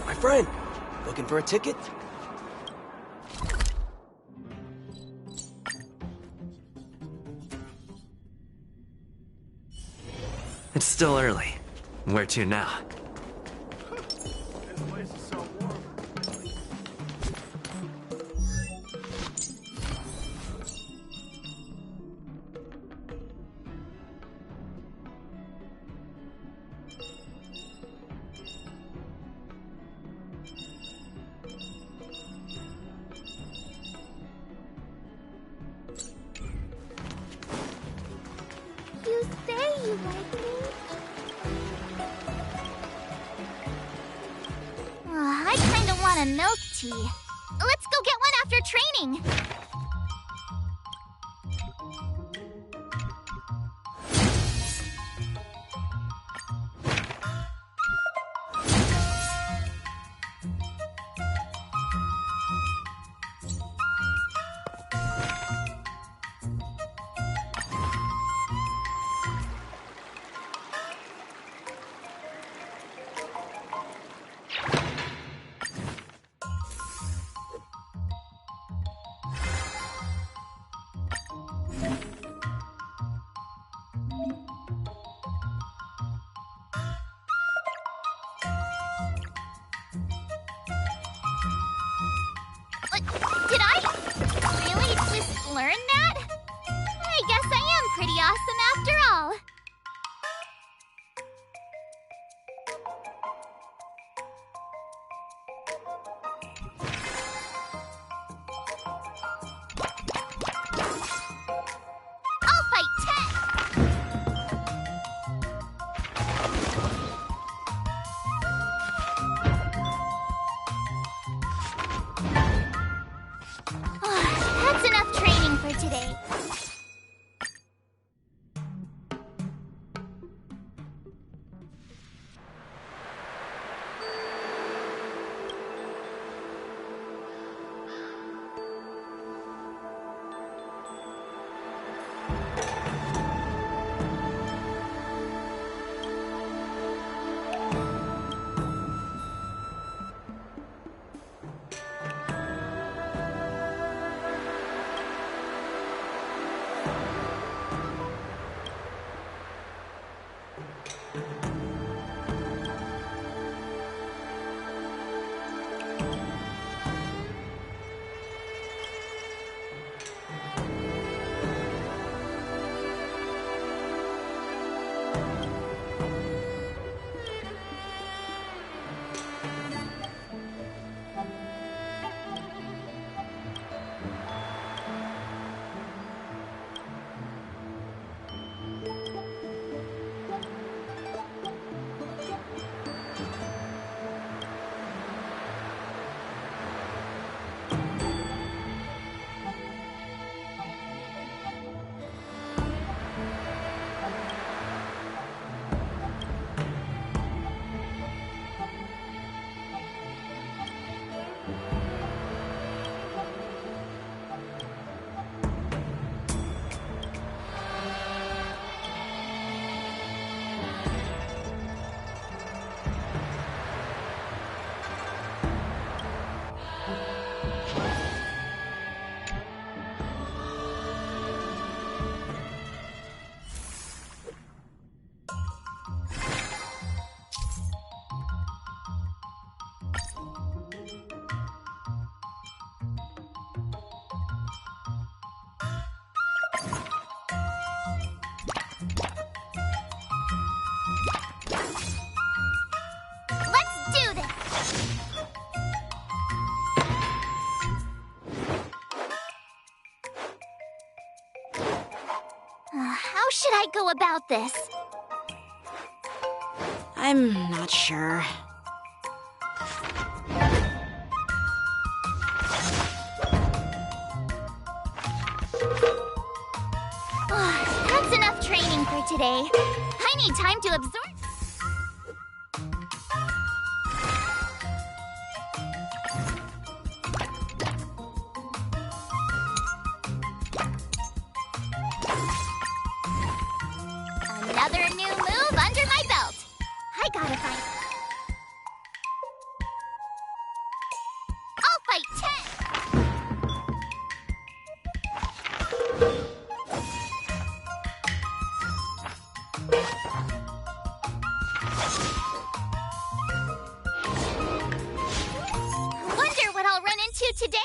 My friend, looking for a ticket?
It's still early. Where to now?
You say you like me? I kinda want a milk tea. Let's go get one after training. Did I really just learn that? I guess I am pretty awesome after all. I'll fight 10. That's enough training for today. How should I go about this?
I'm not sure.
That's enough training for today. I need time to absorb. Another new move under my belt. I gotta find. I'll fight 10. Wonder what I'll run into today.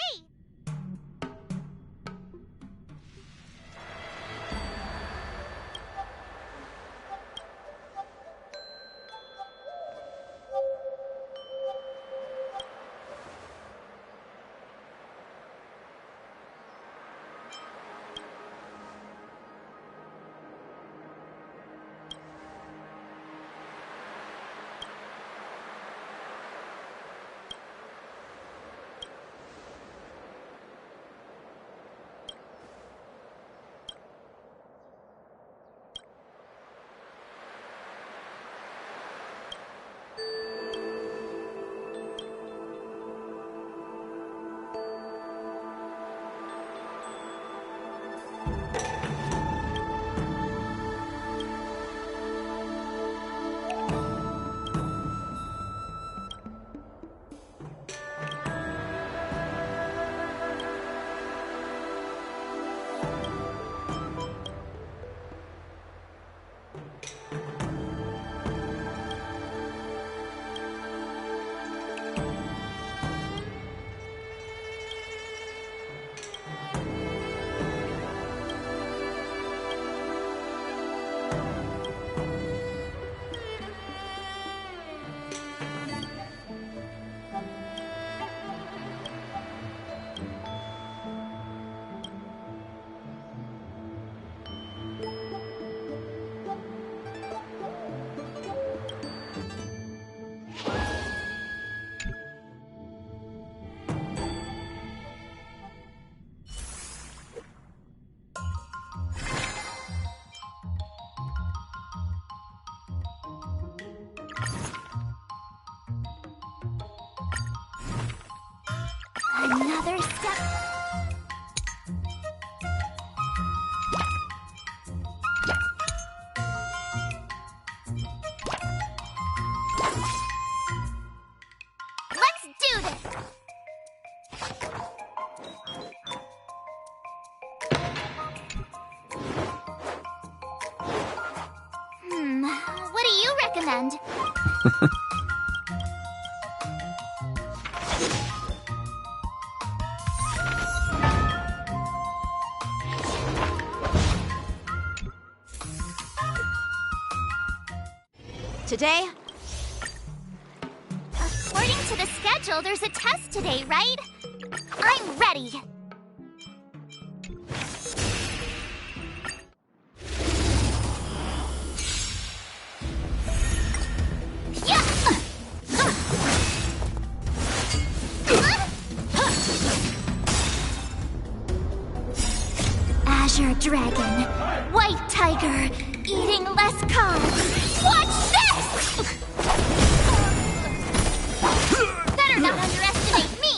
Another step. Let's do this. What do you recommend?
Today?
According to the schedule, there's a test today, right? I'm ready. Azure Dragon, White Tiger, eating less carbs. Watch this! Better not underestimate me!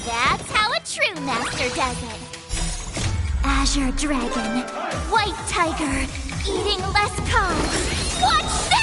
That's how a true master does it. Azure Dragon, White Tiger, eating less carbs. Watch this!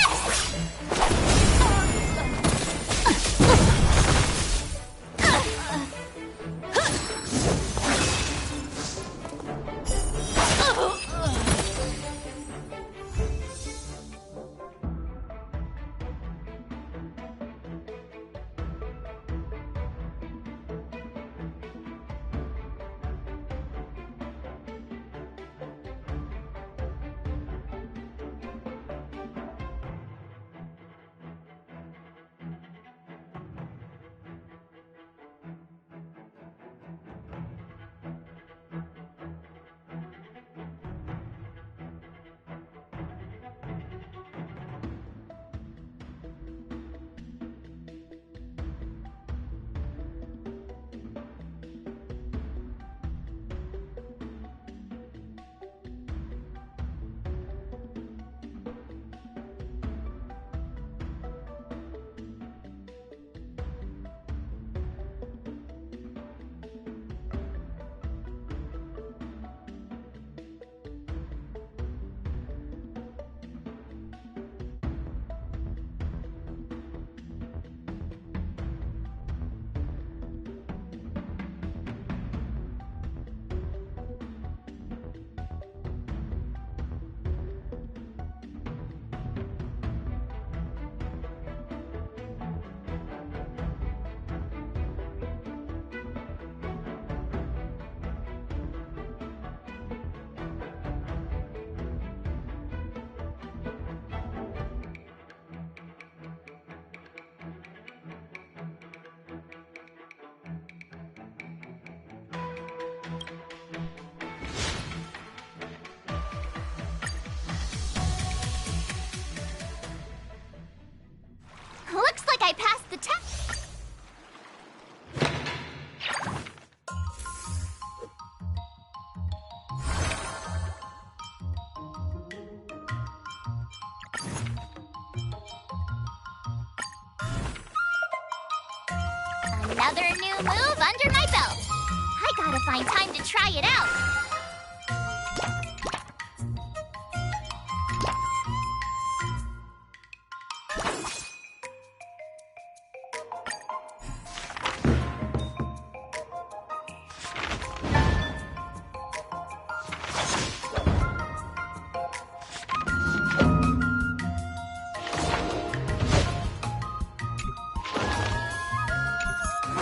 Another new move under my belt. I gotta find time to try it out.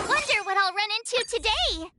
Wonder what I'll run into today.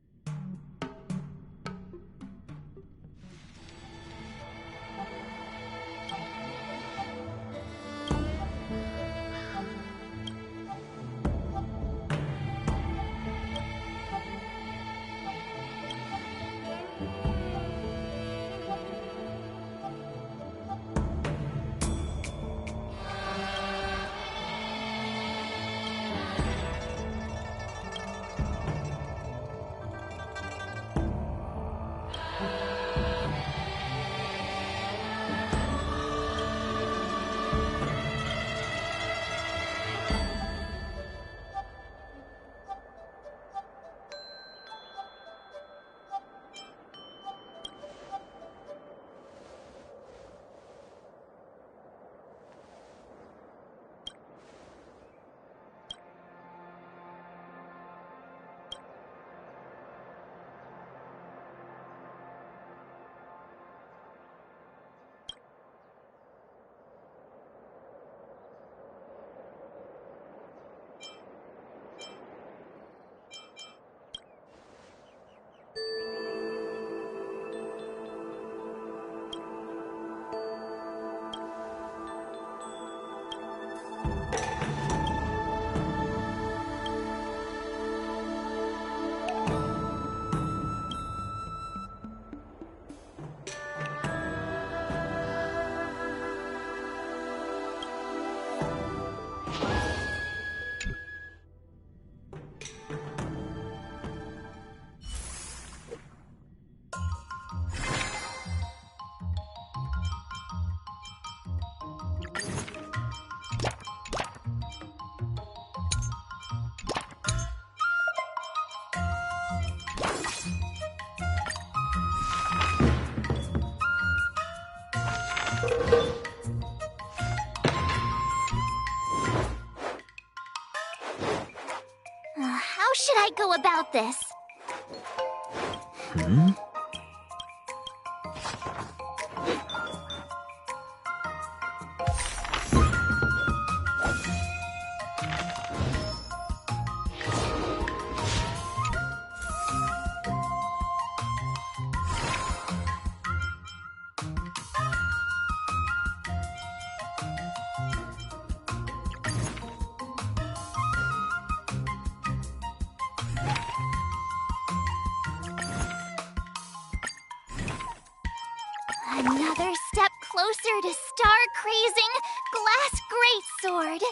How should I go about this? Another step closer to star-crazing Glass Greatsword.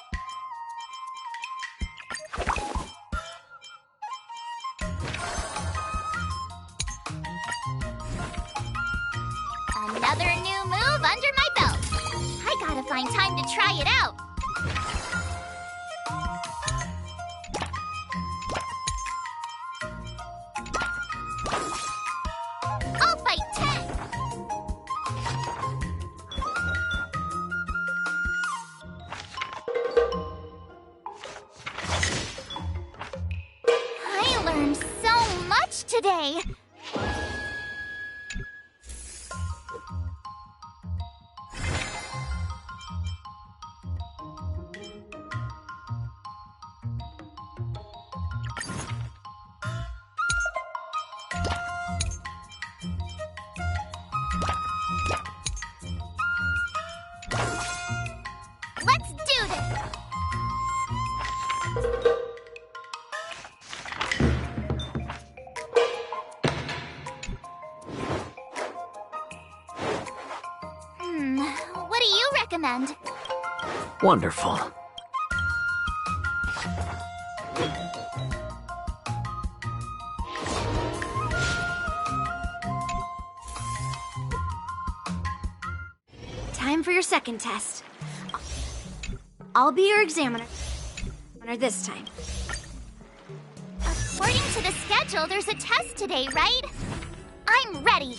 Another new move under my belt. I gotta find time to try it out. I'll fight 10. I learned so much today. Let's do this! What do you recommend?
Wonderful.
Time for your second test. I'll be your examiner this time.
to the schedule, there's a test today, right? I'm ready.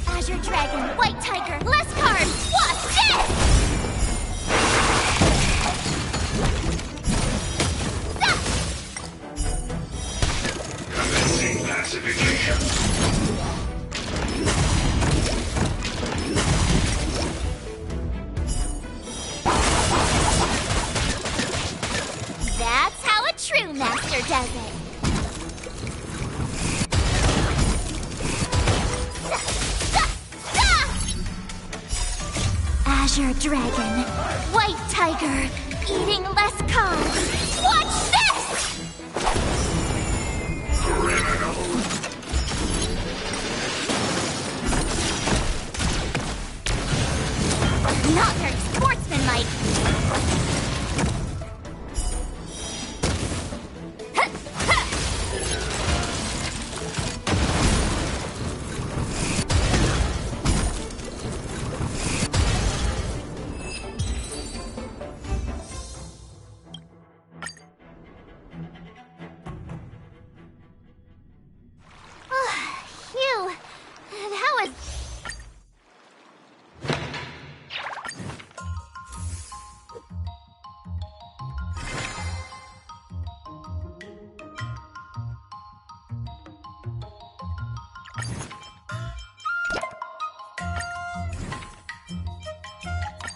Azure Dragon, White Tiger, less cards! Watch this!
Commencing pacification.
That's how a true master does it. Azure Dragon, White Tiger, eating less cards. Watch this! Not very sportsmanlike. Phew, that was...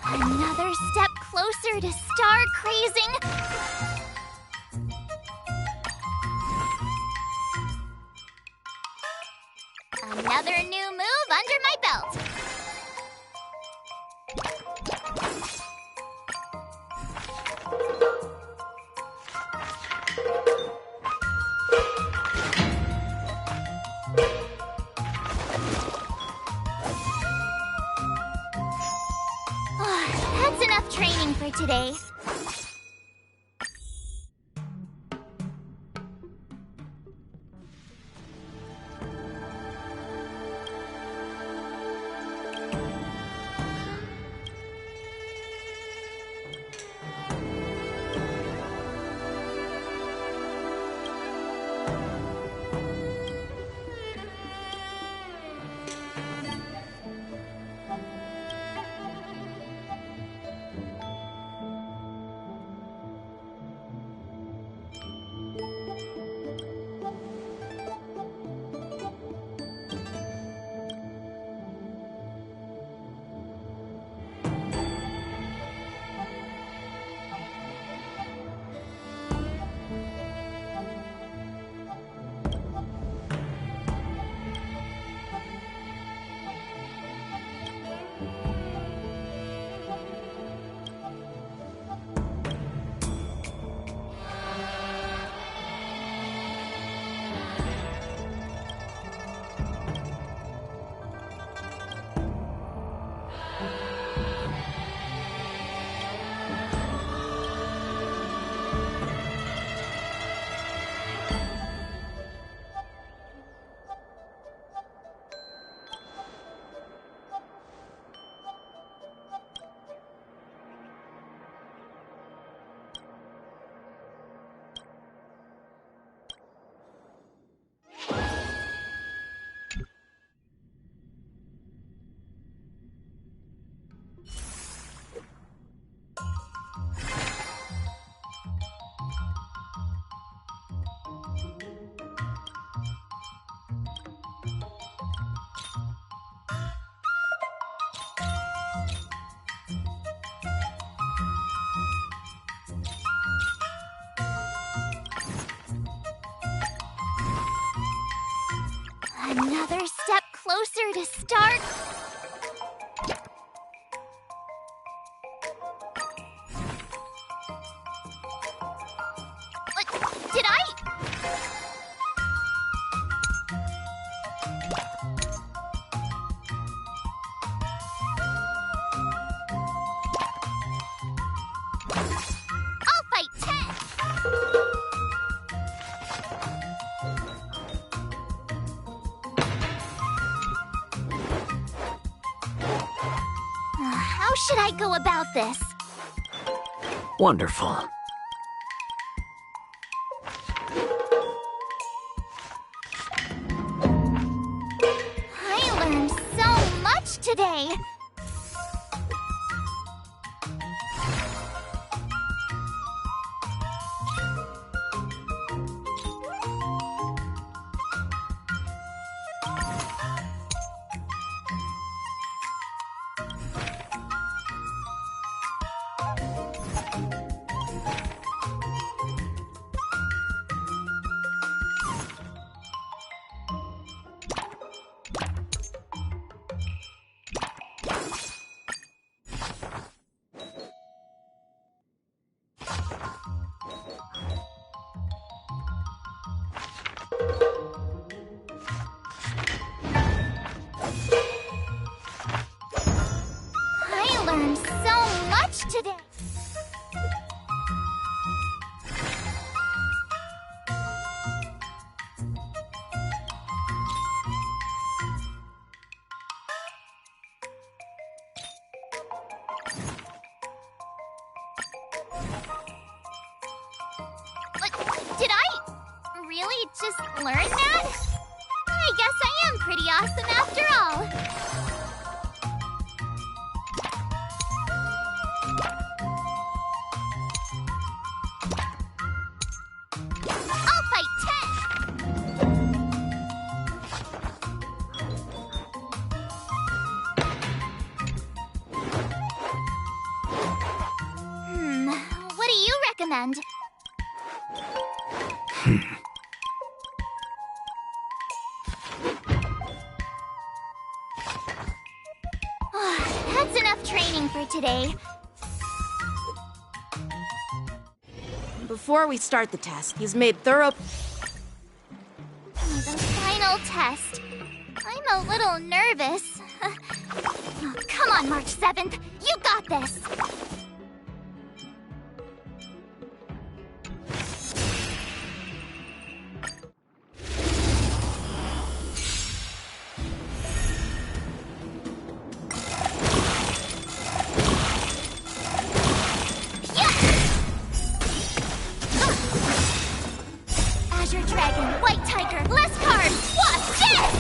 Another step closer to star crazing. Another new move under my belt. That's enough training for today. Another step closer to start. Did I? should I go about this?
Wonderful.
I learned so much today. I learned so much today. Did I really just learn that? I guess I am pretty awesome after all. I'll fight 10! What do you recommend? That's enough training for today.
Before we start the test, he's made thorough...
The final test. I'm a little nervous. Oh, come on, March 7th. You got this. Azure Dragon, White Tiger, less carbs. Watch this!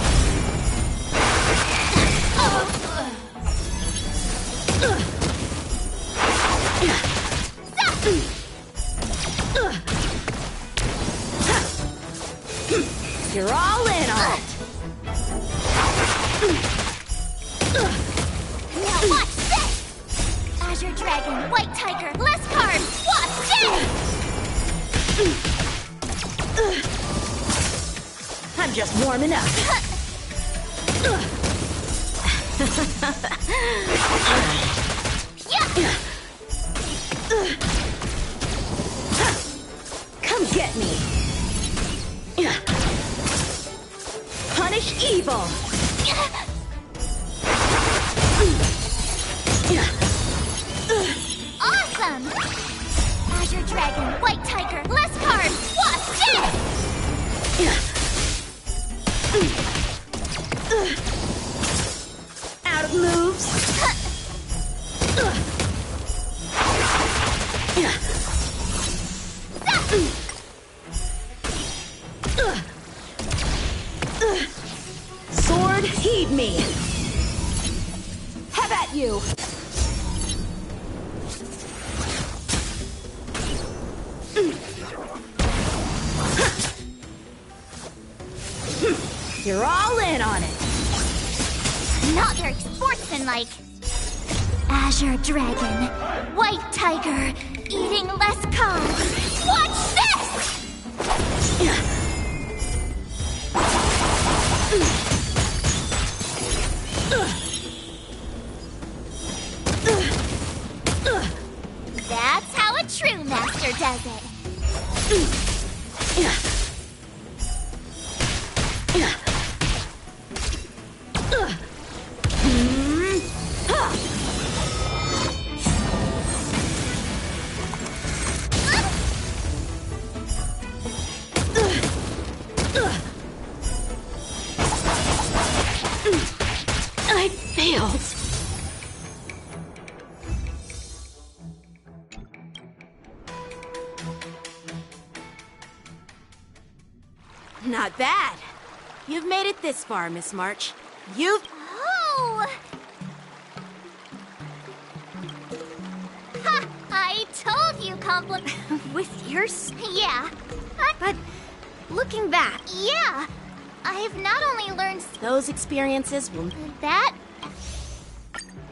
You're all in on it.
Now watch this! Azure Dragon, White Tiger, less carbs. Watch this!
I'm just warming up. Come get me. Punish evil.
Awesome! Azure Dragon, White Tiger, less carbs. Watch this!
Out of moves. Sword, heed me. Have at you. You're all in on it.
Not very sportsmanlike. Azure Dragon, White Tiger, eating less carbs. Watch this! That's how a true master does it.
I failed.
Not bad. You've made it this far, Miss March. You've...
Oh! Ha! I told you compliment...
With yours?
Yeah.
But looking back...
Yeah. I've not only learned...
Those experiences will...
That...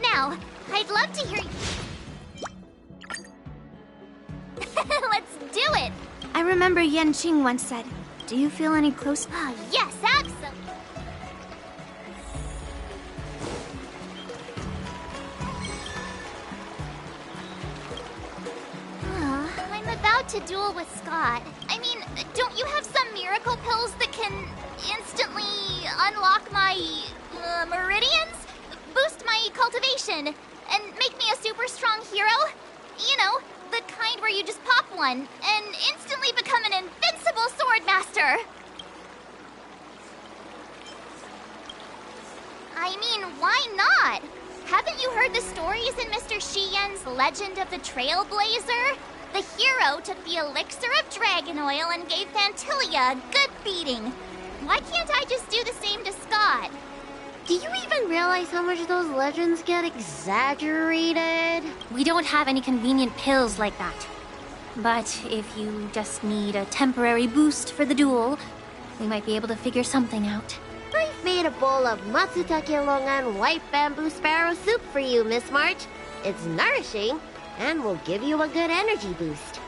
Now, I'd love to hear... Let's do it!
I remember Yanqing once said, do you feel any close?
Oh, yes, absolutely. I'm about to duel with Scott. I mean, don't you have some miracle pills that can instantly unlock my meridians? Boost my cultivation and make me a super strong hero? You know, the kind where you just pop one and instantly become an invincible sword master. I mean, why not? Haven't you heard the stories in Mr. Shiyen's Legend of the Trailblazer? The hero took the elixir of dragon oil and gave Phantilia a good beating. Why can't I just do the same to Scott?
Do you even realize how much those legends get exaggerated?
We don't have any convenient pills like that. But if you just need a temporary boost for the duel, we might be able to figure something out.
I've made a bowl of Matsutake Longan white bamboo sparrow soup for you, Miss March. It's nourishing and will give you a good energy boost.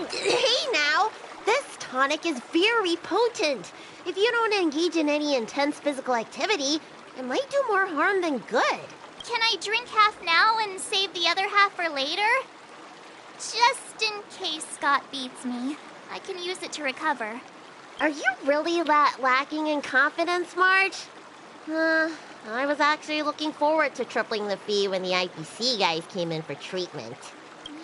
Hey now! This tonic is very potent. If you don't engage in any intense physical activity, it might do more harm than good.
Can I drink half now and save the other half for later? Just in case Scott beats me, I can use it to recover.
Are you really that lacking in confidence, Marge? I was actually looking forward to tripling the fee when the IPC guys came in for treatment.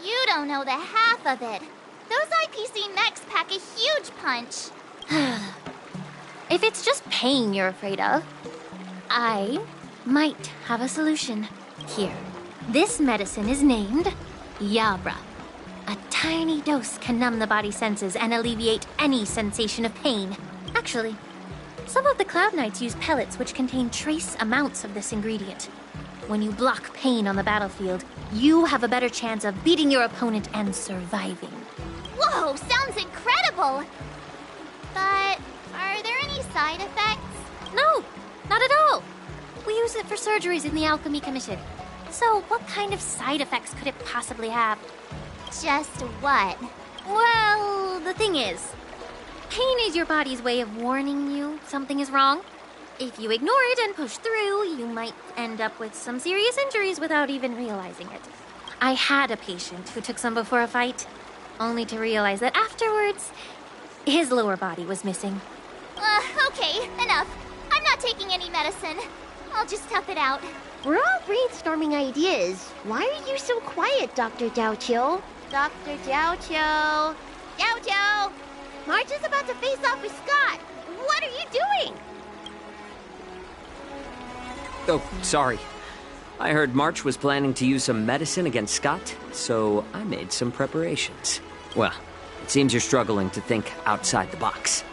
You don't know the half of it. Those IPC mechs pack a huge punch.
If it's just pain you're afraid of, I might have a solution. Here, this medicine is named Yabra. A tiny dose can numb the body's senses and alleviate any sensation of pain. Actually, some of the Cloud Knights use pellets which contain trace amounts of this ingredient. When you block pain on the battlefield, you have a better chance of beating your opponent and surviving.
Whoa, sounds incredible! But are there any side effects?
No, not at all. We use it for surgeries in the Alchemy Commission. So what kind of side effects could it possibly have?
Just what?
Well, the thing is, pain is your body's way of warning you something is wrong. If you ignore it and push through, you might end up with some serious injuries without even realizing it. I had a patient who took some before a fight, only to realize that afterwards, his lower body was missing.
Okay, enough. I'm not taking any medicine. I'll just tough it out.
We're all brainstorming ideas. Why are you so quiet, Dr. Jiaoqiu? Dr. Jiaoqiu! Jiaoqiu! March is about to face off with Scott. What are you doing?
Oh, sorry. I heard March was planning to use some medicine against Scott, so I made some preparations. Well, it seems you're struggling to think outside the box.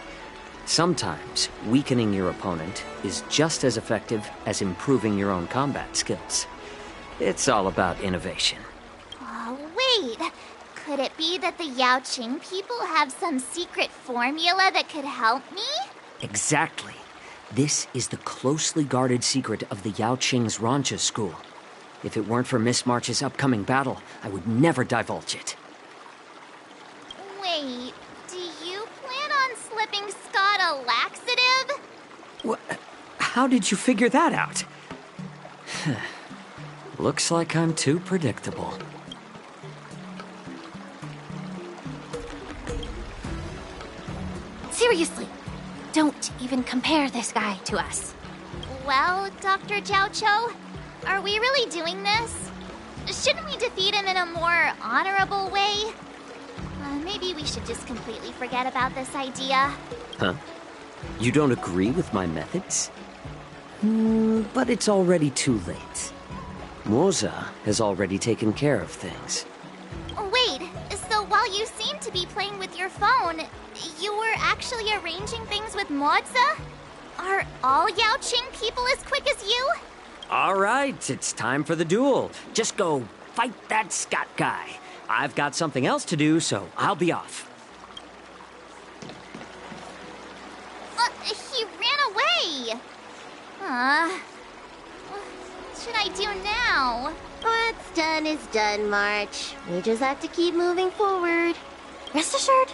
Sometimes, weakening your opponent is just as effective as improving your own combat skills. It's all about innovation.
Oh, wait. Could it be that the Yaoqing people have some secret formula that could help me?
Exactly. This is the closely guarded secret of the Yaoqing's Rancha school. If it weren't for Miss March's upcoming battle, I would never divulge it.
Wait, do you plan on slipping Scott a laxative?
What? How did you figure that out? Looks like I'm too predictable.
Seriously, don't even compare this guy to us.
Well, Dr. Jiaoqiu, are we really doing this? Shouldn't we defeat him in a more honorable way? Maybe we should just completely forget about this idea.
Huh? You don't agree with my methods? But it's already too late. Moza has already taken care of things.
Wait, so while you be playing with your phone. You were actually arranging things with Moza? Are all Yaoqing people as quick as you?
All right, it's time for the duel. Just go fight that Scott guy. I've got something else to do, so I'll be off.
He ran away! What should I do now?
What's done is done, March. We just have to keep moving forward.
Rest assured,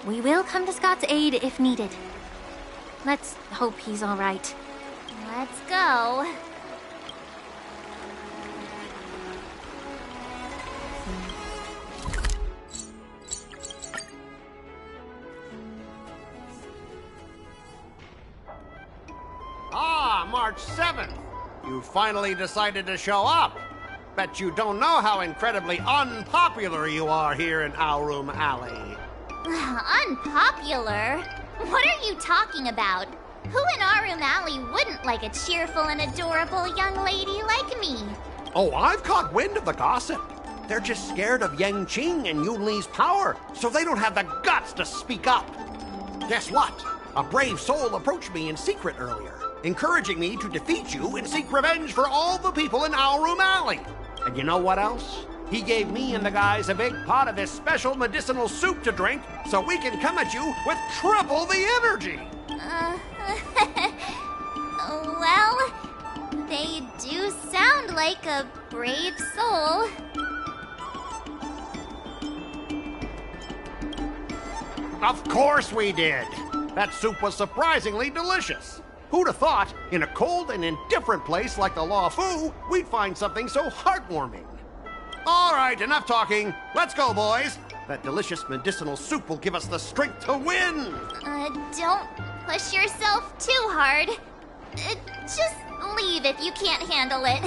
we will come to Scott's aid if needed. Let's hope he's all right.
Let's go.
Ah, March 7th. You finally decided to show up. Bet you don't know how incredibly unpopular you are here in Aurum Alley.
Unpopular? What are you talking about? Who in Aurum Alley wouldn't like a cheerful and adorable young lady like me?
Oh, I've caught wind of the gossip. They're just scared of Yanqing and Yunli's power, so they don't have the guts to speak up. Guess what? A brave soul approached me in secret earlier, encouraging me to defeat you and seek revenge for all the people in Aurum Alley. And you know what else? He gave me and the guys a big pot of this special medicinal soup to drink so we can come at you with triple the energy.
Well, they do sound like a brave soul.
Of course we did. That soup was surprisingly delicious. Who'd have thought, in a cold and indifferent place like the Luofu, we'd find something so heartwarming? All right, enough talking. Let's go, boys. That delicious medicinal soup will give us the strength to win.
Don't push yourself too hard. Just leave if you can't handle it.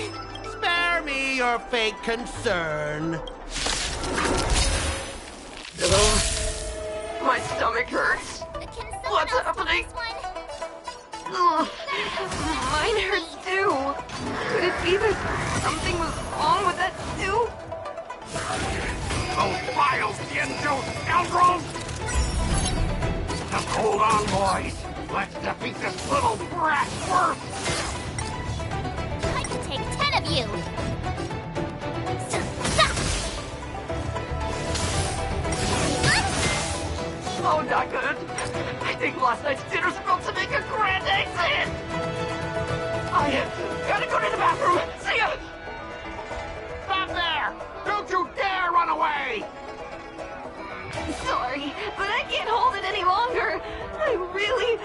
Spare me your fake concern.
Hello? My stomach hurts. What's happening? Mine hurts too. Could it be that something was wrong with that soup?
Those vile Xianzhou scoundrels! Just hold on, boys. Let's defeat this little brat first.
I can take 10 of you.
Oh, not good. I think last night's dinner's about to make a grand exit. I gotta go to the bathroom. See ya!
Stop there! Don't you dare run away!
Sorry, but I can't hold it any longer. I really...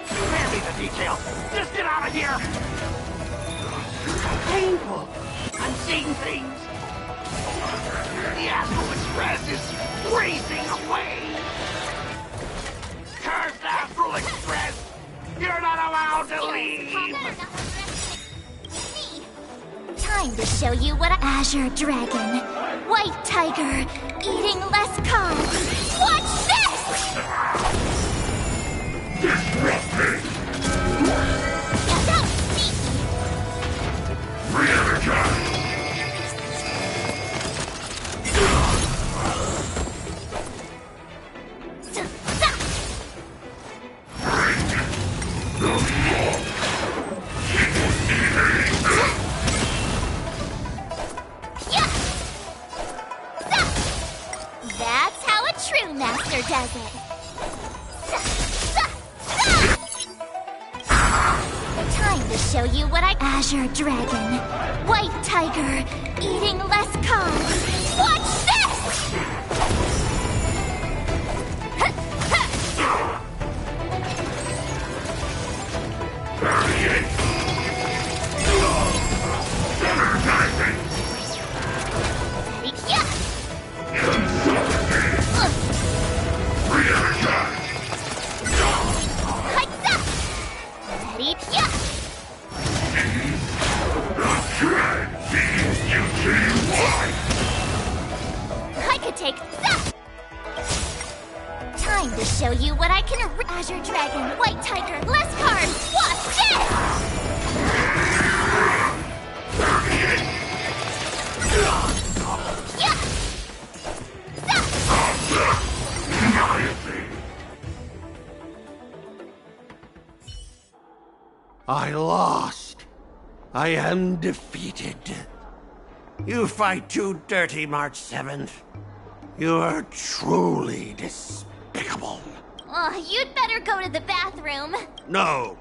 Spare me the details. Just get out of here! Painful. I'm seeing things. The Astral Express is racing away! Cursed Astral Express! You're not allowed to leave!
Time to show you what Azure Dragon, White Tiger, eating less carbs. Watch this!
Disrupt me!
That was sneaky.
Re-energize!
That's how a true master does it. Time to show you what Azure Dragon, White Tiger, eating less carbs. Watch this! I could take that! Time to show you what I can... Azure Dragon, White Tiger, less carbs! Watch this!
I lost. I am defeated. You fight too dirty, March 7th. You are truly despicable.
Oh, you'd better go to the bathroom.
No,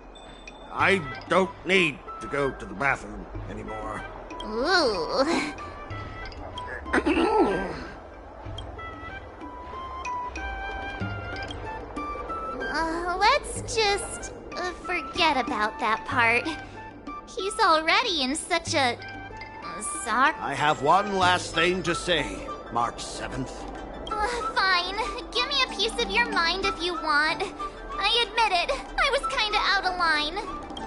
I don't need to go to the bathroom anymore.
Ooh. Let's just forget about that part. He's already in such a... Sorry.
I have one last thing to say, March 7th.
Fine. Give me a piece of your mind if you want. I admit it. I was kinda out of line.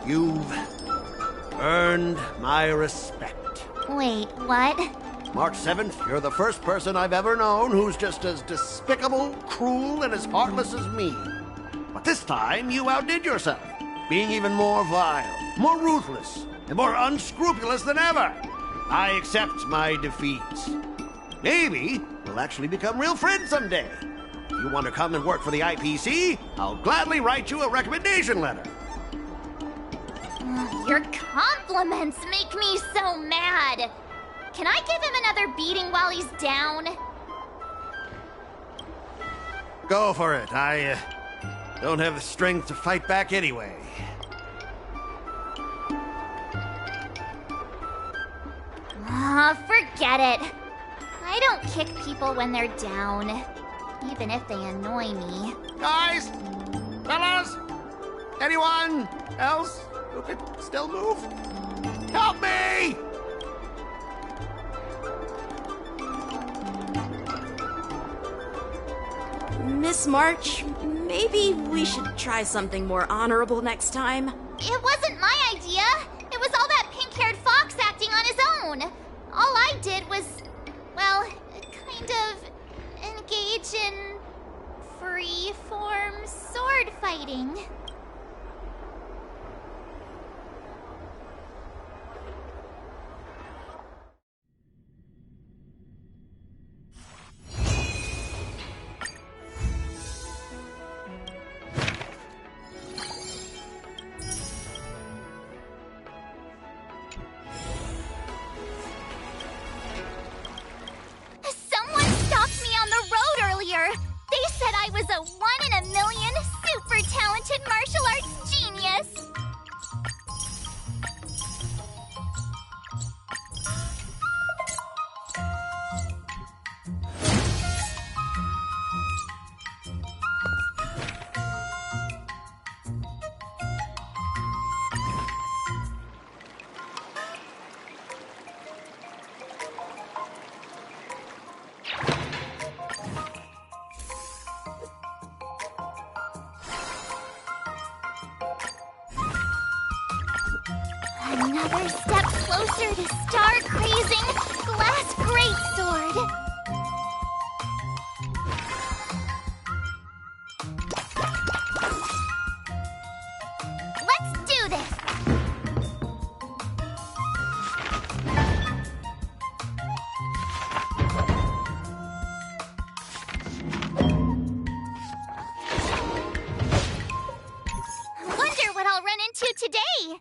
You've earned my respect.
Wait, what?
March 7th, you're the first person I've ever known who's just as despicable, cruel, and as heartless as me. But this time, you outdid yourself, being even more vile, more ruthless, and more unscrupulous than ever. I accept my defeat. Maybe we'll actually become real friends someday. If you want to come and work for the IPC, I'll gladly write you a recommendation letter.
Your compliments make me so mad. Can I give him another beating while he's down?
Go for it. I don't have the strength to fight back anyway.
Forget it. I don't kick people when they're down, even if they annoy me.
Guys! Fellas! Anyone else who could still move? Help me!
Miss March, maybe we should try something more honorable next time.
It wasn't my idea. It was all that pink-haired fox acting on his own. All I did was, well, kind of engage in free-form sword fighting. They said I was a 1 in a million, super talented martial arts genius. Another step closer to star-crazing Glass Greatsword. Let's do this! Wonder what I'll run into today!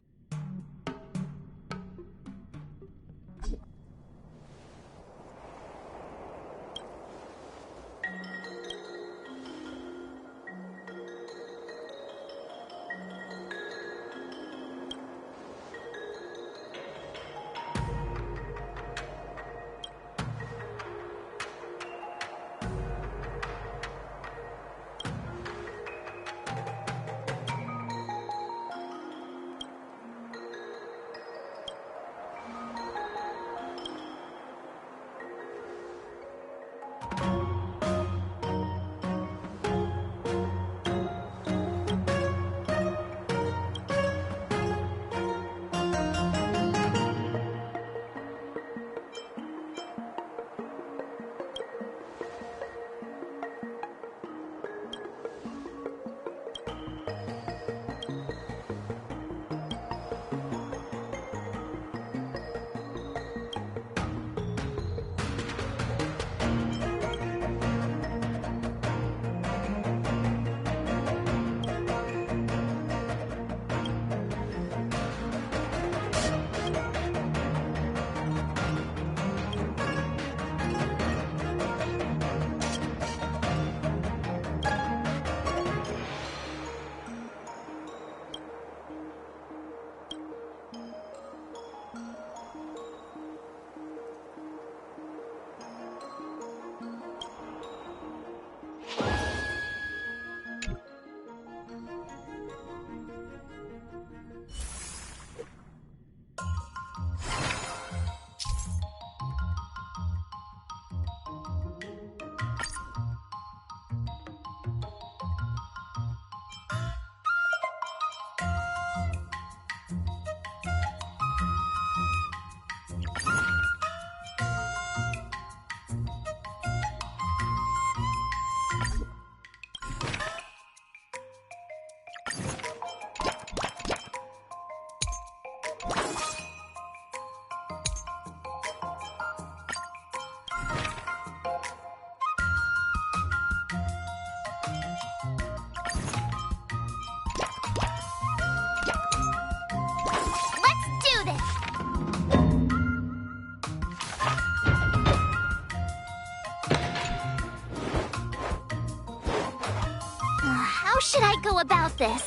should I go about this?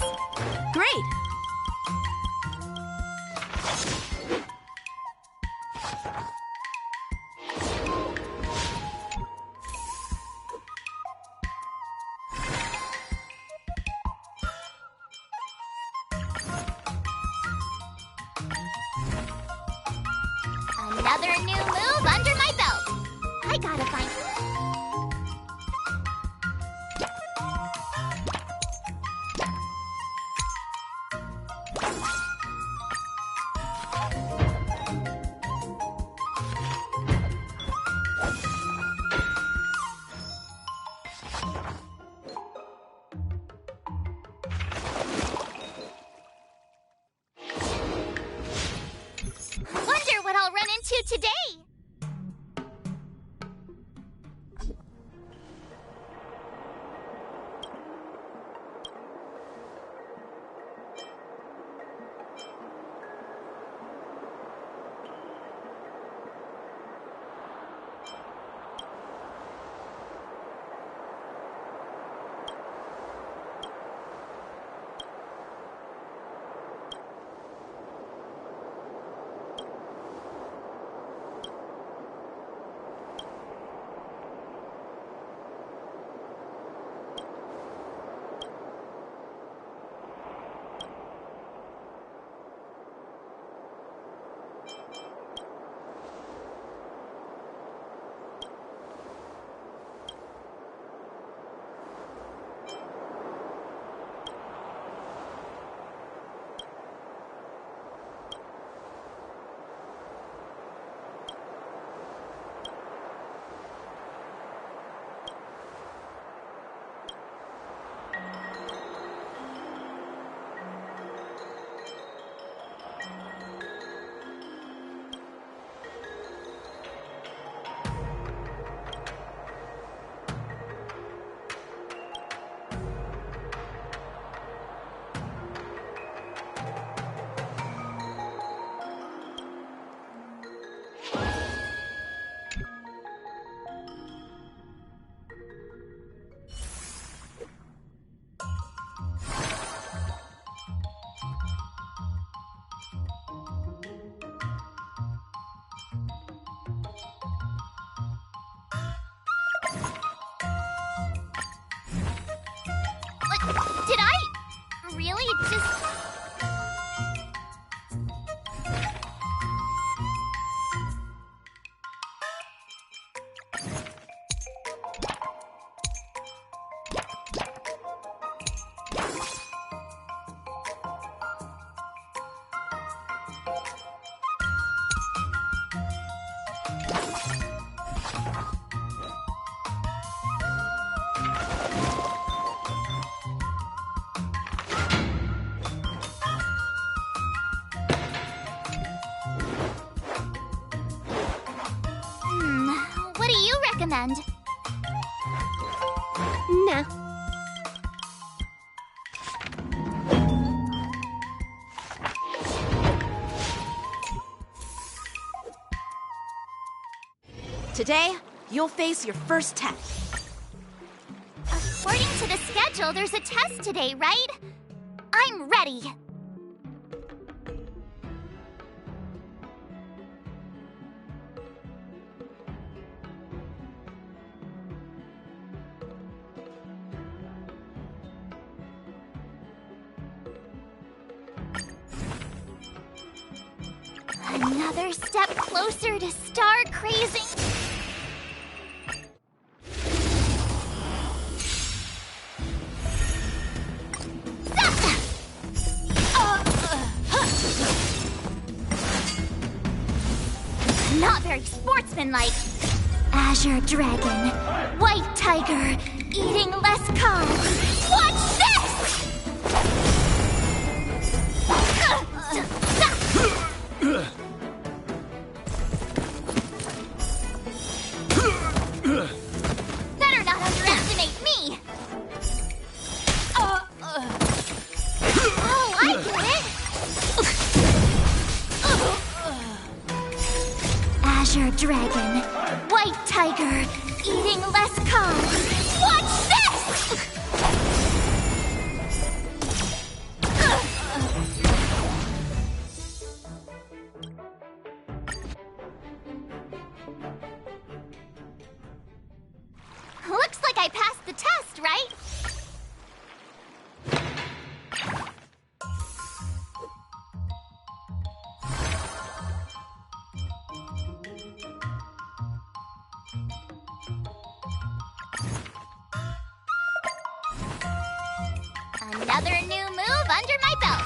Great!
Another new move under my belt. I gotta find... Wonder what I'll run into today. Did I really just... What do you recommend?
No.
Today, you'll face your first test.
According to the schedule, there's a test today, right? I'm ready. Another step closer to star crazing. Not very sportsmanlike. Azure Dragon, White Tiger, eating less carbs. Watch this! Better not underestimate me! Oh, I get it! Azure Dragon, White Tiger, eating less carbs. Watch this! I passed the test, right? Another new move under my belt.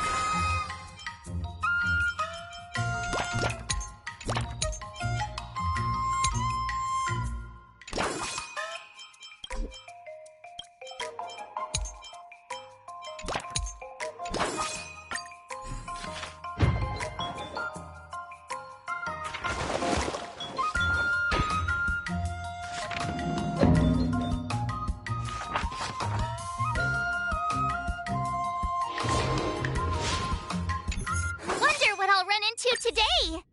Wonder what I'll run into today.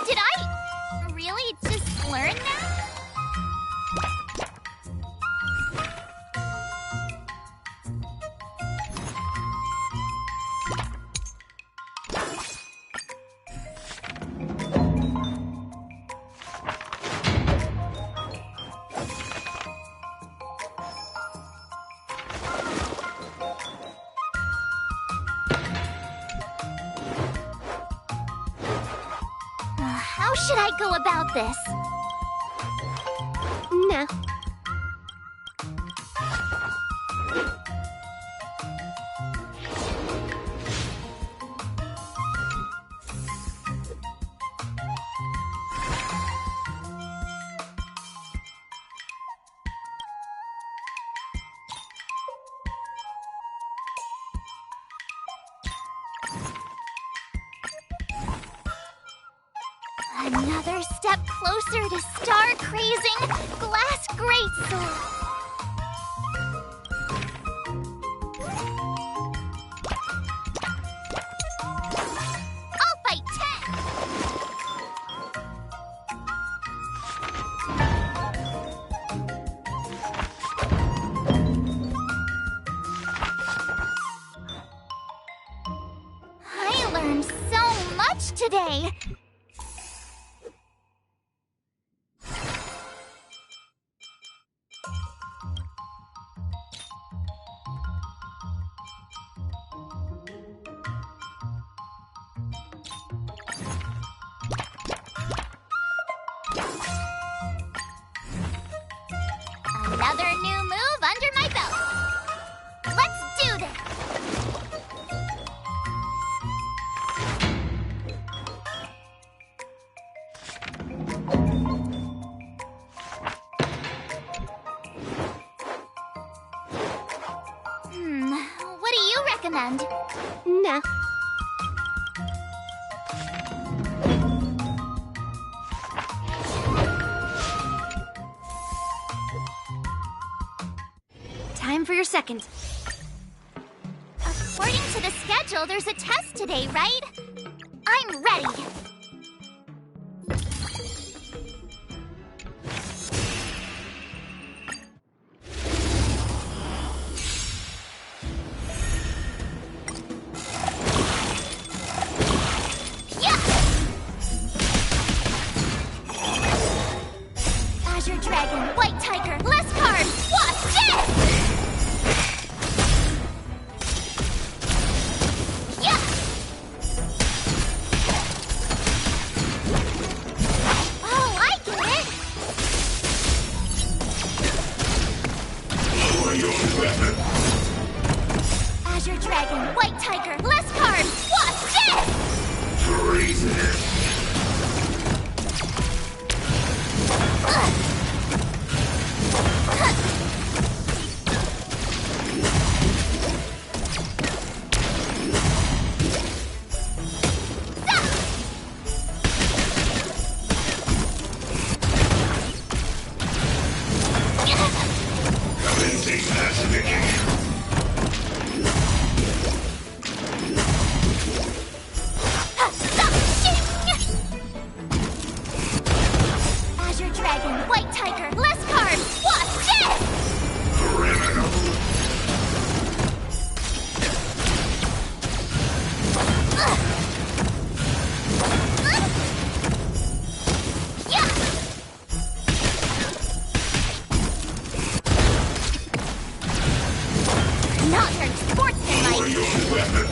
Did I really just learn that? How should I go about this?
No.
Another step closer to star-crazing Glass Greatsword. I'll fight 10. I learned so much today. Another new move under my belt. recommend.
Nah.
Time for your second.
According to the schedule, there's a test today, right? I'm ready. Azure Dragon, White Tiger, less cards! Watch this! Yeah! Oh, I get it!
Lower your weapon.
Azure Dragon, White Tiger, less cards! Watch this!
Treasonous. Commencing pacification.
Azure Dragon, White Tiger, less cards! Watch this!
Criminal.
Yeah! Not your sportsman,
Lower
Mike!
your weapon.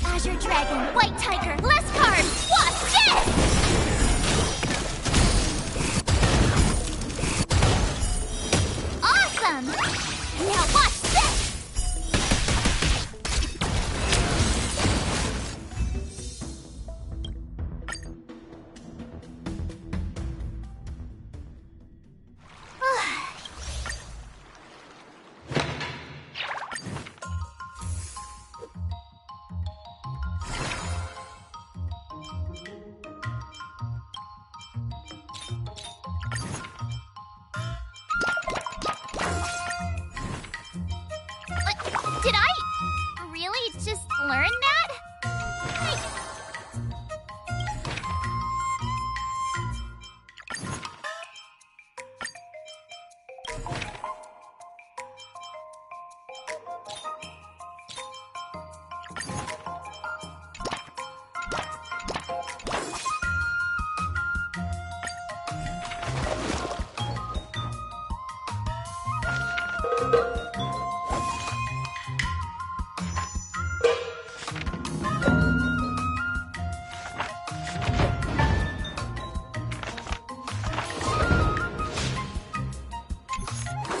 Azure Dragon, White Tiger, less cards! Watch this! Awesome! Now watch this! Did I really just learn that? Like,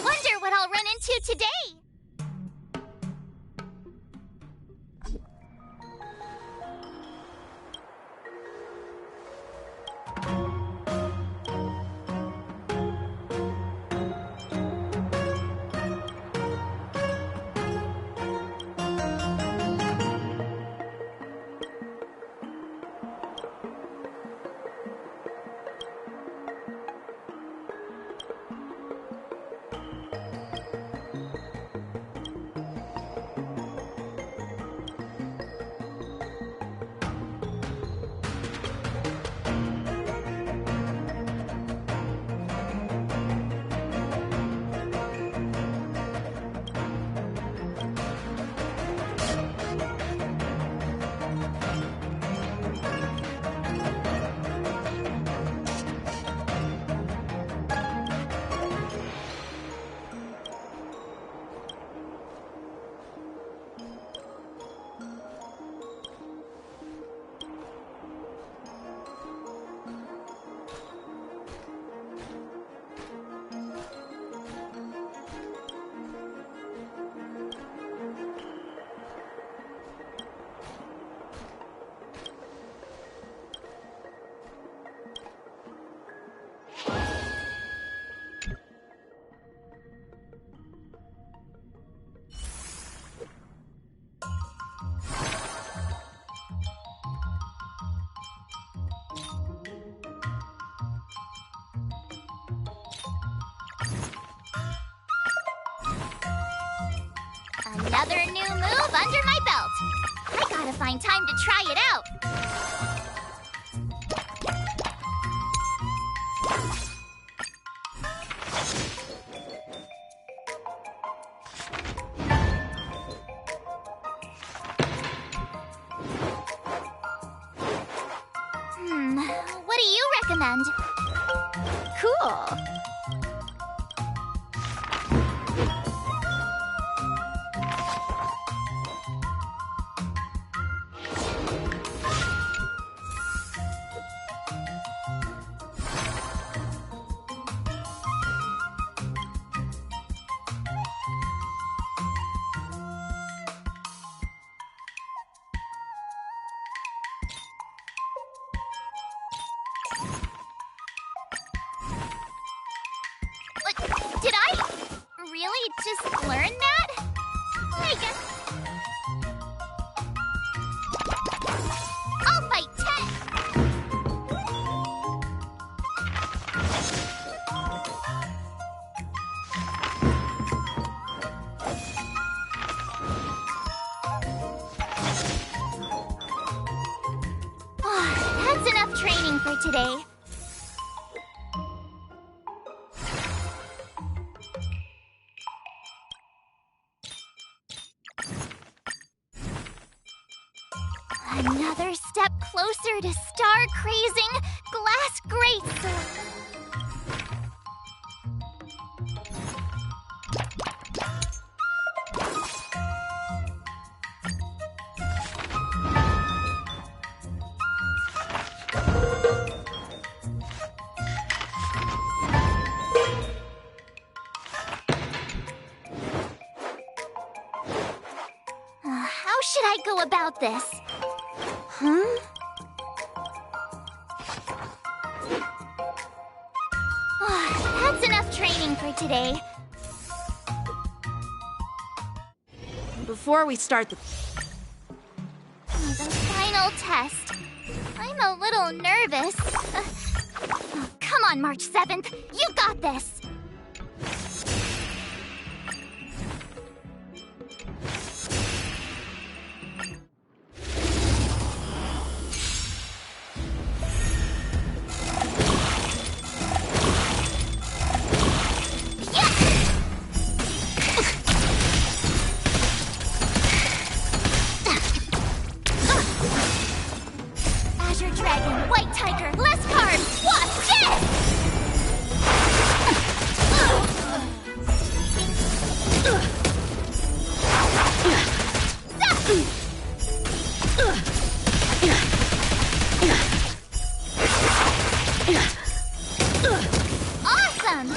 wonder what I'll run into today. another new move under my belt. I gotta find time to try it out. What do you recommend?
Cool.
Did I really just learn that? I guess I'll fight 10. That's enough training for today. Another step closer to star-crazing glass greatsword. How should I go about this? That's enough training for today.
Before we start the
final test. I'm a little nervous. Come on, March 7th. You got this. Azure Dragon, White Tiger, less carbs! Watch this! Awesome!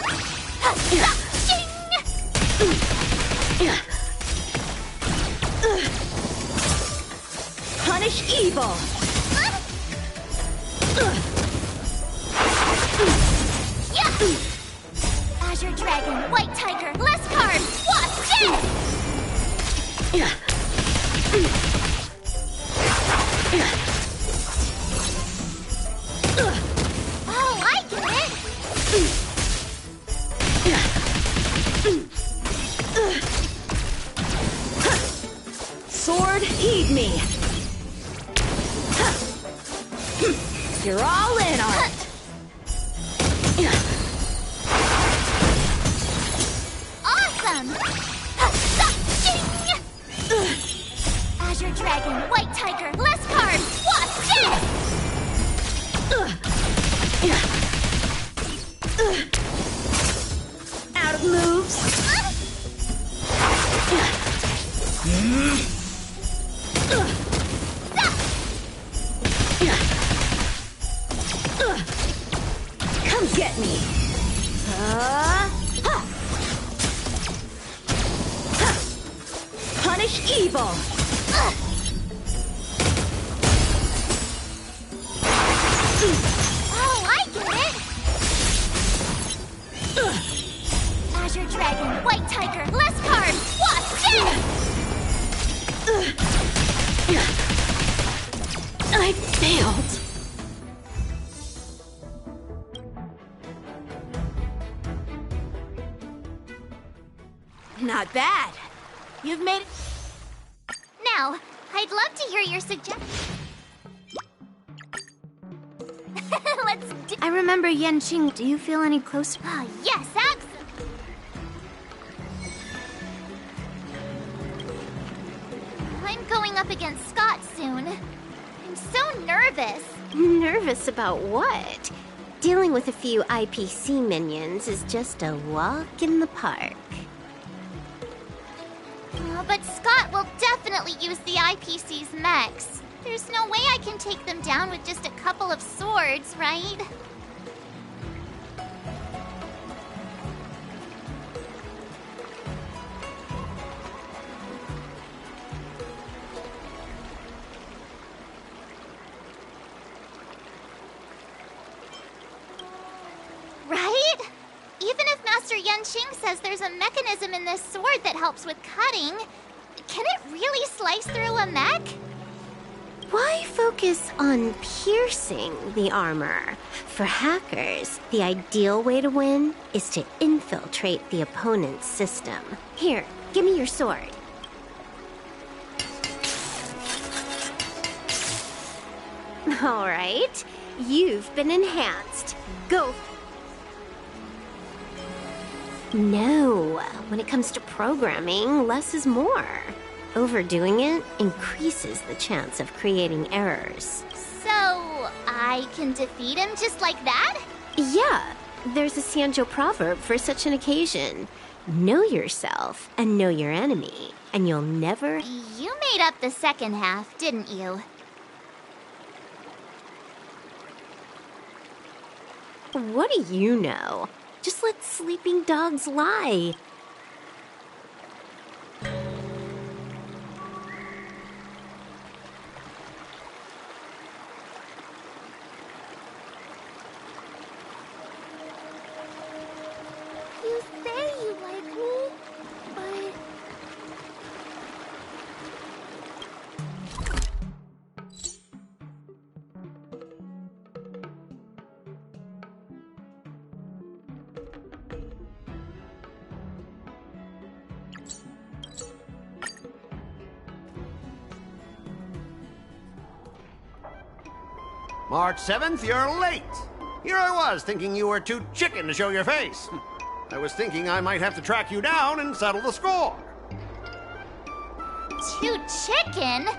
Punish evil!
Azure Dragon, White Tiger, less carbs! Watch this! Oh, I get it!
Sword, heed me! You're all in on it!
Awesome! Azure Dragon, White Tiger, less carbs! Watch this!
Out of moves! Come get me! Punish evil!
Oh, I get it! Azure Dragon, White Tiger, less carbs! Watch this!
I failed!
Not bad. You've made it.
now. I'd love to hear your suggestions. Let's do...
I remember Yanqing. Do you feel any closer?
Oh, yes, absolutely. I'm going up against Scott soon. I'm so nervous.
Nervous about what? Dealing with a few IPC minions is just a walk in the park.
But Scott will definitely use the IPC's mechs. There's no way I can take them down with just a couple of swords, right? Right? Even if Master Yanqing says there's a mechanism in this sword that helps with cutting, can it really slice through a mech?
Why focus on piercing the armor? For hackers, the ideal way to win is to infiltrate the opponent's system. Here, give me your sword. All right, you've been enhanced. Go. No, when it comes to programming, less is more. Overdoing it increases the chance of creating errors.
So, I can defeat him just like that?
Yeah, there's a Xianzhou proverb for such an occasion. Know yourself and know your enemy, and you'll never...
You made up the second half, didn't you?
What do you know? Just let sleeping dogs lie.
You say you like me, but...
March 7th, you're late. Here I was, thinking you were too chicken to show your face. I was thinking I might have to track you down and settle the score.
Too chicken?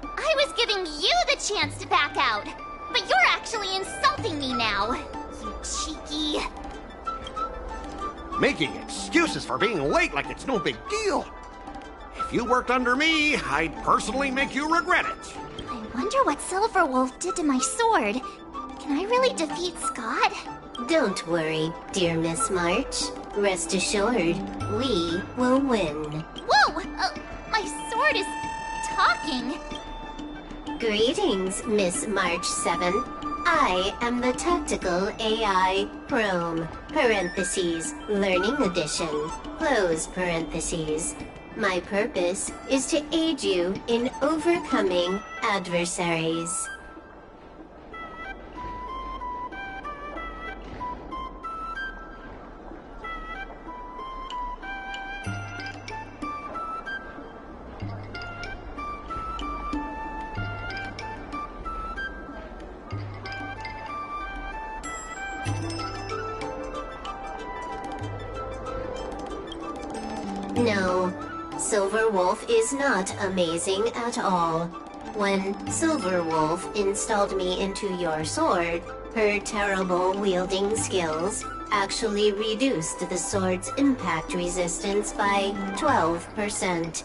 I was giving you the chance to back out, but you're actually insulting me now. You cheeky...
Making excuses for being late like it's no big deal. If you worked under me, I'd personally make you regret it.
I wonder what Silverwolf did to my sword. Can I really defeat Scott?
Don't worry, dear Miss March. Rest assured, we will win.
Whoa! My sword is talking.
Greetings, Miss March 7. I am the Tactical AI Chrome, parentheses, Learning Edition, close parentheses. My purpose is to aid you in overcoming adversaries. No, Silverwolf is not amazing at all. When Silverwolf installed me into your sword, her terrible wielding skills actually reduced the sword's impact resistance by 12%.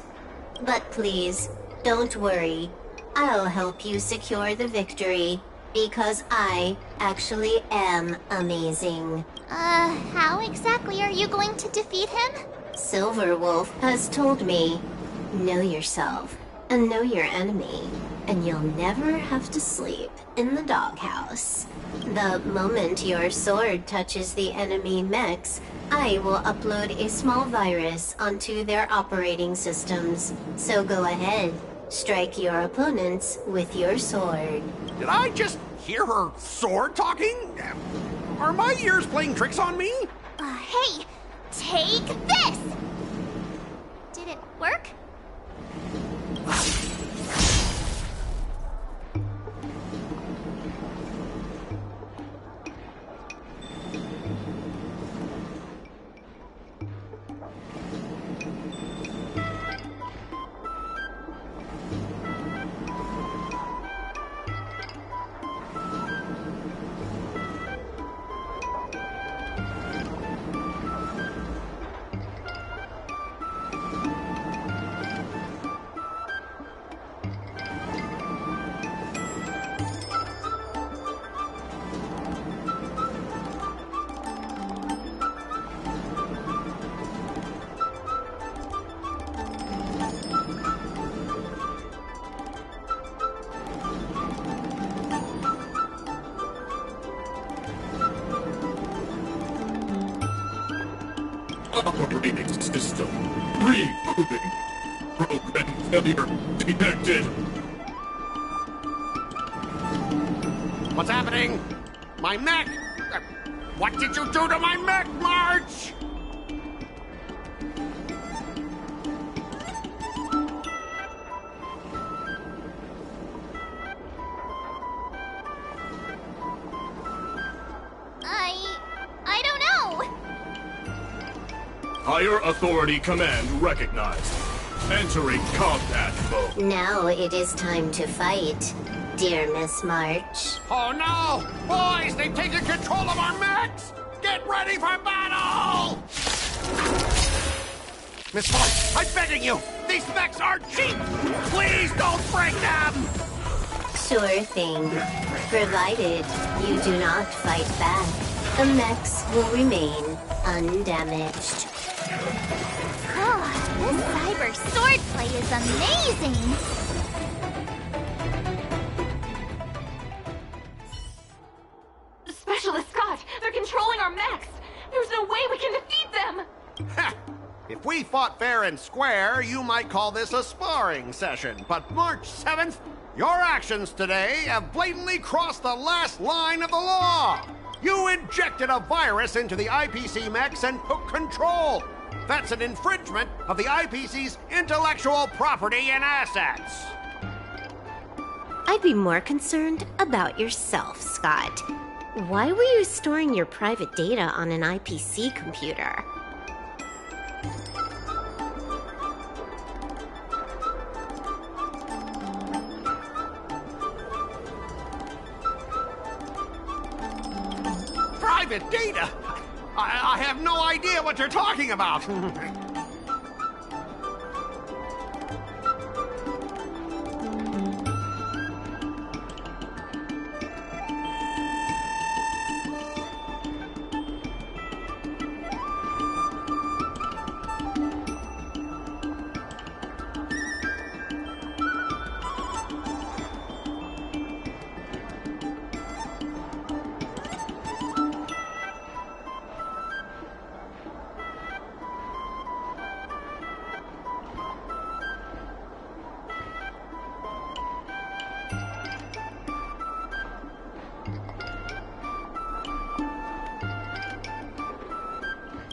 But please, don't worry. I'll help you secure the victory, because I actually am amazing.
How exactly are you going to defeat him?
Silverwolf has told me, know yourself and know your enemy, and you'll never have to sleep in the doghouse. The moment your sword touches the enemy mechs, I will upload a small virus onto their operating systems. So go ahead, strike your opponents with your sword.
Did I just hear her sword talking? Are my ears playing tricks on me?
Hey, take this! Did it work?
Operating system rebooting. Program failure detected.
What's happening? My mech! What did you do to my mech, March?
I don't know.
Higher authority command recognized. Entering combat mode.
Now it is time to fight, dear Miss March.
Oh no! Boys, they've taken control of our mechs! Get ready for battle! Miss March, I'm begging you! These mechs are cheap! Please don't break them!
Sure thing. Provided you do not fight back, the mechs will remain undamaged.
Oh, this cyber swordplay is amazing!
Specialist Scott, they're controlling our mechs! There's no way we can defeat them!
Ha! If we fought fair and square, you might call this a sparring session. But March 7th, your actions today have blatantly crossed the last line of the law! You injected a virus into the IPC mechs and took control! That's an infringement of the IPC's intellectual property and assets!
I'd be more concerned about yourself, Scott. Why were you storing your private data on an IPC computer?
Private data? I have no idea what you're talking about!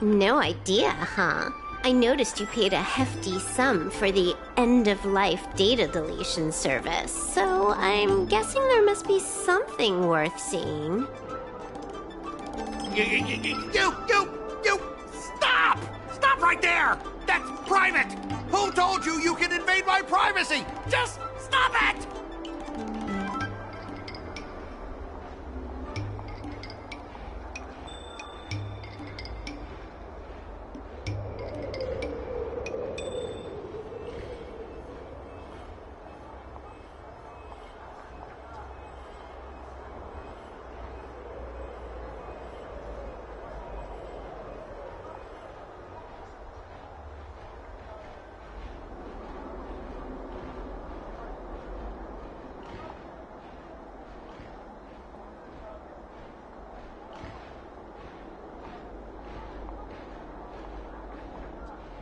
No idea, huh? I noticed you paid a hefty sum for the end-of-life data deletion service, so I'm guessing there must be something worth seeing.
You! Stop! Stop right there! That's private! Who told you you can invade my privacy? Just stop it!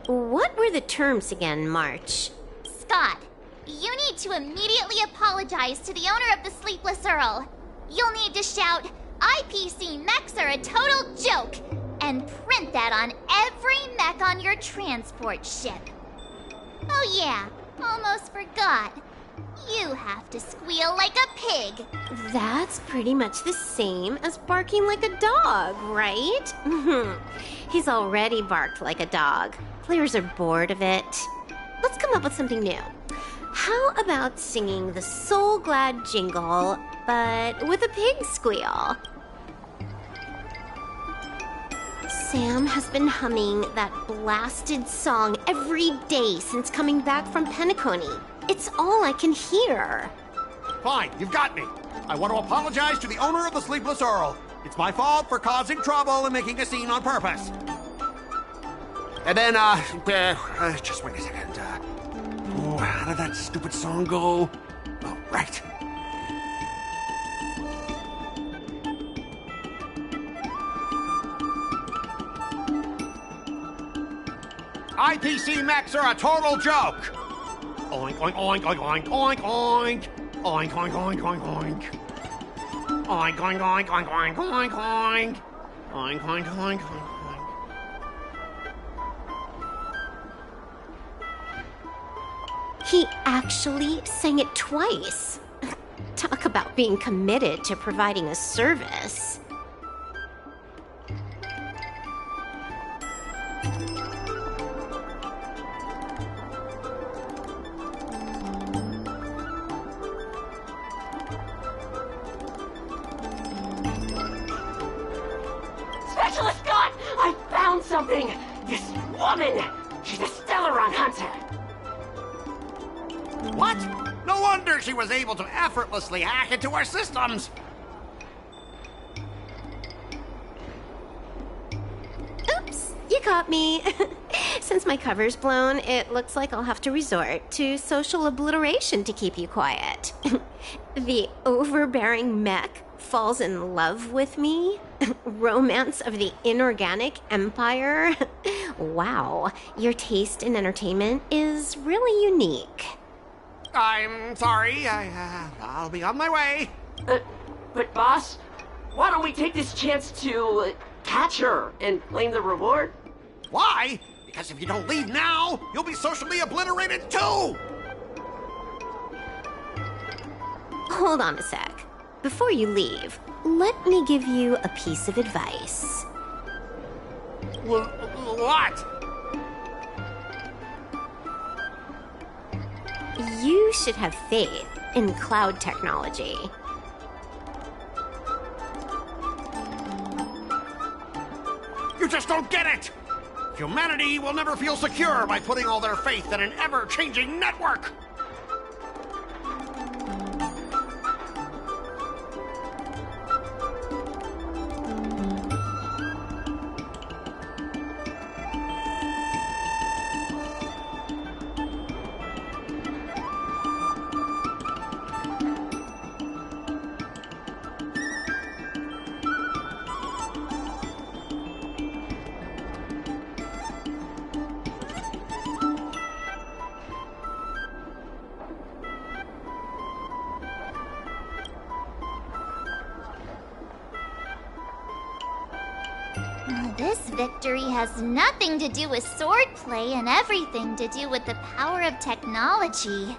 What were the terms again, March?
Scott, you need to immediately apologize to the owner of the Sleepless Earl. You'll need to shout, IPC mechs are a total joke, and print that on every mech on your transport ship. Oh yeah, almost forgot. You have to squeal like a pig.
That's pretty much the same as barking like a dog, right? He's already barked like a dog. Players are bored of it. Let's come up with something new. How about singing the Soul Glad jingle, but with a pig squeal? Sam has been humming that blasted song every day since coming back from Penacony. It's all I can hear.
Fine, you've got me. I want to apologize to the owner of the Sleepless Earl. It's my fault for causing trouble and making a scene on purpose. And then, just wait a second. How did that stupid song go? Oh, right. IPC mechs are a total joke! Oink, oink, oink, oink, oink, oink, oink. Oink, oink, oink, oink, oink. Oink, oink, oink, oink, oink, oink, oink. Oink, oink, oink, oink.
He actually sang it twice. Talk about being committed to providing a service.
Specialist Scott! I found something! This woman! She's a Stellaron hunter!
What? No wonder she was able to effortlessly hack into our systems!
Oops, you caught me. Since my cover's blown, it looks like I'll have to resort to social obliteration to keep you quiet. The overbearing mech falls in love with me? Romance of the inorganic empire? Wow, your taste in entertainment is really unique.
I'm sorry, I'll be on my way.
But boss, why don't we take this chance to catch her and claim the reward?
Why? Because if you don't leave now, you'll be socially obliterated too!
Hold on a sec. Before you leave, let me give you a piece of advice.
What?
You should have faith in cloud technology.
You just don't get it! Humanity will never feel secure by putting all their faith in an ever-changing network!
This victory has nothing to do with swordplay and everything to do with the power of technology.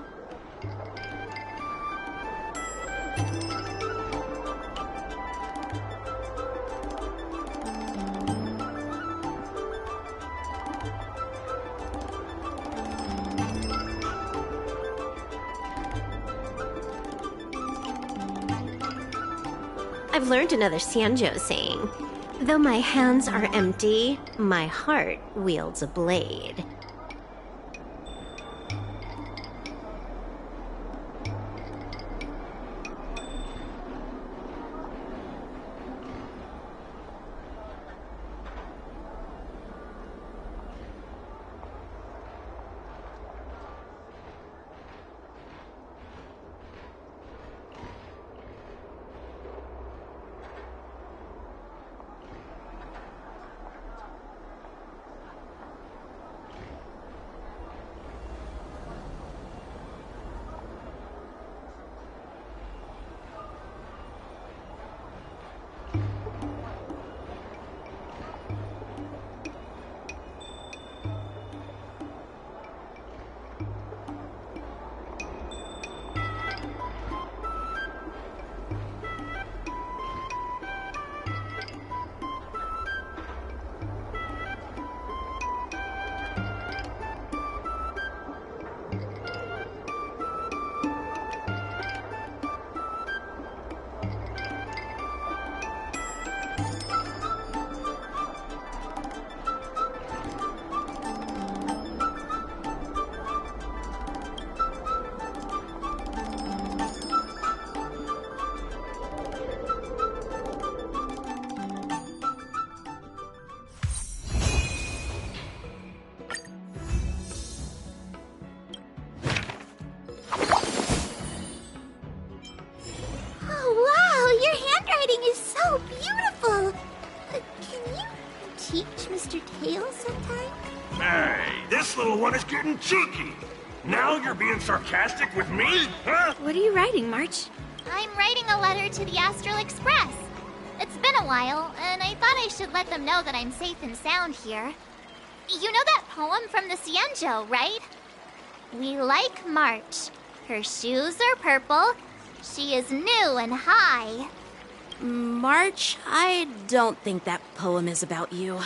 I've learned another Xianzhou saying. Though my hands are empty, my heart wields a blade.
Teach Mr. Tails sometime?
Hey, this little one is getting cheeky. Now you're being sarcastic with me, huh?
What are you writing, March?
I'm writing a letter to the Astral Express. It's been a while, and I thought I should let them know that I'm safe and sound here. You know that poem from the Cienjo, right? We like March. Her shoes are purple. She is new and high.
March, I don't think that poem is about you.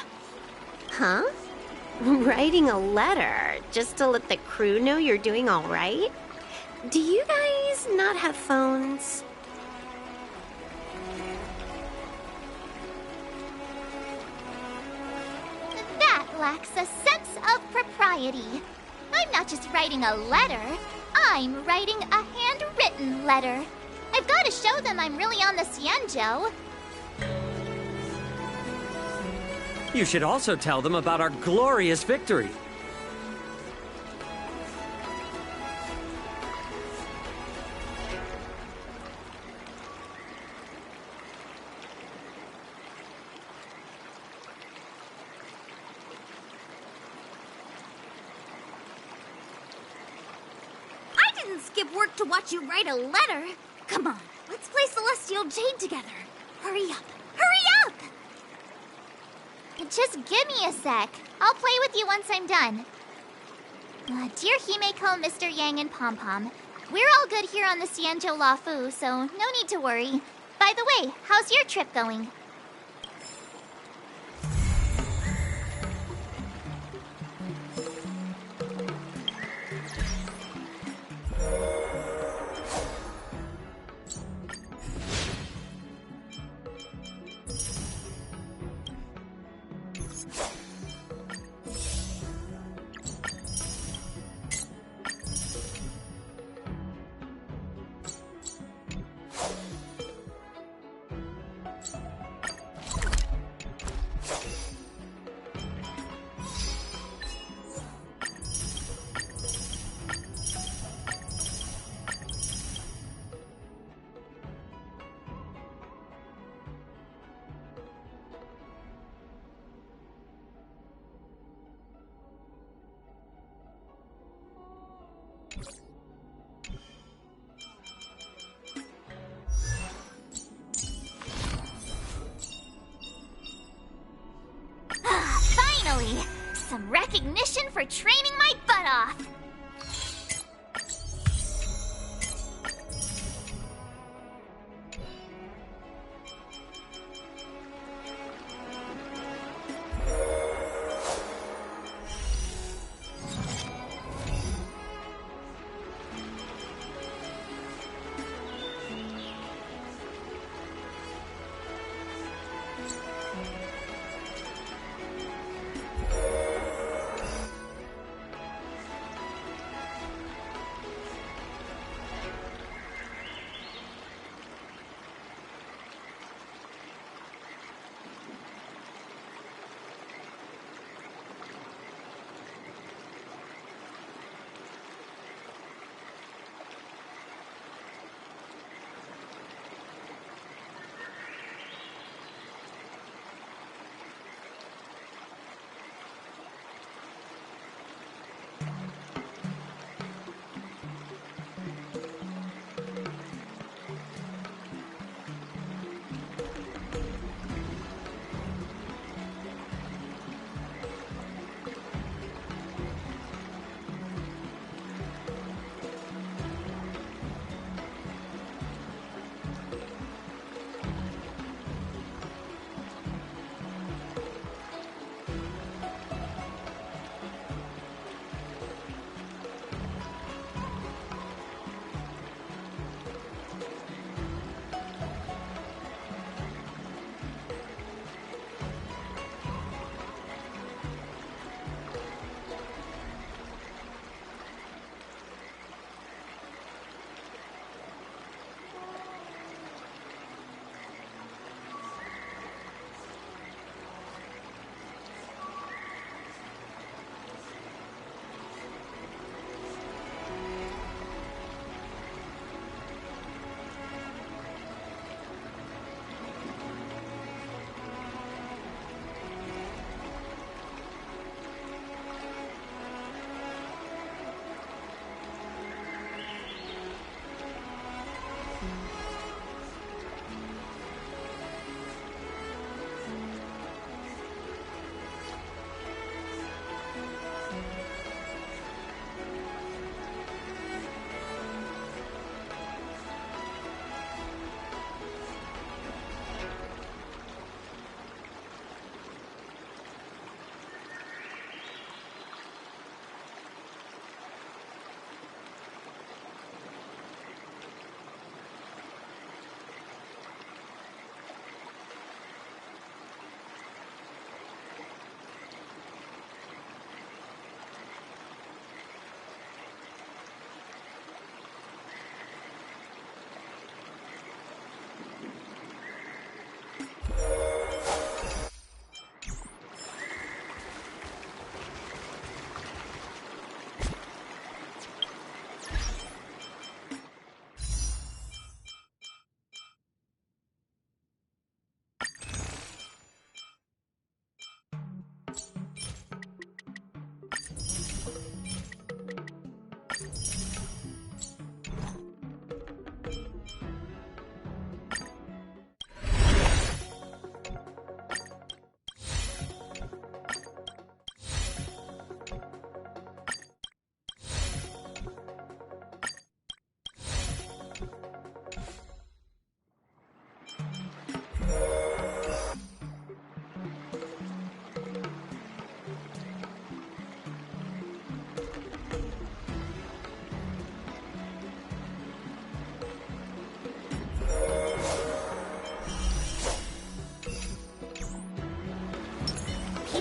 Huh? Writing a letter just to let the crew know you're doing all right? Do you guys not have phones?
That lacks a sense of propriety. I'm not just writing a letter. I'm writing a handwritten letter. I've got to show them I'm really on the Cienjo.
You should also tell them about our glorious victory.
I didn't skip work to watch you write a letter. Come on, let's play Celestial Jade together. Hurry up. Hurry up!
Just give me a sec. I'll play with you once I'm done. Dear Himeko, Mr. Yang, and Pom Pom, we're all good here on the Cienjo Lafu, so no need to worry. By the way, how's your trip going? Finally! Some recognition for training my butt off!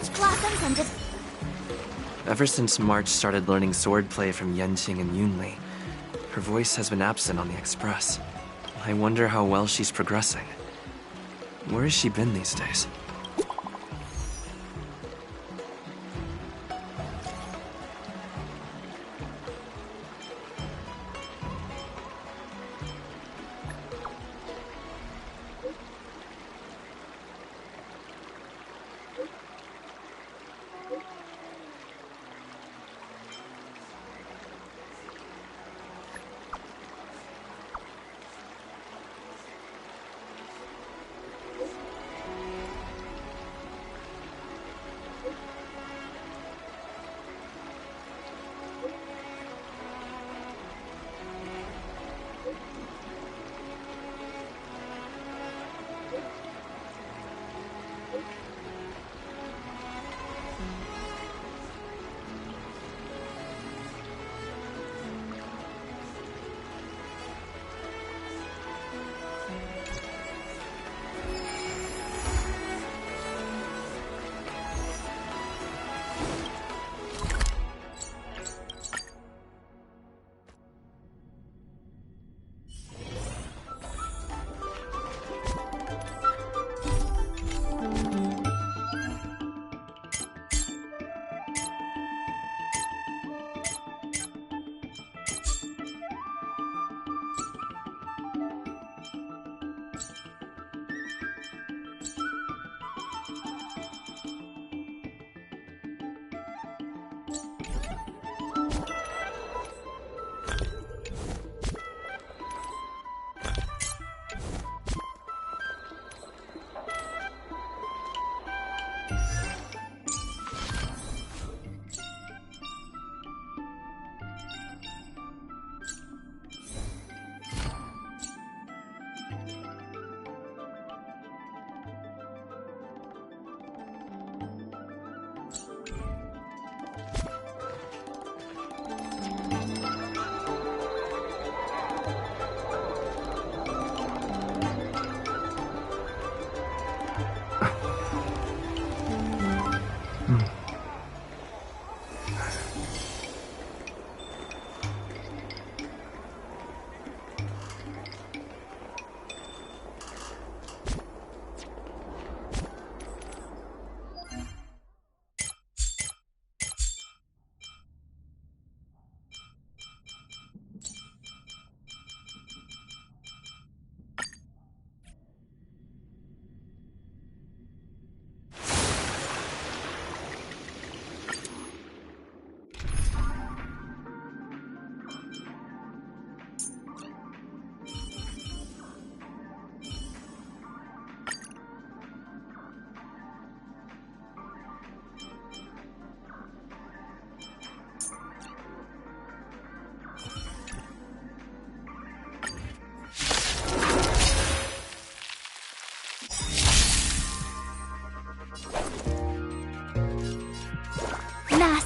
peach blossoms and just...
Ever since March started learning swordplay from Yanqing and Yunli, her voice has been absent on the Express. I wonder how well she's progressing. Where has she been these days?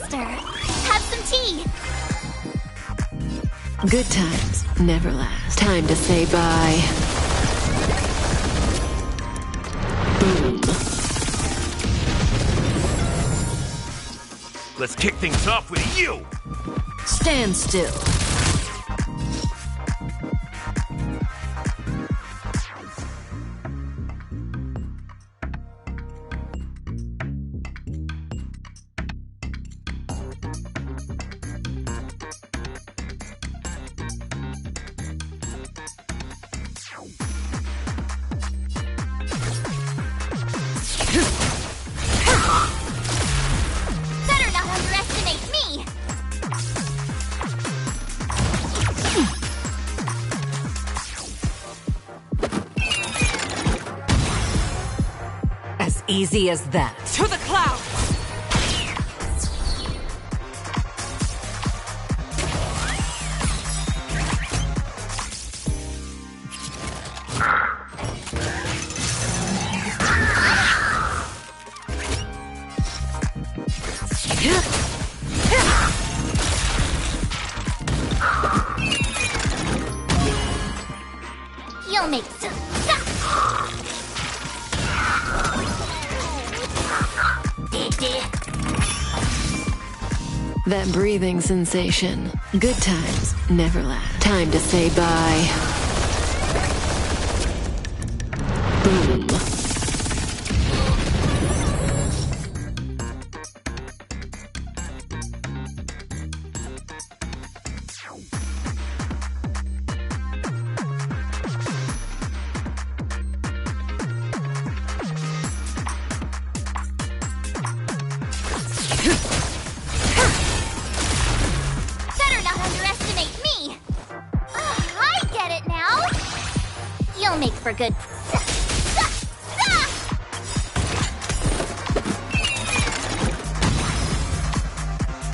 Have some tea!
Good times never last. Time to say bye. Boom.
Let's kick things off with you!
Stand still.
Better not underestimate me!
As easy as that. To the clouds!
You'll make some... Dig, dig.
That breathing sensation. Good times never last. Time to say bye. Boom.
Better not underestimate me! I get it now! You'll make for good...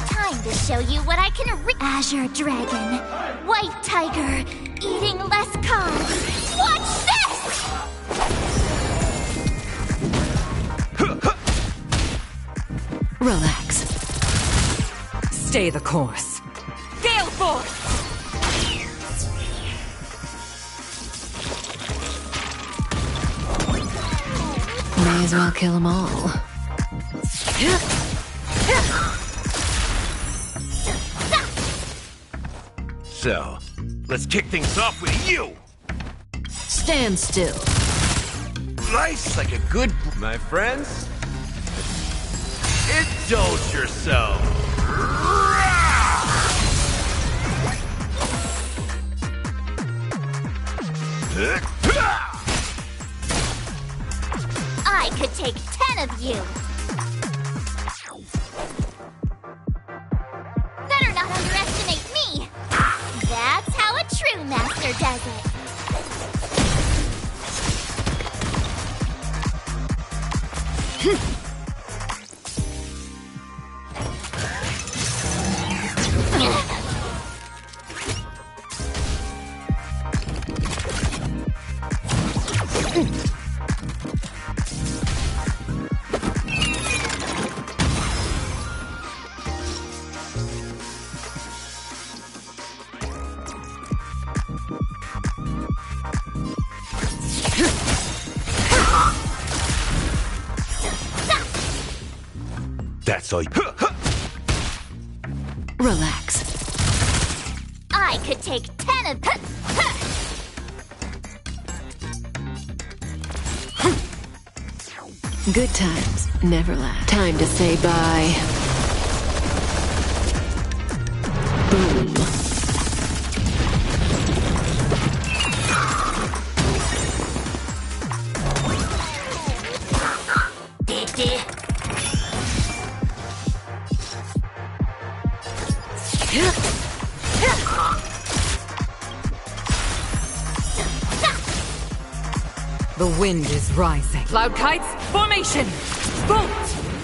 Time to show you what I can Azure Dragon, White Tiger, eating less carbs. Watch this!
Relax.
Stay the course. Gale Force!
May as well kill them all.
So, let's kick things off with you!
Stand still.
Nice like a good... My friends? Indulge yourself!
I could take 10 of you! Better not underestimate me! That's how a true master does it!
That's all you...
Relax.
I could take 10 of...
Good times never last. Time to say bye. Boom.
The wind is rising. Cloud kites, formation! Bolt!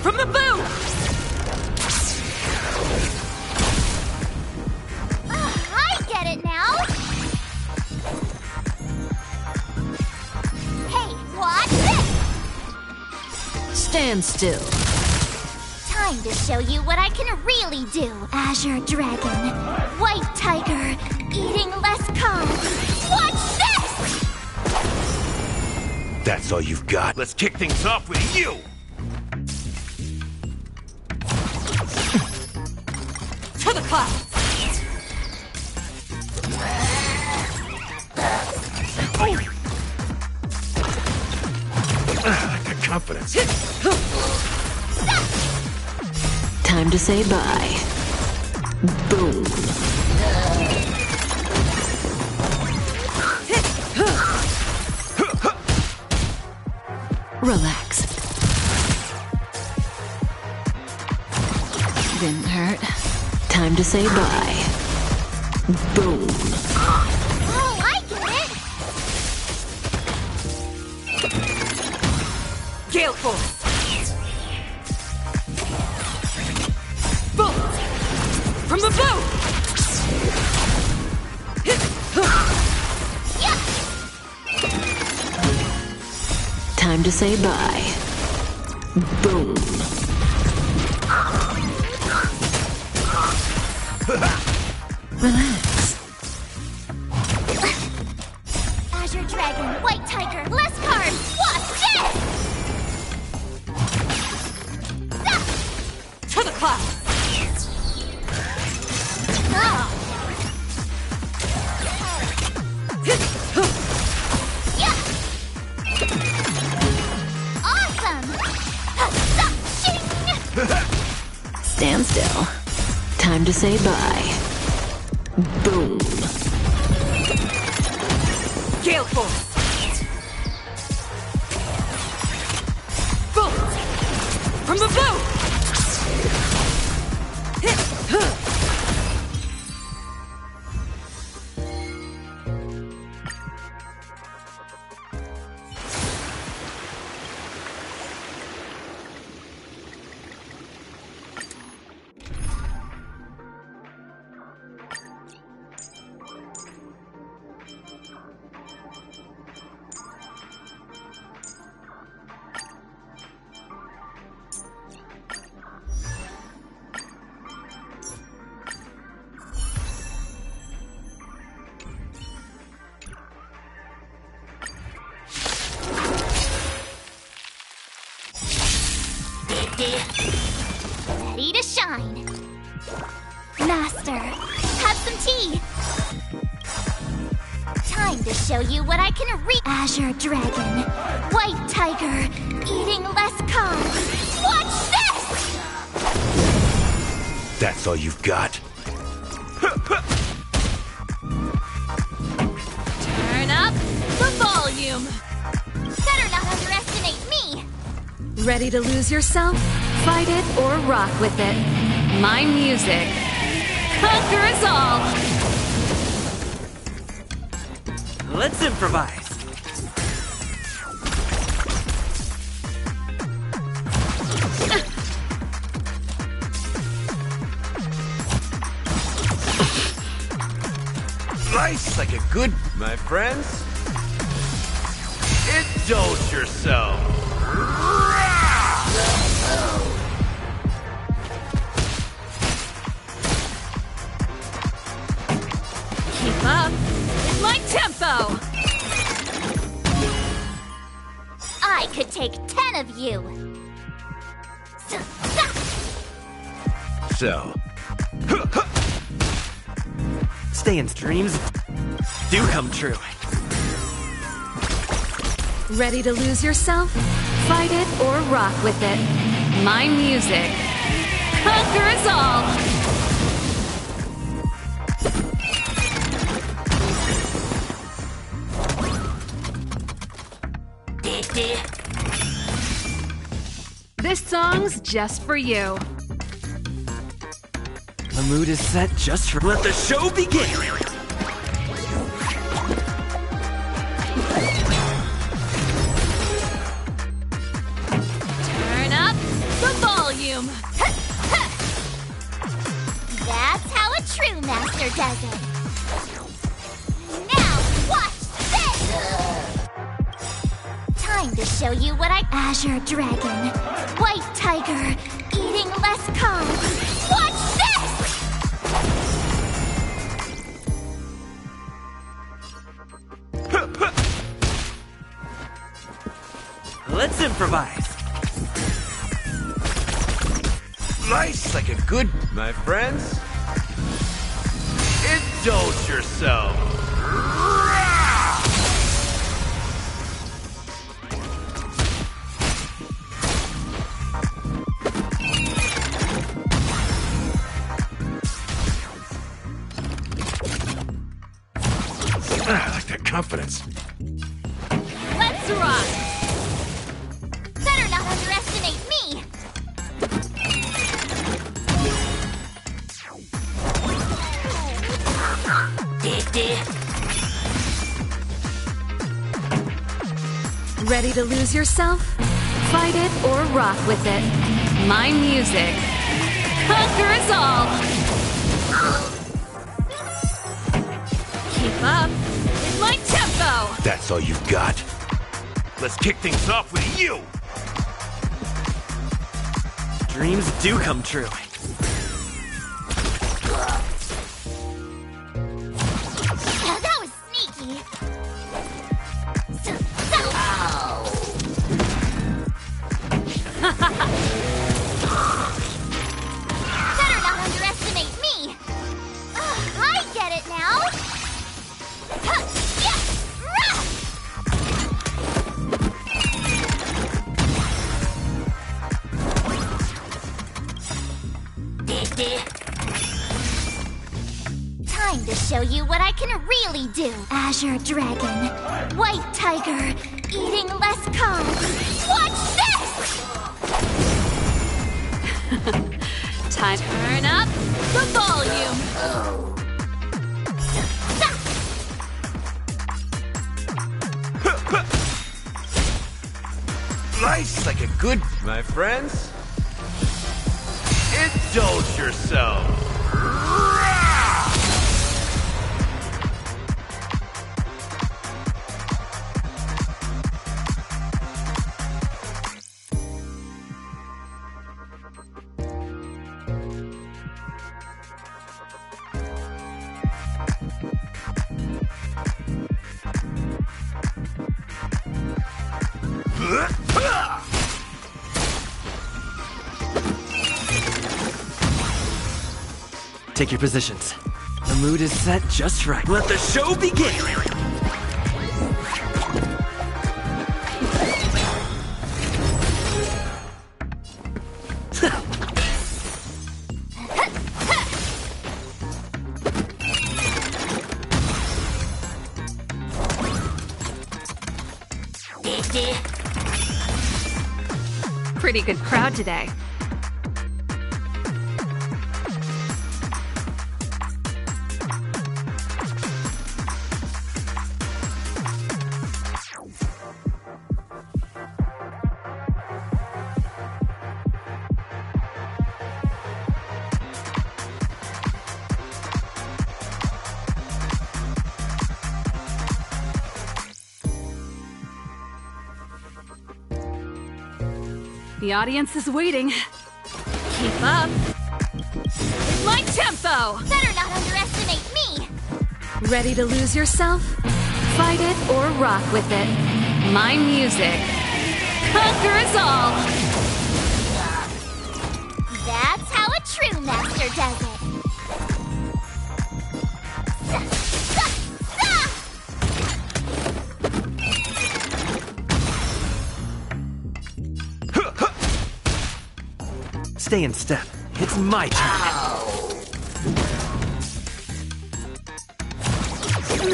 From the bow!
I get it now! Hey, watch this!
Stand still.
Time to show you what I can really do. Azure Dragon, White Tiger, eating less carbs. Watch this!
That's all you've got. Let's kick things off with you!
To the clouds!
The confidence.
Time to say bye. Boom. Relax. Didn't hurt. Time to say bye. Boom.
Oh, I get it!
Gale Force! Bolt! From the bow!
Time to say bye. Boom. Relax.
Azure Dragon, White Tiger, less carbs. Watch this!
To the clouds!
Awesome!
Stand still. Time to say bye. Boom.
Gale Force! Bolt! From the boat!
Ready to shine. Master, have some tea. Time to show you what I can read. Azure Dragon, White Tiger, eating less carbs. Watch this!
That's all you've got?
Turn up the volume.
Better not underestimate me.
Ready to lose yourself? Fight it or rock with it. My music conquers all.
Let's improvise.
Nice like a good, my friends. Indulge yourself.
Keep up with my tempo.
I could take 10 of you.
So.
Stayan's dreams do come true.
Ready to lose yourself? Fight it or rock with it. My music conquers all. This song's just for you.
The mood is set just for let the show begin.
Turn up the volume.
That's how a true master does it. Now watch this! Time to show you what I... Azure Dragon, White Tiger, eating less carbs. Watch this!
Let's improvise.
Nice like a good, my friends. Indulge yourself. I like that confidence.
Let's rock.
Better not underestimate me.
Ready to lose yourself? Fight it or rock with it. My music conquers all. Keep up with my tempo.
That's all you've got? Let's kick things off with you!
Dreams do come true.
That was sneaky. Better not underestimate me. show you what I can really do. Azure Dragon, White Tiger, eating less carbs. Watch this!
Time to turn up the volume.
Life's like a good... My friends, indulge yourself.
Take your positions. The mood is set just right. Let the show begin!
Pretty good crowd today. The audience is waiting. Keep up. My tempo!
Better not underestimate me!
Ready to lose yourself? Fight it or rock with it. My music conquers all!
That's how a true master does it.
Stay in step. It's my turn.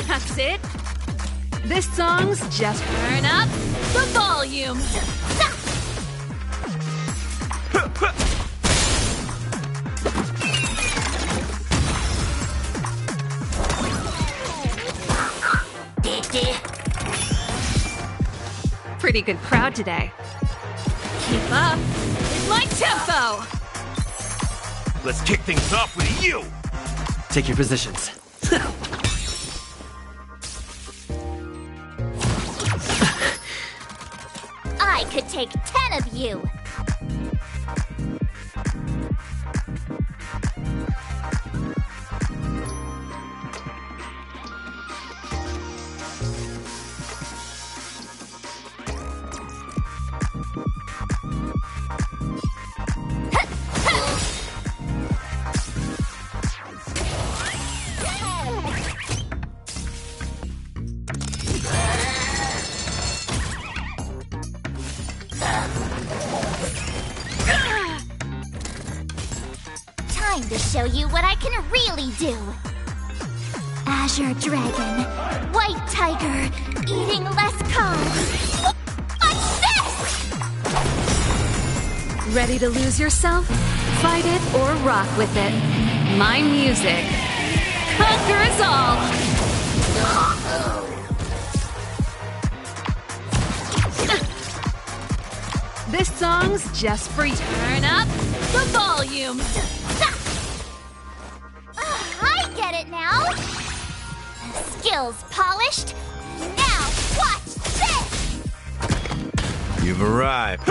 That's it. This song's just turn up the volume. Pretty good crowd today. Keep up. My tempo!
Let's kick things off with you!
Take your positions.
I could take 10 of you! Time to show you what I can really do. Azure Dragon, White Tiger, eating less carbs. Watch this!
Ready to lose yourself? Fight it or rock with it. My music conquers all! This song's just for you. Turn up the volume.
I get it now. Skills polished. Now watch this.
You've arrived.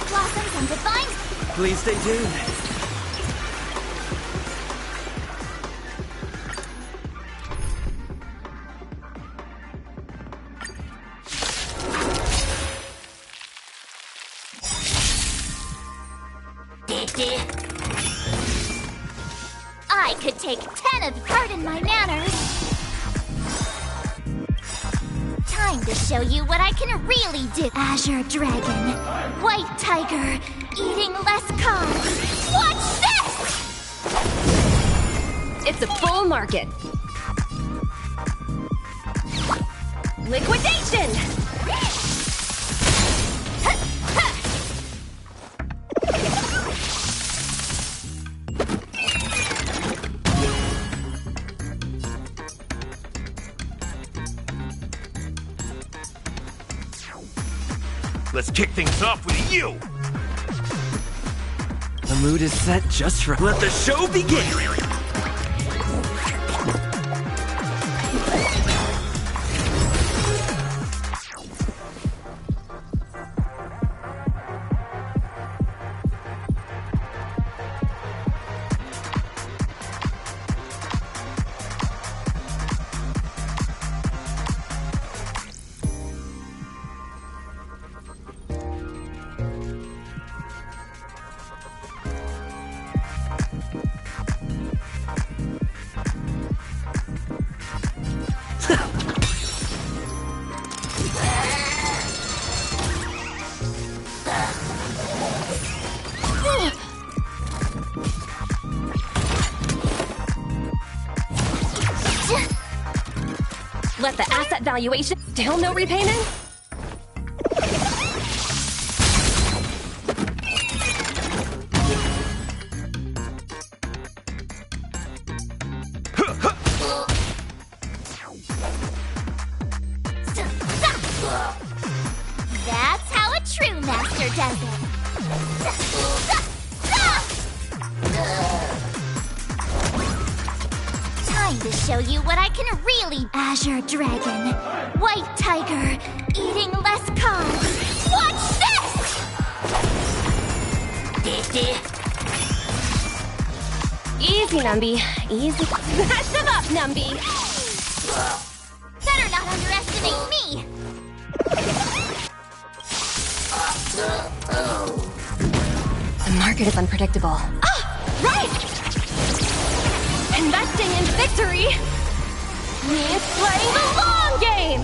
blossoms and divine...
Please stay tuned.
I could take 10 of... Pardon my manners. Time to show you what I can really do. Azure Dragon, White Tiger, eating less carbs. Watch this!
It's a bull market. Liquidation!
Let's kick things off with you!
The mood is set just right. Let the show begin!
Let the asset valuation... Still no repayment?
That's how a true master does it. Time to show you what I can really... Azure Dragon, White Tiger, eating less carbs. Watch this!
Easy, Numby. Easy. Smash them up, Numby!
Better not underestimate me!
The market is unpredictable. Ah! Right! Investing in victory means playing the long game!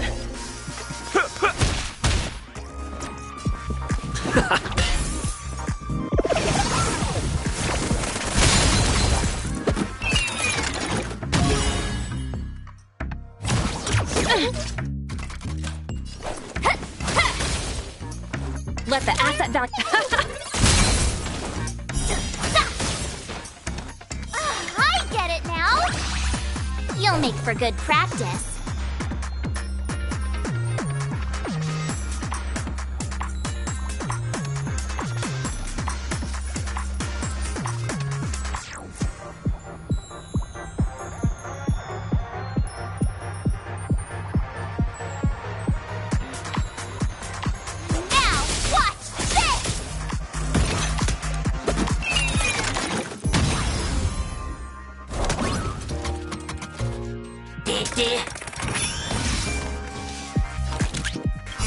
Let the asset value...
I get it now! You'll make for good practice.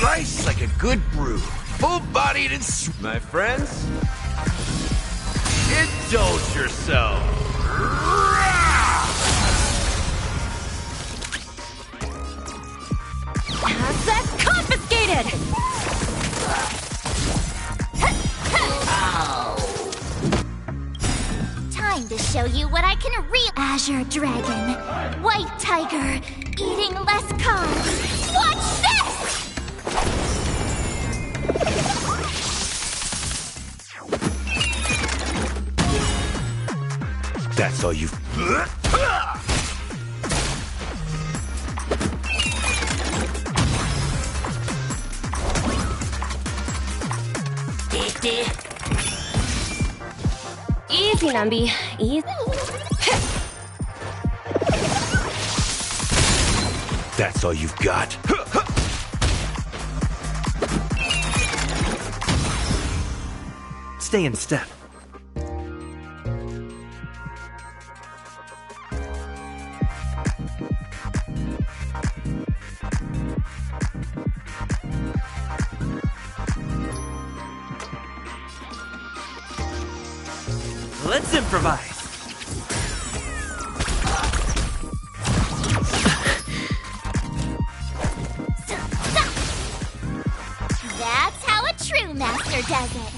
Nice like a good brew. Full-bodied and my friends, indulge yourself.
Assets confiscated!
Time to show you what I can Azure Dragon, White Tiger, eating less carbs. Watch this!
That's all you've...
Easy, Numby. Easy.
That's all you've got.
stay in step. Let's improvise.
That's how a true master does it.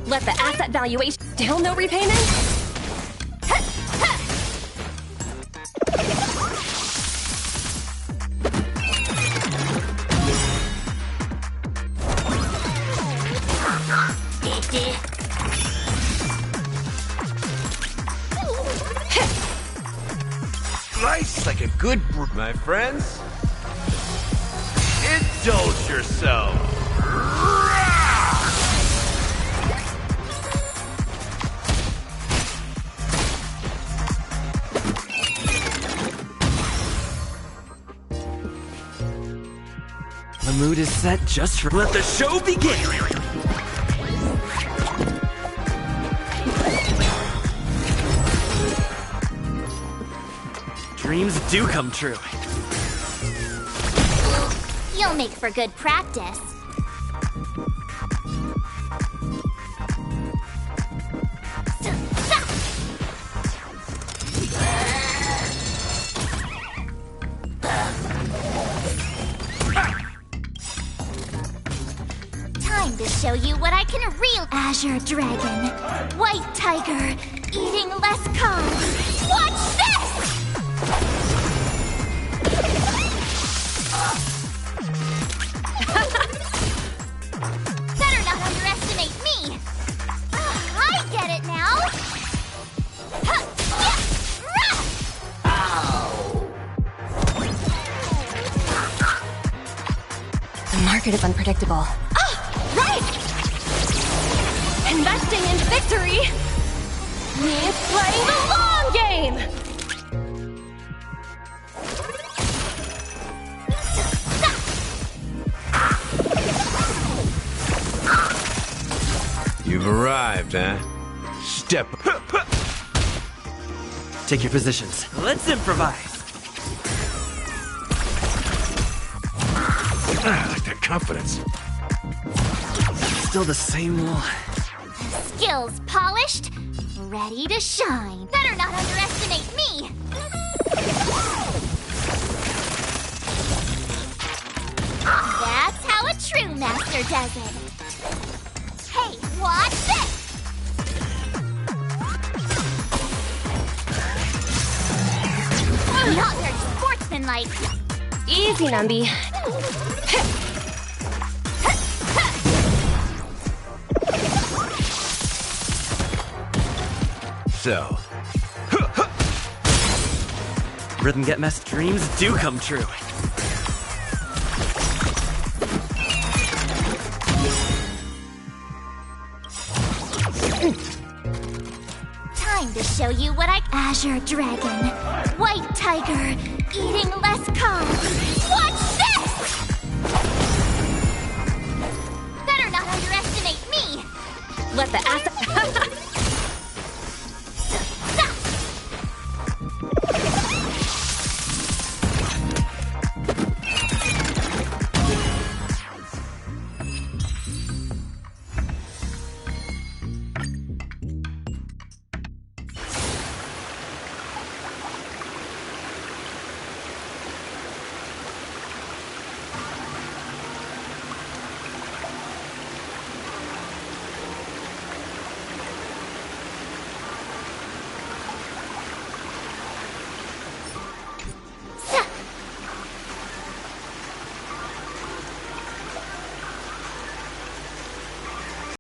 Let the asset valuation still no repayment?
Slice like a good brew. My friends, indulge yourself.
The mood is set just for. Let the show begin! Dreams do come true.
You'll make for good practice. Time to show you what I can real Azure Dragon. White Tiger, eating less carbs. Watch this! Better not underestimate me. I get it now.
The market is unpredictable. Right! Investing in victory means playing the long game!
You've arrived, huh? Step.
Take your positions. Let's improvise.
I like that confidence.
Still the same one.
Skills polished, ready to shine. Better not underestimate me. That's how a true master does it. Hey, watch this! Not very sportsmanlike.
Easy, Nambi.
So.
Rhythm get messed. Dreams do come true.
Time to show you what I Azure Dragon. White Tiger, eating less carbs.